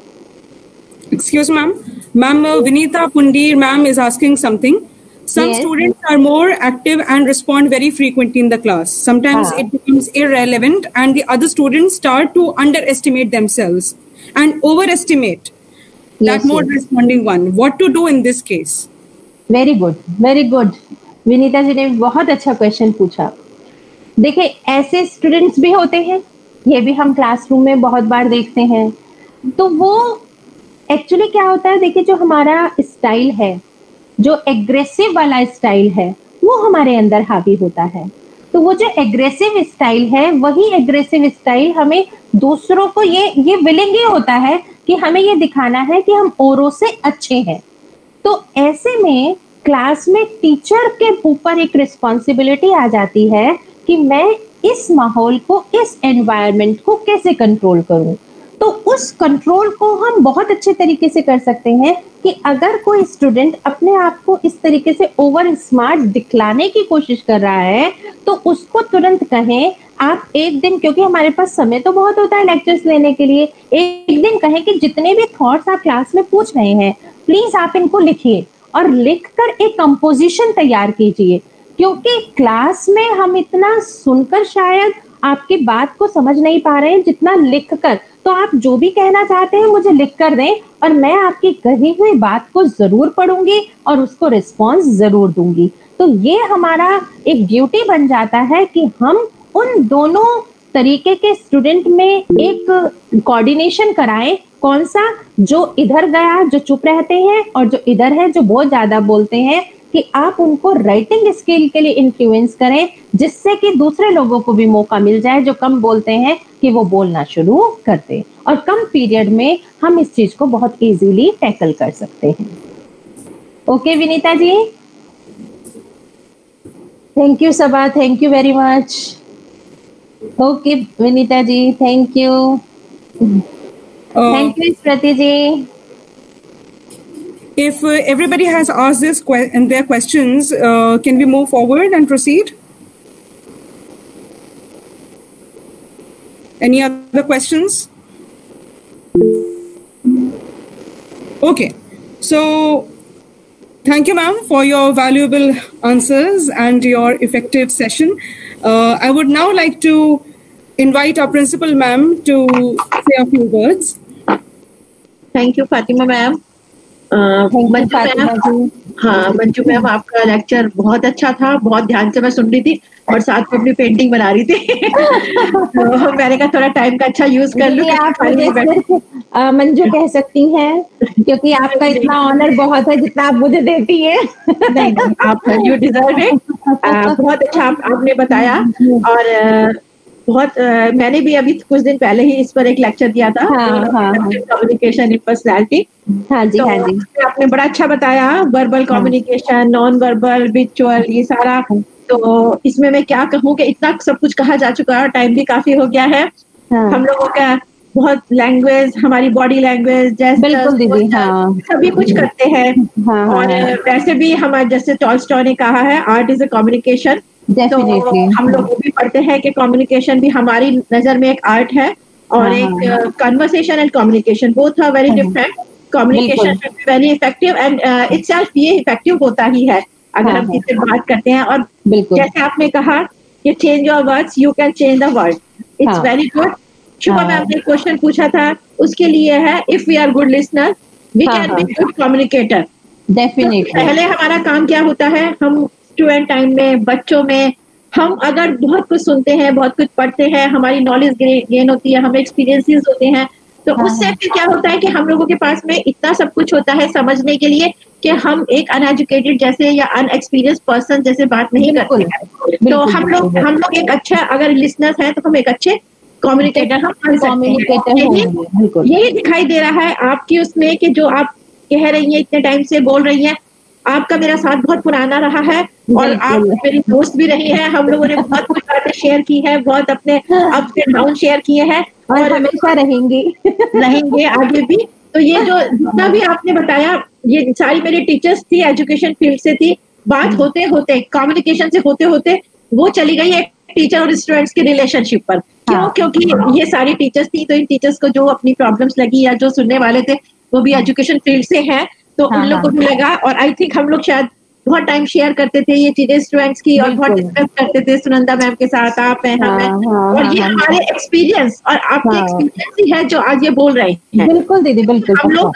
Excuse ma'am. Ma'am, Vinita Pundir ma'am is asking something. Some students are more active and respond very frequently in the class. Sometimes it becomes irrelevant and the other students start to underestimate themselves and overestimate that more responding one. What to do in this case? Very good, very good. Vinita ji ने बहुत अच्छा question पूछा। देखिए, ऐसे students भी होते हैं, ये भी हम क्लासरूम में बहुत बार देखते हैं। तो वो एक्चुअली क्या होता है, देखिए जो हमारा स्टाइल है, जो एग्रेसिव वाला स्टाइल है, वो हमारे अंदर हावी होता है। तो वो जो एग्रेसिव स्टाइल है, वही एग्रेसिव स्टाइल हमें दूसरों को ये विलिंग ही होता है कि हमें ये दिखाना है कि हम औरों से अच्छे हैं। तो ऐसे में क्लास में टीचर के ऊपर एक रिस्पॉन्सिबिलिटी आ जाती है कि मैं इस माहौल को, इस एनवायरनमेंट को कैसे कंट्रोल करूं। तो उस कंट्रोल को हम बहुत अच्छे तरीके से कर सकते हैं कि अगर कोई स्टूडेंट अपने आप को इस तरीके से ओवर स्मार्ट दिखलाने की कोशिश कर रहा है, तो उसको तुरंत कहें, आप एक दिन, क्योंकि हमारे पास समय तो बहुत होता है लेक्चर्स लेने के लिए, एक दिन कहें कि जितने भी थॉट्स आप क्लास में पूछ रहे हैं, प्लीज आप इनको लिखिए और लिखकर एक कंपोजिशन तैयार कीजिए। क्योंकि क्लास में हम इतना सुनकर शायद आपकी बात को समझ नहीं पा रहे हैं जितना लिखकर। तो आप जो भी कहना चाहते हैं मुझे लिख कर दें और मैं आपकी कही हुई बात को जरूर पढ़ूंगी और उसको रिस्पॉन्स जरूर दूंगी। तो ये हमारा एक ड्यूटी बन जाता है कि हम उन दोनों तरीके के स्टूडेंट में एक कोऑर्डिनेशन कराएं। कौन सा, जो इधर गया जो चुप रहते हैं, और जो इधर है जो बहुत ज्यादा बोलते हैं, कि आप उनको राइटिंग स्किल के लिए इन्फ्लुएंस करें, जिससे कि दूसरे लोगों को भी मौका मिल जाए जो कम बोलते हैं कि वो बोलना शुरू कर दें। और कम पीरियड में हम इस चीज को बहुत इजीली टैकल कर सकते हैं। Okay Vinita ji, thank you Saba, thank you very much. Okay Vinita ji, thank you. Thank you Smriti ji. If everybody has asked their questions, can we move forward and proceed? Any other questions? Okay, so thank you ma'am for your valuable answers and your effective session. I would now like to invite our principal ma'am to say a few words. Thank you Fatima ma'am. Manju ma'am, हाँ Manju ma'am, आपका lecture बहुत अच्छा था, बहुत ध्यान से मैं सुन रही थी और साथ में अपनी पेंटिंग बना रही थी। तो मैंने कहा थोड़ा टाइम का अच्छा यूज कर लूं। आप मंजू कह सकती हैं, क्योंकि आपका इतना ऑनर बहुत है जितना आप मुझे देती है। नहीं, आप यू डिजर्व इट। बहुत अच्छा आपने बताया। और बहुत मैंने भी अभी कुछ दिन पहले ही इस पर एक लेक्चर दिया था, कम्युनिकेशन इन पर्सनैलिटी। हाँ जी, हाँ जी। आपने बड़ा अच्छा बताया, verbal communication, non verbal, visual, ये सारा। तो इसमें मैं क्या कहूँ कि इतना सब कुछ कहा जा चुका है, टाइम भी काफी हो गया है। हम लोगों का बहुत लैंग्वेज, हमारी बॉडी लैंग्वेज, जैसे सभी कुछ करते हैं। और वैसे भी हमारे, जैसे टॉल्स्टॉय ने कहा है, आर्ट इज अ कम्युनिकेशन। तो हम लोग वो भी पढ़ते हैं कि कम्युनिकेशन भी हमारी नजर में एक आर्ट है, और एक conversation and communication both are very different. Communication very effective and itself ये इफेक्टिव होता ही है अगर हम किसी से बात करते हैं। और जैसे आपने कहा कि change your words, you can change the world. It's very good. Shubha ma'am ने क्वेश्चन पूछा था, उसके लिए है, if we are good listener we can be good communicator. Definitely. पहले हमारा काम क्या होता है, हम स्टूडेंट टाइम में, बच्चों में हम अगर बहुत कुछ सुनते हैं, बहुत कुछ पढ़ते हैं, हमारी नॉलेज गेन होती है, हमें एक्सपीरियंसेस होते हैं, तो उससे फिर क्या होता है कि हम लोगों के पास में इतना सब कुछ होता है समझने के लिए कि हम एक अनएजुकेटेड जैसे या अनएक्सपीरियंस पर्सन जैसे बात नहीं करते हैं। तो हम लोग एक अच्छा, अगर लिसनर्स हैं तो हम एक अच्छे कम्युनिकेटर यही दिखाई दे रहा है आपकी उसमें कि जो आप कह रही हैं, इतने टाइम से बोल रही हैं, आपका मेरा साथ बहुत पुराना रहा है और आप मेरी दोस्त भी रही है। हम लोगों ने बहुत कुछ बातें शेयर की है, बहुत अपने अप्स एंड डाउन शेयर किए हैं और हमेशा रहेंगे आगे भी। तो ये जो जितना भी आपने बताया, ये सारी मेरी टीचर्स थी, एजुकेशन फील्ड से थी। बात होते होते, कम्युनिकेशन से होते होते वो चली गई एक टीचर और स्टूडेंट्स के रिलेशनशिप पर। क्यों? क्योंकि ये सारी टीचर्स थी, तो इन टीचर्स को जो अपनी प्रॉब्लम्स लगी या जो सुनने वाले थे वो भी एजुकेशन फील्ड से हैं, तो उन लोग को भी लगा। और आई थिंक हम लोग शायद बहुत टाइम शेयर करते थे ये चीजें स्टूडेंट्स की और बहुत डिस्कस करते थे सुनंदा मैम के साथ, आप हैं, हम हैं, और ये हमारे एक्सपीरियंस और आपके एक्सपीरियंस ही है जो आज ये बोल रहे हैं। बिल्कुल दीदी, बिल्कुल। हम लोग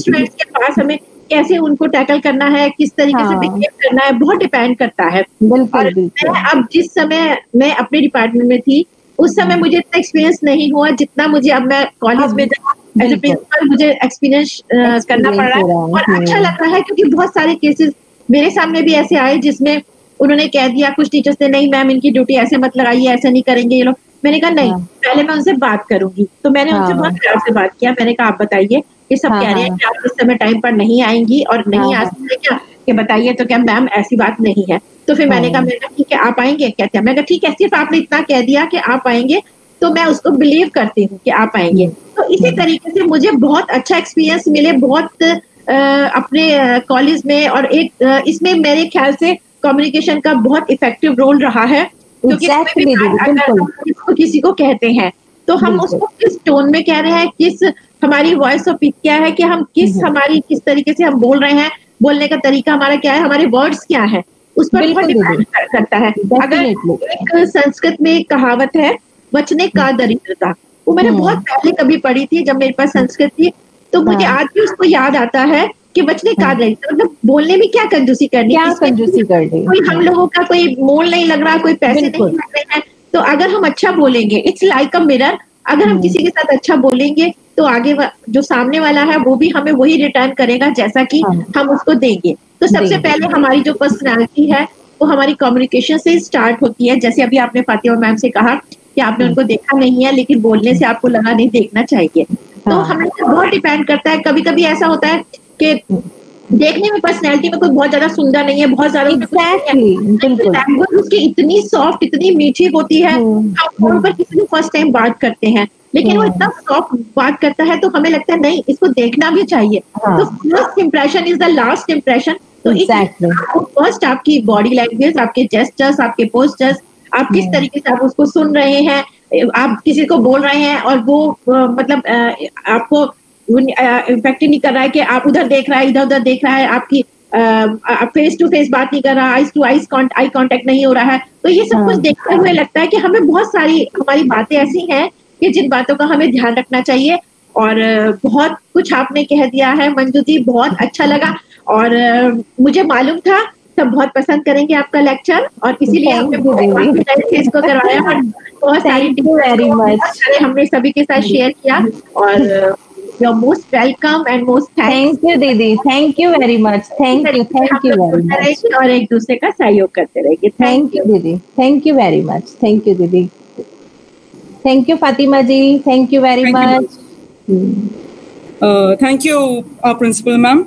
स्टूडेंट्स के पास हमें कैसे उनको टैकल करना है, किस तरीके से बिहेव करना है, बहुत डिपेंड करता है। और मैं अब जिस समय मैं अपने डिपार्टमेंट में थी उस समय मुझे इतना एक्सपीरियंस नहीं हुआ जितना मुझे अब मैं कॉलेज में एज ए प्रिंसिपल मुझे एक्सपीरियंस करना पड़ रहा है। और अच्छा लग रहा है क्योंकि बहुत सारे केसेस मेरे सामने भी ऐसे आए जिसमें उन्होंने कह दिया, कुछ टीचर्स ने, नहीं मैम इनकी ड्यूटी ऐसे मत लगाइए, ऐसा नहीं करेंगे ये लोग। मैंने कहा नहीं, पहले मैं उनसे बात करूंगी। तो मैंने उनसे बहुत प्यार से बात किया। मैंने कहा आप बताइए, ये सब कह रहे हैं कि आप इस समय टाइम पर नहीं आएंगी और नहीं आ सकते क्या, कि बताइए। तो क्या मैम ऐसी बात नहीं है। तो फिर मैंने कहा ठीक है आप आएंगे, कहते हैं। मैं कहा ठीक है, सिर्फ आपने इतना कह दिया कि आप आएंगे तो मैं उसको बिलीव करती हूँ कि आप आएंगे। तो इसी तरीके से मुझे बहुत अच्छा एक्सपीरियंस मिले बहुत अपने कॉलेज में। और एक इसमें मेरे ख्याल से कम्युनिकेशन का बहुत इफेक्टिव रोल रहा है, क्योंकि अगर किसी को कहते हैं तो हम उसको किस टोन में कह रहे हैं, किस हमारी वॉइस ऑफ पिच क्या है, कि हम किस तरीके से हम बोल रहे हैं, बोलने का तरीका हमारा क्या है, हमारे वर्ड्स क्या है, उस पर बहुत डिपेंड करता है। अगर एक संस्कृत में एक कहावत है, वचने का दरिद्रता, वो मैंने बहुत पहले कभी पढ़ी थी जब मेरे पास संस्कृत थी, तो मुझे आज भी उसको याद आता है कि वचने का दरिद्रता, मतलब बोलने में क्या कंजूसी करनी, कोई हम लोगों का कोई मोल नहीं लग रहा, कोई पैसे नहीं लग रहे हैं। तो अगर हम अच्छा बोलेंगे, इट्स लाइक अ मिरर, अगर हम किसी के साथ अच्छा बोलेंगे तो आगे जो सामने वाला है वो भी हमें वही रिटर्न करेगा जैसा कि हम उसको देंगे। तो सबसे पहले हमारी जो पर्सनालिटी है वो हमारी कम्युनिकेशन से स्टार्ट होती है। जैसे अभी आपने फातिमा मैम से कहा कि आपने उनको देखा नहीं है, लेकिन बोलने से आपको लगा नहीं देखना चाहिए। तो हमें बहुत डिपेंड करता है। कभी कभी ऐसा होता है कि देखने में पर्सनैलिटी में कोई बहुत ज्यादा सुंदर नहीं है, बहुत ज्यादा लैंग्वेज उसकी इतनी सॉफ्ट, इतनी मीठी होती है, हम फोन पर किसी भी फर्स्ट टाइम बात करते हैं लेकिन वो इतना सॉफ्ट बात करता है तो हमें लगता है नहीं, इसको देखना भी चाहिए। तो first impression is the last impression. तो फर्स्ट आपकी बॉडी लैंग्वेज, आपके जेस्चर्स, आपके पोस्चर्स, आप किस तरीके से आप उसको सुन रहे हैं, आप किसी को बोल रहे हैं और वो मतलब आपको इम्पैक्ट नहीं कर रहा है कि आप उधर देख रहा है, इधर उधर देख रहा है, आपकी फेस टू फेस बात नहीं कर रहा, eyes two eyes eye contact नहीं हो रहा है। तो ये सब कुछ देखते हुए लगता है कि हमें बहुत सारी हमारी बातें ऐसी हैं कि जिन बातों का हमें ध्यान रखना चाहिए। और बहुत कुछ आपने कह दिया है मंजू जी, बहुत अच्छा लगा। और मुझे मालूम था सब बहुत पसंद करेंगे आपका लेक्चर और इसीलिए हमने इसको करवाया और बहुत सारी हमने सभी के साथ शेयर किया। और you're most welcome and most thank you दीदी, thank you very much, thank you very much। और एक दूसरे का सहयोग करते रहेंगे। Thank you दीदी, thank you very much, thank you दीदी, thank you Fatima ji, thank you very much। Thank you, our principal ma'am.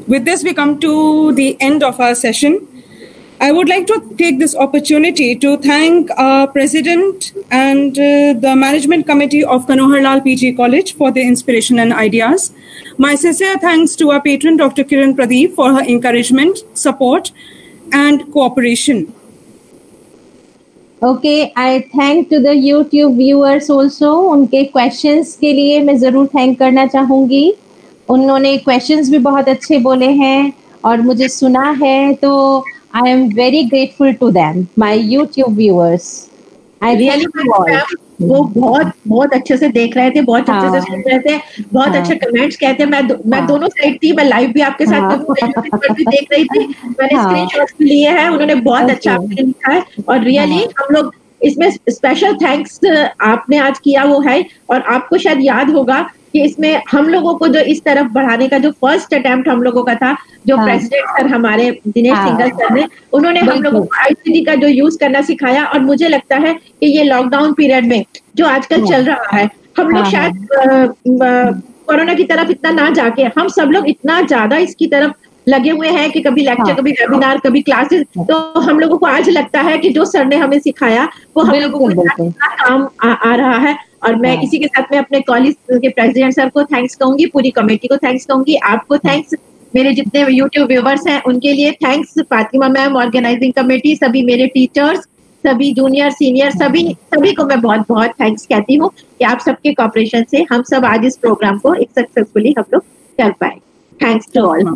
With this, we come to the end of our session. I would like to take this opportunity to thank our president and the management committee of Kanohar Lal PG College for their inspiration and ideas. My sincere thanks to our patron, Dr. Kiran Pradeep, for her encouragement, support, and cooperation. Okay, I thank to the YouTube viewers also. उनके questions के लिए मैं जरूर thank करना चाहूँगी। उन्होंने questions भी बहुत अच्छे बोले हैं और मुझे सुना है, तो I am very grateful to them, my YouTube viewers. I really वो बहुत बहुत अच्छे से देख रहे थे, बहुत अच्छे से सुन रहे थे, बहुत अच्छे कमेंट्स कहते। मैं दोनों साइड थी, मैं लाइव भी आपके साथ पर भी देख रही थी, मैंने स्क्रीनशॉट्स भी लिए हैं। उन्होंने बहुत अच्छा आपने लिखा है और रियली हम लोग इसमें स्पेशल थैंक्स आपने आज किया वो है। और आपको शायद याद होगा कि इसमें हम लोगों को जो इस तरफ बढ़ाने का जो फर्स्ट अटेम्प्ट हम लोगों का था, जो प्रेसिडेंट सर हमारे दिनेश सिंघल सर ने, उन्होंने हम लोगों को आईसीटी का जो यूज करना सिखाया। और मुझे लगता है कि ये लॉकडाउन पीरियड में जो आजकल चल रहा है, हम लोग शायद कोरोना की तरफ इतना ना जाके हम सब लोग इतना ज्यादा इसकी तरफ लगे हुए हैं कि कभी लेक्चर, कभी वेबिनार, कभी क्लासेस, तो हम लोगों को आज लगता है कि जो सर ने हमें सिखाया वो हम लोगों को काम आ रहा है। और मैं इसी के साथ में अपने कॉलेज के प्रेसिडेंट सर को थैंक्स कहूंगी, पूरी कमेटी को थैंक्स कहूंगी, आपको थैंक्स, मेरे जितने यूट्यूब व्यूवर्स हैं उनके लिए thanks, Fatima ma'am, organising committee, सभी मेरे टीचर्स, सभी जूनियर सीनियर, सभी को मैं बहुत बहुत थैंक्स कहती हूँ कि आप सबके कॉपरेशन से हम सब आज इस प्रोग्राम को एक सक्सेसफुली हम लोग कर पाए। Thanks to all.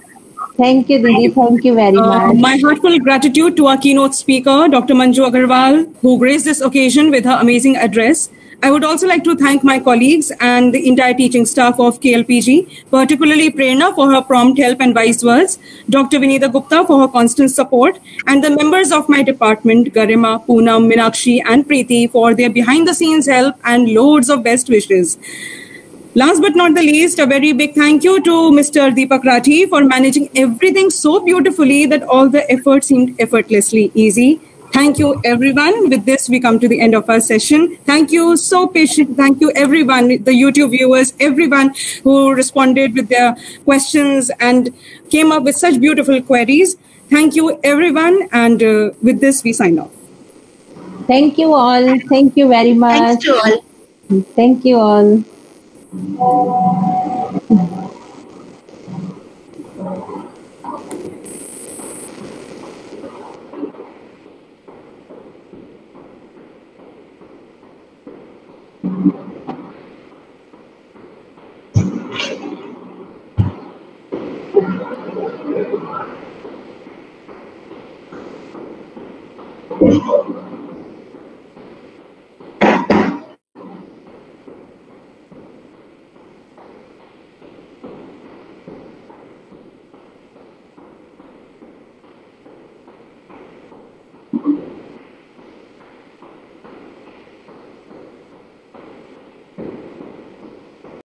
Thank you, Didi. Thank you very much. My heartfelt gratitude to our keynote speaker, Dr. Manju Agarwal, who graced this occasion with her amazing address. I would also like to thank my colleagues and the entire teaching staff of KLPG, particularly Prerna for her prompt help and wise words, Dr. Vinita Gupta for her constant support, and the members of my department, Garima, Poonam, Meenakshi, and Preeti for their behind-the-scenes help and loads of best wishes. Last but not the least, a very big thank you to Mr. Deepak Rathi for managing everything so beautifully that all the effort seemed effortlessly easy. Thank you, everyone. With this, we come to the end of our session. Thank you, so patient. Thank you, everyone, the YouTube viewers, everyone who responded with their questions and came up with such beautiful queries. Thank you, everyone. And with this, we sign off. Thank you all. Thank you very much. Thanks to all. Thank you all. Thank you.